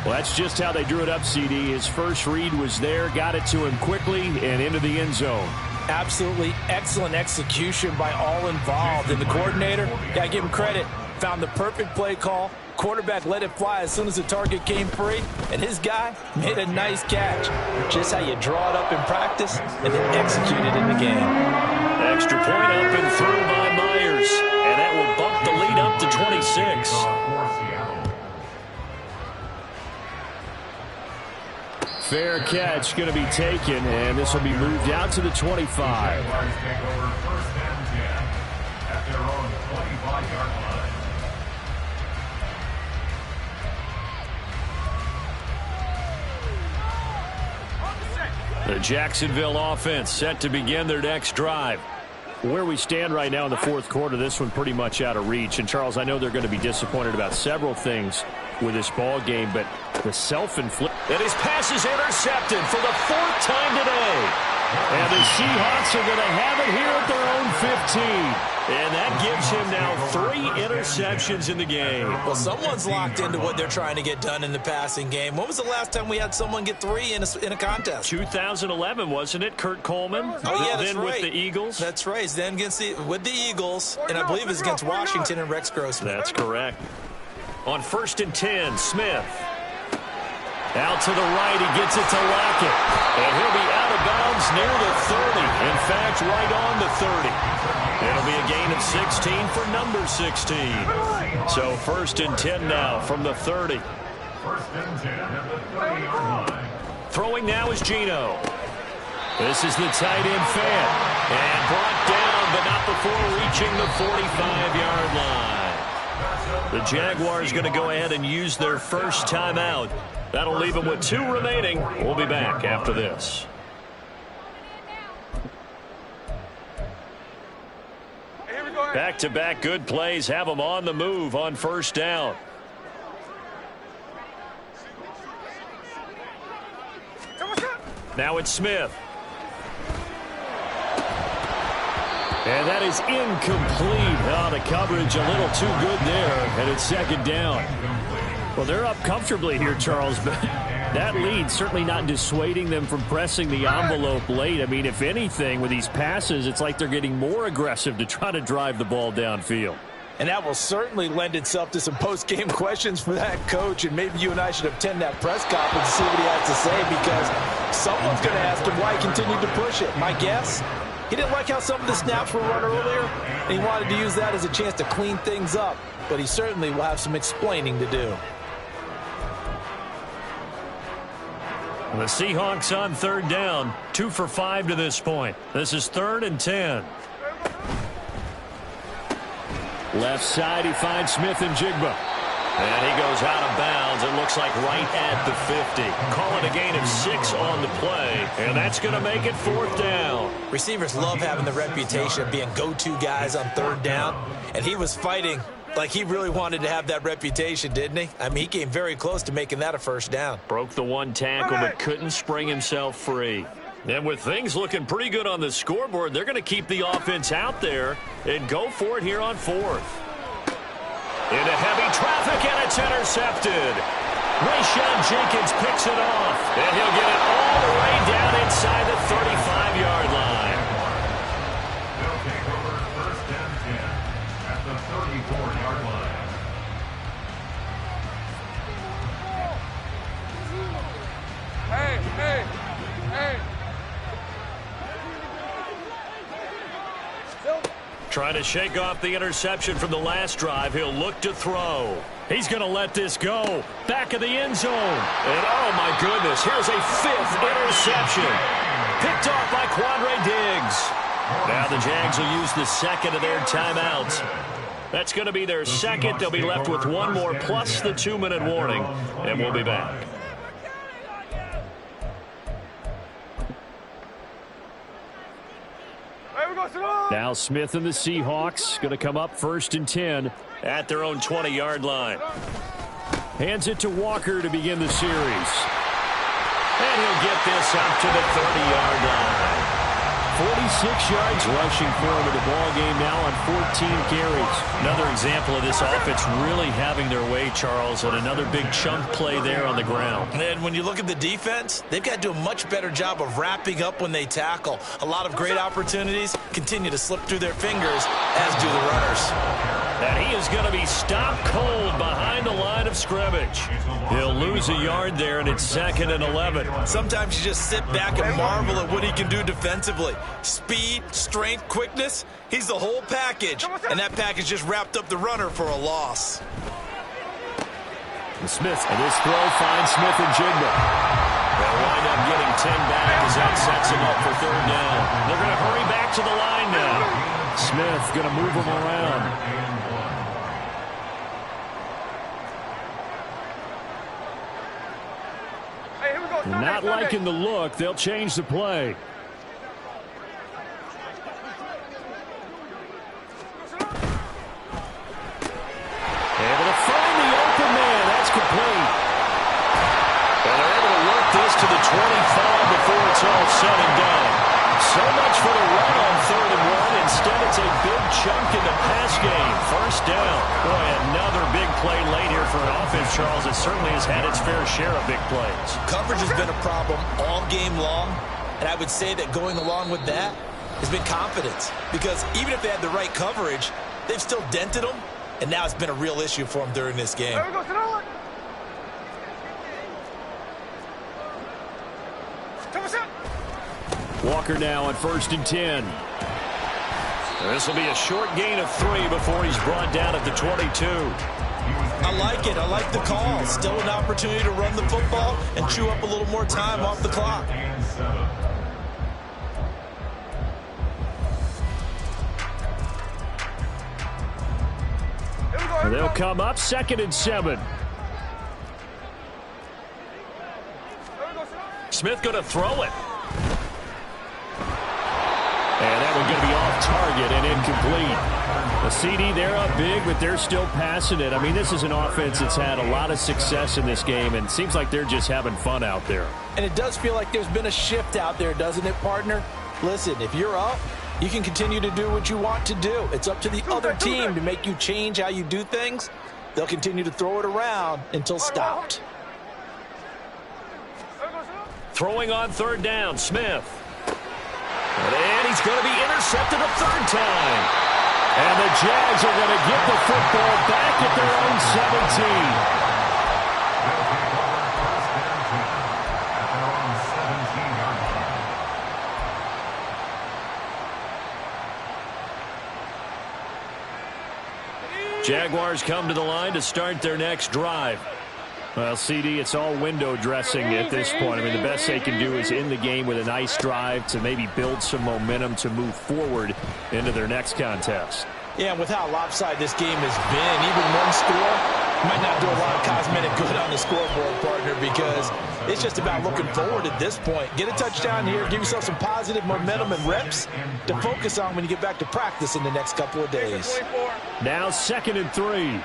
Well, that's just how they drew it up, CD. His first read was there, got it to him quickly, and into the end zone. Absolutely excellent execution by all involved. And the coordinator, got to give him credit, found the perfect play call. Quarterback let it fly as soon as the target came free, and his guy made a nice catch. Just how you draw it up in practice and then execute it in the game. Extra point up and through by Myers, and that will bump the lead up to 26. Fair catch going to be taken, and this will be moved out to the 25. The Jacksonville offense set to begin their next drive. Where we stand right now in the 4th quarter, this one pretty much out of reach. And, Charles, I know they're going to be disappointed about several things with this ball game, but the self-inflicted. And his pass is intercepted for the 4th time today. And the Seahawks are going to have it here at their own 15. And that gives him now 3 interceptions in the game. Well, someone's locked into what they're trying to get done in the passing game. When was the last time we had someone get 3 in a contest? 2011, wasn't it? Kurt Coleman? Oh, yeah, that's then right. With the Eagles? That's right. Then with the Eagles, and I believe it's against Washington and Rex Grossman. That's correct. On 1st and 10, Smith. Out to the right, he gets it to Lockett. And he'll be out of bounds near the 30. In fact, right on the 30. It'll be a gain of 16 for number 16. So 1st and 10 now from the 30. 1st and 10 at the 30-yard line. Throwing now is Geno. This is the tight end Fant. And brought down, but not before reaching the 45-yard line. The Jaguars going to go ahead and use their first timeout. That'll leave them with 2 remaining. We'll be back after this. Back-to-back good plays have them on the move on 1st down. Now it's Smith. And that is incomplete. Oh, the coverage a little too good there, and it's 2nd down. Well, they're up comfortably here, Charles, but That lead certainly not dissuading them from pressing the envelope late. I mean, if anything, with these passes, it's like they're getting more aggressive to try to drive the ball downfield. And that will certainly lend itself to some post-game questions for that coach. And maybe you and I should attend that press conference and see what he has to say, because someone's going to ask him why he continued to push it. My guess, he didn't like how some of the snaps were run earlier, and he wanted to use that as a chance to clean things up. But he certainly will have some explaining to do. The Seahawks on third down, 2 for 5 to this point. This is 3rd and 10. Left side, he finds Smith and Jigba. And he goes out of bounds. It looks like right at the 50. Call it a gain of 6 on the play, and that's going to make it 4th down. Receivers love having the reputation of being go-to guys on 3rd down, and he was fighting like he really wanted to have that reputation, didn't he? I mean, he came very close to making that a 1st down. Broke the one tackle, but couldn't spring himself free. And with things looking pretty good on the scoreboard, they're going to keep the offense out there and go for it here on 4th. Into heavy traffic, and it's intercepted. Rayshon Jenkins picks it off, and he'll get it all the way down inside the 35-yard line. They'll take over 1st and 10 at the 34-yard line. Hey. Trying to shake off the interception from the last drive. He'll look to throw. He's going to let this go. Back of the end zone. And oh, my goodness, here's a 5th interception. Picked off by Quandre Diggs. Now the Jags will use the 2nd of their timeouts. That's going to be their 2nd. They'll be left with 1 more plus the 2-minute warning. And we'll be back. Now Smith and the Seahawks going to come up 1st and 10 at their own 20-yard line. Hands it to Walker to begin the series. And he'll get this up to the 30-yard line. 46 yards rushing for him in the ball game now on 14 carries. Another example of this offense really having their way, Charles, and another big chunk play there on the ground. And when you look at the defense, they've got to do a much better job of wrapping up when they tackle. A lot of great opportunities continue to slip through their fingers, as do the runners. And he is going to be stopped cold behind the line of scrimmage. He'll lose a yard there, and it's 2nd and 11. Sometimes you just sit back and marvel at what he can do defensively. Speed, strength, quickness, he's the whole package. And that package just wrapped up the runner for a loss. And Smith, and this throw finds Smith and Jigba. They'll wind up getting 10 back as that sets him up for 3rd down. They're going to hurry back to the line now. Smith going to move him around. Not liking the look. They'll change the play. Able to find the open man. That's complete. And they're able to work this to the 25 before it's all said and done. So much for the run on 3rd and 1. Instead, it's a big chunk in the pass game. 1st down. Boy, another big play late here for an offense, Charles, that certainly has had its fair share of big plays. Coverage has been a problem all game long, and I would say that going along with that has been confidence. Because even if they had the right coverage, they've still dented them, and now it's been a real issue for them during this game. Walker now on 1st and 10. This will be a short gain of 3 before he's brought down at the 22. I like it. I like the call. Still an opportunity to run the football and chew up a little more time off the clock. They'll come up 2nd and 7. Smith going to throw it. And that one's going to be off target and incomplete. The CD, they're up big, but they're still passing it. I mean, this is an offense that's had a lot of success in this game, and it seems like they're just having fun out there. And it does feel like there's been a shift out there, doesn't it, partner? Listen, if you're up, you can continue to do what you want to do. It's up to the other team to make you change how you do things. They'll continue to throw it around until stopped. Throwing on third down, Smith. And he's going to be intercepted a third time. And the Jags are going to get the football back at their own 17. Jaguars come to the line to start their next drive. Well, CD, it's all window dressing at this point. I mean, the best they can do is in the game with a nice drive to maybe build some momentum to move forward into their next contest. Yeah, and with how lopsided this game has been, even one score might not do a lot of cosmetic good on the scoreboard, partner, because it's just about looking forward at this point. Get a touchdown here, give yourself some positive momentum and reps to focus on when you get back to practice in the next couple of days. Now 2nd and 3.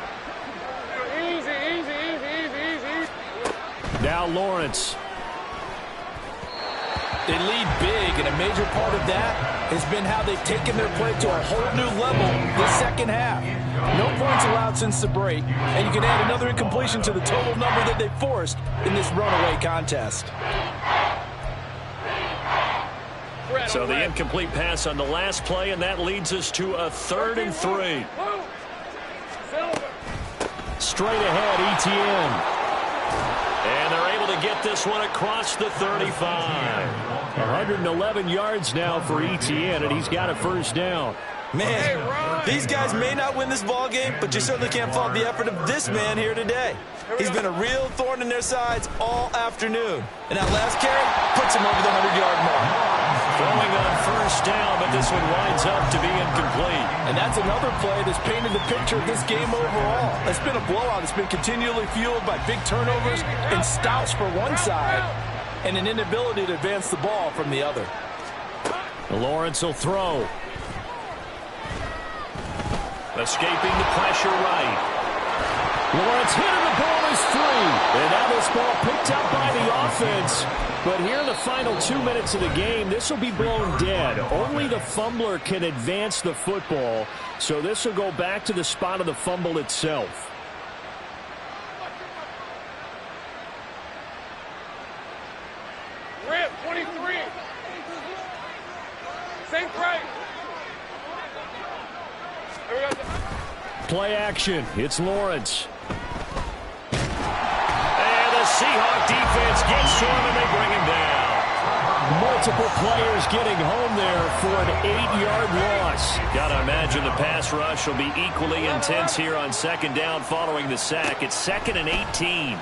Now Lawrence. They lead big, and a major part of that has been how they've taken their play to a whole new level this second half. No points allowed since the break, and you can add another incompletion to the total number that they forced in this runaway contest. So the incomplete pass on the last play, and that leads us to a 3rd and 3. Straight ahead, Etienne. And they're able to get this one across the 35. 111 yards now for Etienne, and he's got a first down. Man, these guys may not win this ball game, but you certainly can't fault the effort of this man here today. He's been a real thorn in their sides all afternoon. And that last carry puts him over the 100-yard mark. Throwing on first down, but this one winds up to be incomplete. And that's another play that's painted the picture of this game overall. It's been a blowout. It's been continually fueled by big turnovers and stops for one side and an inability to advance the ball from the other. Lawrence will throw. Escaping the pressure right. Lawrence hit and the ball is free. And now this ball picked up by the offense. But here in the final 2 minutes of the game, this will be blown dead. Only the fumbler can advance the football. So this will go back to the spot of the fumble itself. Rip, 23. Same right. Play action. It's Lawrence. And the Seahawk defense gets to him, and they bring him down. Multiple players getting home there for an 8-yard loss. Got to imagine the pass rush will be equally intense here on 2nd down following the sack. It's 2nd and 18.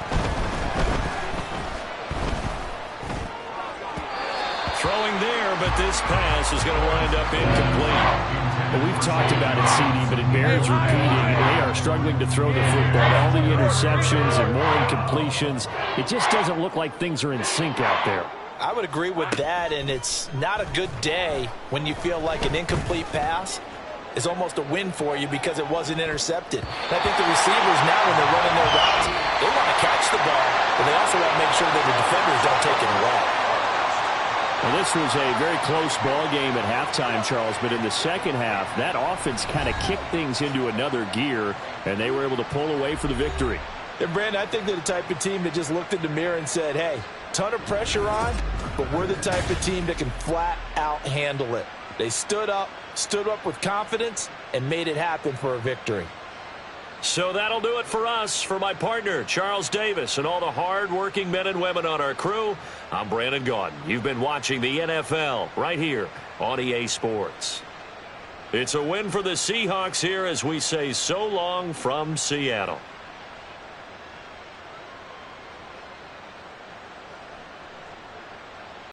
Throwing there, but this pass is going to wind up incomplete. Well, we've talked about it, CD, but it bears repeating. They are struggling to throw the football. All the interceptions and more incompletions. It just doesn't look like things are in sync out there. I would agree with that, and it's not a good day when you feel like an incomplete pass is almost a win for you because it wasn't intercepted. And I think the receivers now, when they're running their routes, they want to catch the ball, but they also want to make sure that the defenders don't take it away. Well, this was a very close ball game at halftime, Charles, but in the second half, that offense kind of kicked things into another gear, and they were able to pull away for the victory. And, Brandon, I think they're the type of team that just looked in the mirror and said, hey, ton of pressure on, but we're the type of team that can flat out handle it. They stood up with confidence, and made it happen for a victory. So that'll do it for us. For my partner, Charles Davis, and all the hard-working men and women on our crew, I'm Brandon Gaudin. You've been watching the NFL right here on EA Sports. It's a win for the Seahawks here as we say so long from Seattle.